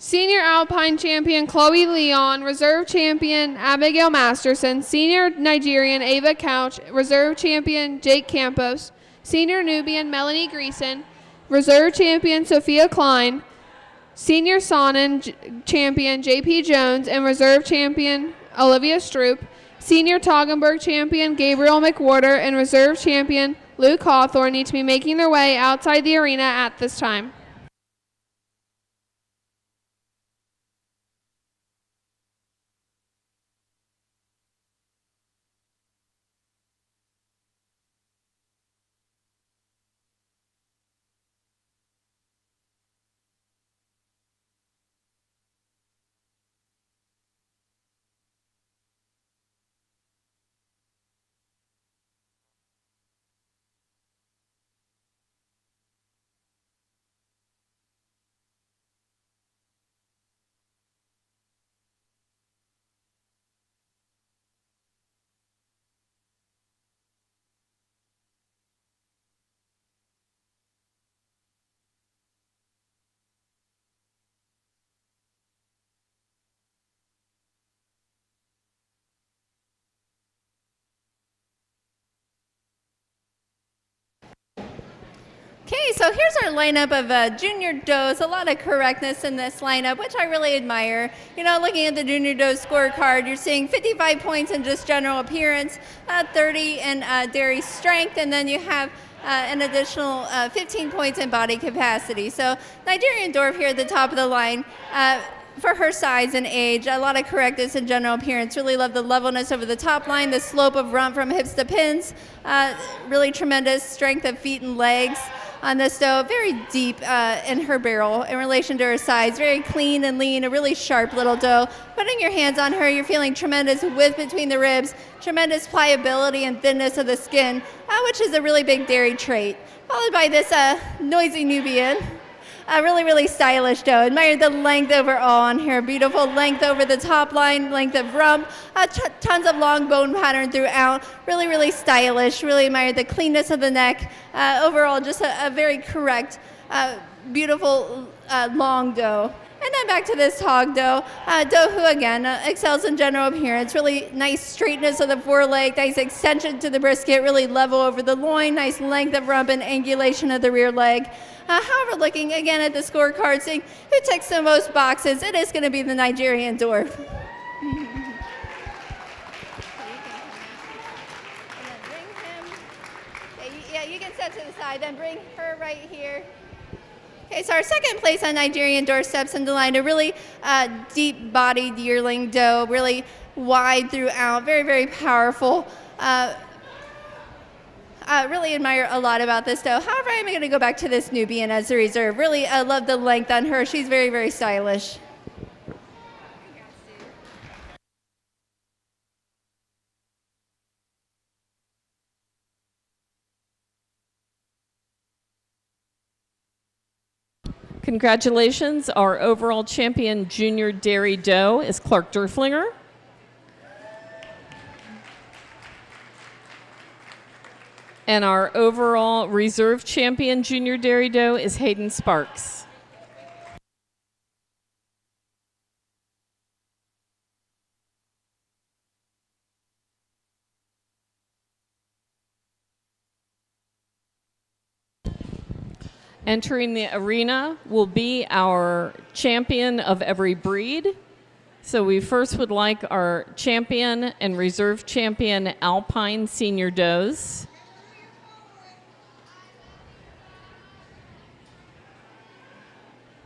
Senior Alpine champion Chloe Leon, reserve champion Abigail Masterson, senior Nigerian Ava Couch, reserve champion Jake Campos, senior Nubian Melanie Greason, reserve champion Sophia Klein, senior Sonnen champion JP Jones, and reserve champion Olivia Stroop, senior Toggenburg champion Gabriel McWhorter, and reserve champion Luke Hawthorne need to be making their way outside the arena at this time. Okay, so here's our lineup of junior does. A lot of correctness in this lineup, which I really admire. You know, looking at the junior doe scorecard, you're seeing 55 points in just general appearance, 30 in dairy strength, and then you have an additional 15 points in body capacity. So Nigerian Dwarf here at the top of the line. For her size and age, a lot of correctness in general appearance. Really love the levelness over the top line, the slope of rump from hips to pins. Really tremendous strength of feet and legs on this doe. Very deep in her barrel in relation to her size. Very clean and lean, a really sharp little doe. Putting your hands on her, you're feeling tremendous width between the ribs, tremendous pliability and thinness of the skin, which is a really big dairy trait. Followed by this noisy Nubian. A really, really stylish doe. Admire the length overall on her. Beautiful length over the top line, length of rump, tons of long bone pattern throughout. Really, really stylish. Really admire the cleanness of the neck. Overall, just a very correct, beautiful, long doe. And then back to this hog doe. Doe who, again, excels in general appearance. Really nice straightness of the foreleg, nice extension to the brisket, really level over the loin, nice length of rump and angulation of the rear leg. However, looking again at the scorecard, seeing who ticks the most boxes, it is going to be the Nigerian Dwarf. Yeah, you can step to the side, then bring her right here. Okay, so our second place on Nigerian Dwarf steps into line, a really deep-bodied yearling doe, really wide throughout, very, very powerful. Really admire a lot about this doe. However, I'm going to go back to this Nubian as a reserve. Really love the length on her. She's very, very stylish. Congratulations, our overall champion junior dairy doe is Clark Durflinger. And our overall reserve champion junior dairy doe is Hayden Sparks. Entering the arena will be our champion of every breed. So we first would like our champion and reserve champion Alpine senior does.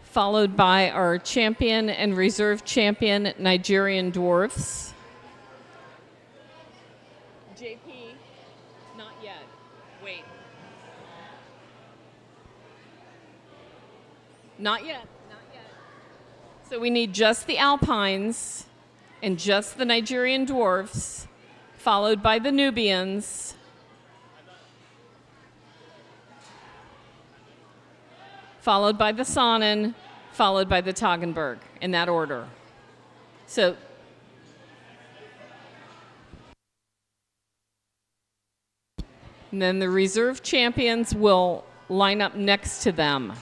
Followed by our champion and reserve champion Nigerian dwarfs. JP, not yet. Wait. Not yet. Not yet. So we need just the Alpines and just the Nigerian dwarfs, followed by the Nubians. Followed by the Saanen, followed by the Toggenburg, in that order. So, and then the reserve champions will line up next to them.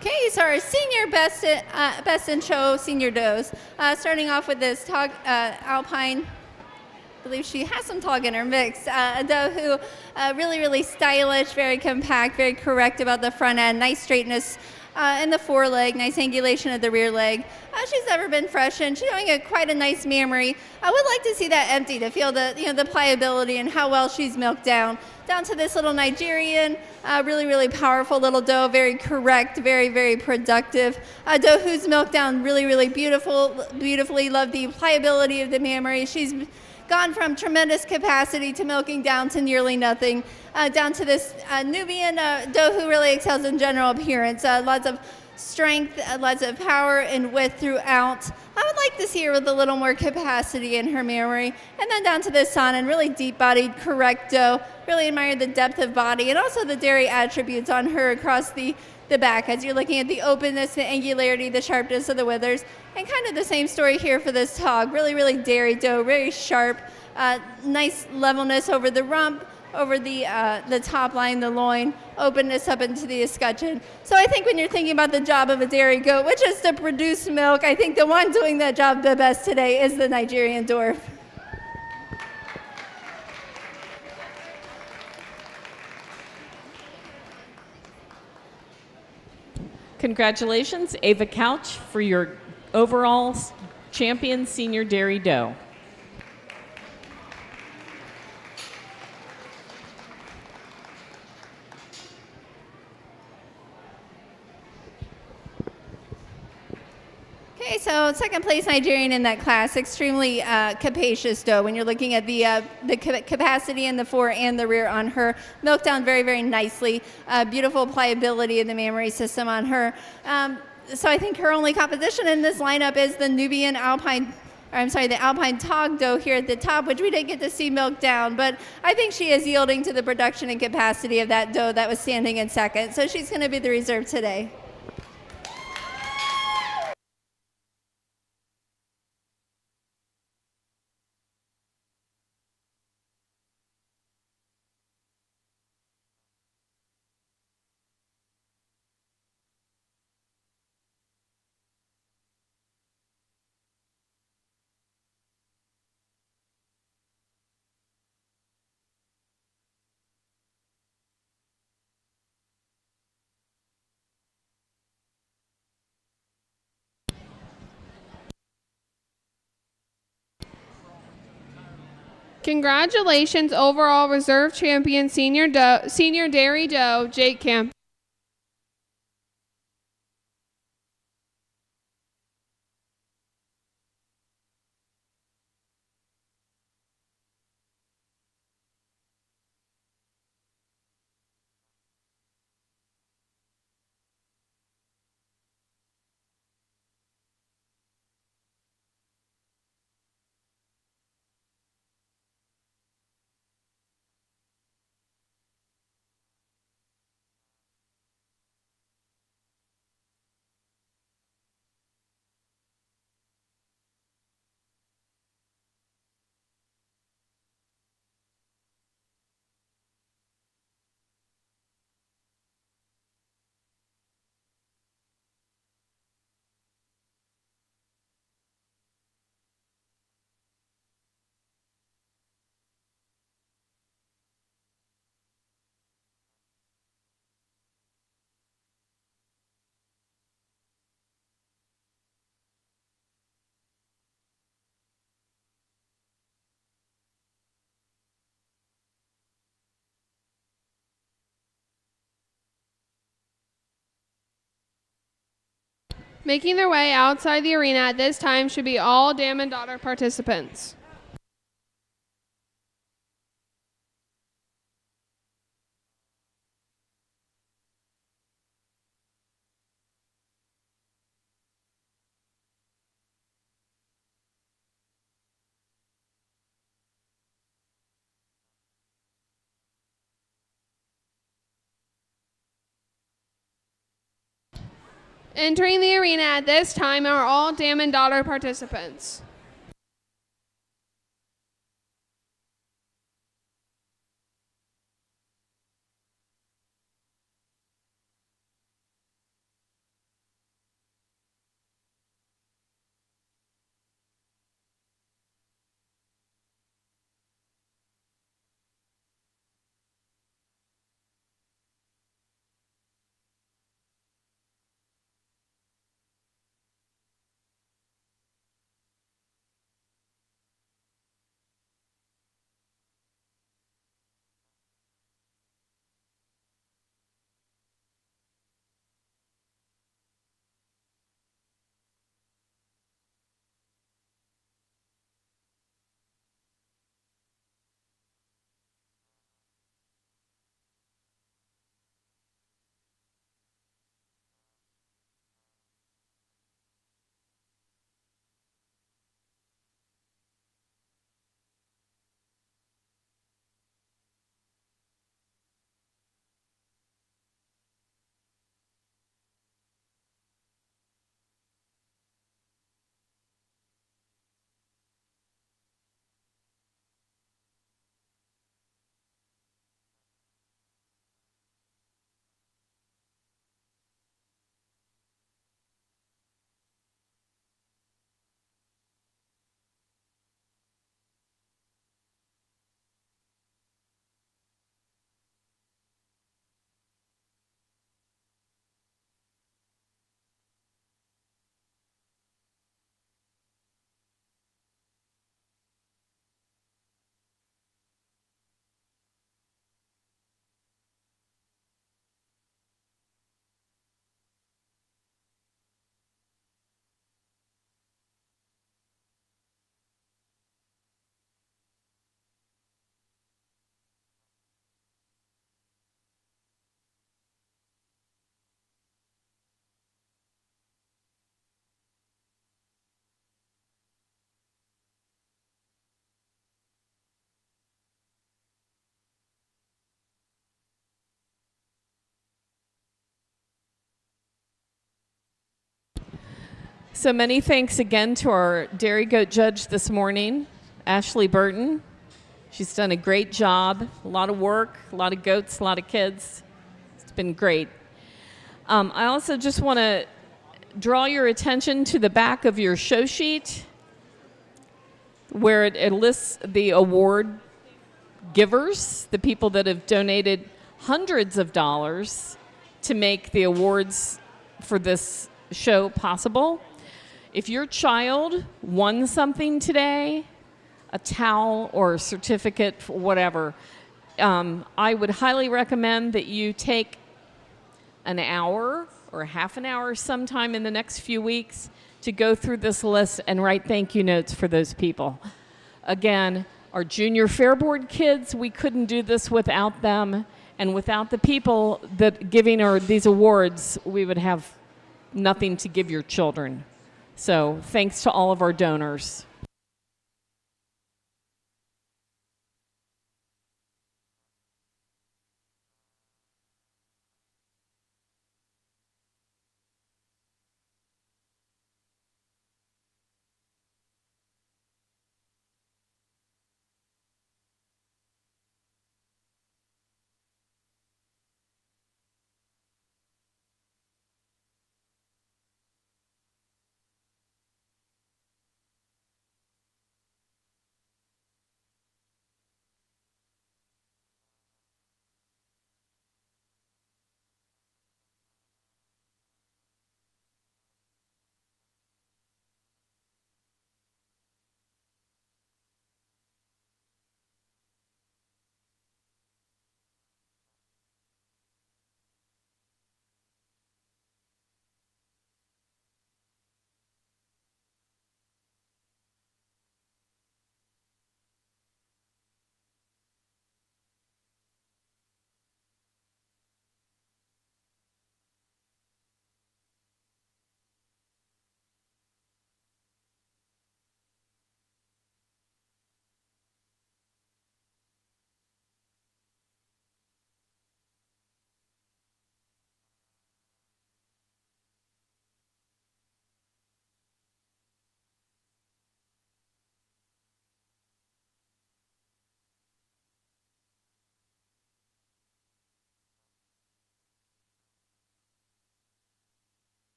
Okay, so our senior best in show senior does. Starting off with this Alpine. I believe she has some tog in her mix. A doe who really, really stylish, very compact, very correct about the front end, nice straightness in the foreleg, nice angulation of the rear leg. She's never been freshened. She's doing quite a nice mammary. I would like to see that empty to feel the pliability and how well she's milked down. Down to this little Nigerian, really, really powerful little doe, very correct, very, very productive. A doe who's milked down really, really beautifully. Love the pliability of the mammary. She's gone from tremendous capacity to milking down to nearly nothing. Down to this Nubian doe who really excels in general appearance. Lots of strength, lots of power and width throughout. I would like to see her with a little more capacity in her mammary. And then down to this Saanen, really deep-bodied, correct doe. Really admire the depth of body and also the dairy attributes on her across the the back as you're looking at the openness, the angularity, the sharpness of the withers. And kind of the same story here for this hog. Really, really dairy doe, very sharp, nice levelness over the rump, over the top line, the loin, openness up into the escutcheon. So I think when you're thinking about the job of a dairy goat, which is to produce milk, I think the one doing that job the best today is the Nigerian dwarf. Congratulations, Ava Couch, for your overall champion senior dairy doe. Okay, so second place Nigerian in that class, extremely capacious doe. When you're looking at the capacity in the fore and the rear on her, milked down very, very nicely. Beautiful pliability in the mammary system on her. So I think her only competition in this lineup is the Nubian Alpine, or I'm sorry, the Alpine Tog doe here at the top, which we didn't get to see milked down, but I think she is yielding to the production and capacity of that doe that was standing in second. So she's going to be the reserve today. Congratulations, overall reserve champion senior dairy doe, Jake Camp. Making their way outside the arena at this time should be all dam and daughter participants. Entering the arena at this time are all dam and daughter participants. So many thanks again to our dairy goat judge this morning, Ashley Burton. She's done a great job, a lot of work, a lot of goats, a lot of kids. It's been great. I also just want to draw your attention to the back of your show sheet where it lists the award givers, the people that have donated hundreds of dollars to make the awards for this show possible. If your child won something today, a towel or a certificate, whatever, I would highly recommend that you take an hour or half an hour sometime in the next few weeks to go through this list and write thank you notes for those people. Again, our junior Fairboard kids, we couldn't do this without them. And without the people that giving these awards, we would have nothing to give your children. So thanks to all of our donors.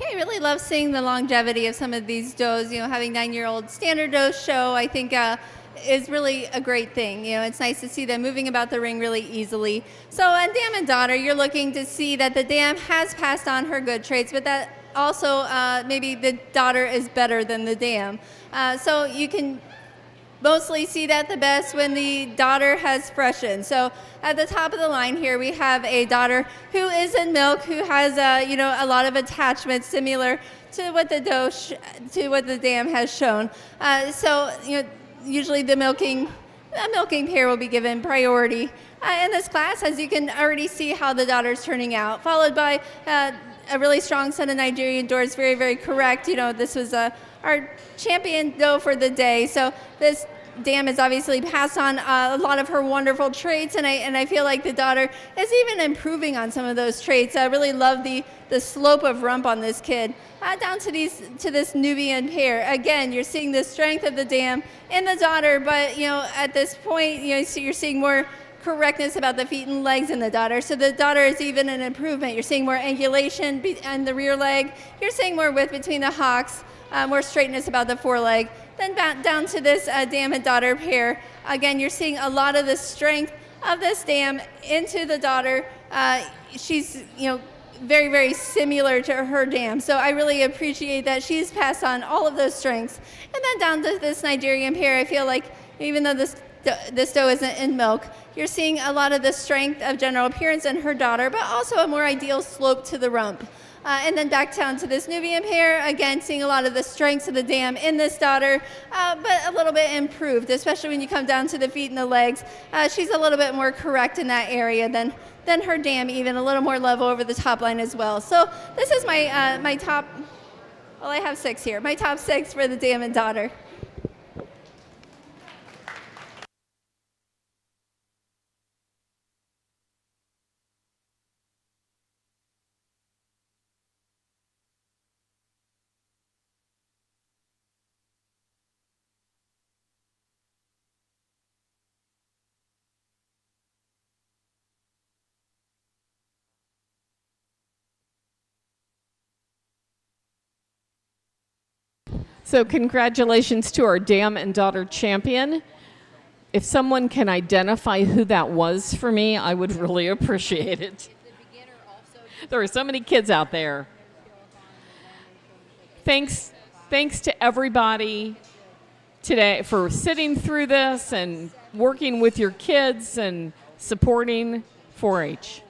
I really love seeing the longevity of some of these does. Having 9-year-old standard does show, I think, is really a great thing. It's nice to see them moving about the ring really easily. So on dam and daughter, you're looking to see that the dam has passed on her good traits, but that also maybe the daughter is better than the dam. So you can mostly see that the best when the daughter has freshened. So at the top of the line here, we have a daughter who is in milk, who has a lot of attachments similar to what the dam has shown. Usually a milking pair will be given priority in this class, as you can already see how the daughter's turning out, followed by a really strong set of Nigerian doors, very, very correct. This was our champion doe for the day. So this dam has obviously passed on a lot of her wonderful traits, and I feel like the daughter is even improving on some of those traits. I really love the slope of rump on this kid. Down to this Nubian pair. Again, you're seeing the strength of the dam in the daughter, but at this point, you're seeing more correctness about the feet and legs in the daughter. So the daughter is even an improvement. You're seeing more angulation on the rear leg. You're seeing more width between the hocks, more straightness about the foreleg. Then back down to this dam and daughter pair. Again, you're seeing a lot of the strength of this dam into the daughter. She's, very, very similar to her dam. So I really appreciate that she's passed on all of those strengths. And then down to this Nigerian pair, I feel like even though this doe isn't in milk, you're seeing a lot of the strength of general appearance in her daughter, but also a more ideal slope to the rump. And then back down to this Nubian pair, again, seeing a lot of the strengths of the dam in this daughter, but a little bit improved, especially when you come down to the feet and the legs. She's a little bit more correct in that area than her dam, even a little more level over the top line as well. So this is my top, well, I have 6 here, my top 6 for the dam and daughter. So congratulations to our dam and daughter champion. If someone can identify who that was for me, I would really appreciate it. There are so many kids out there. Thanks to everybody today for sitting through this and working with your kids and supporting 4-H.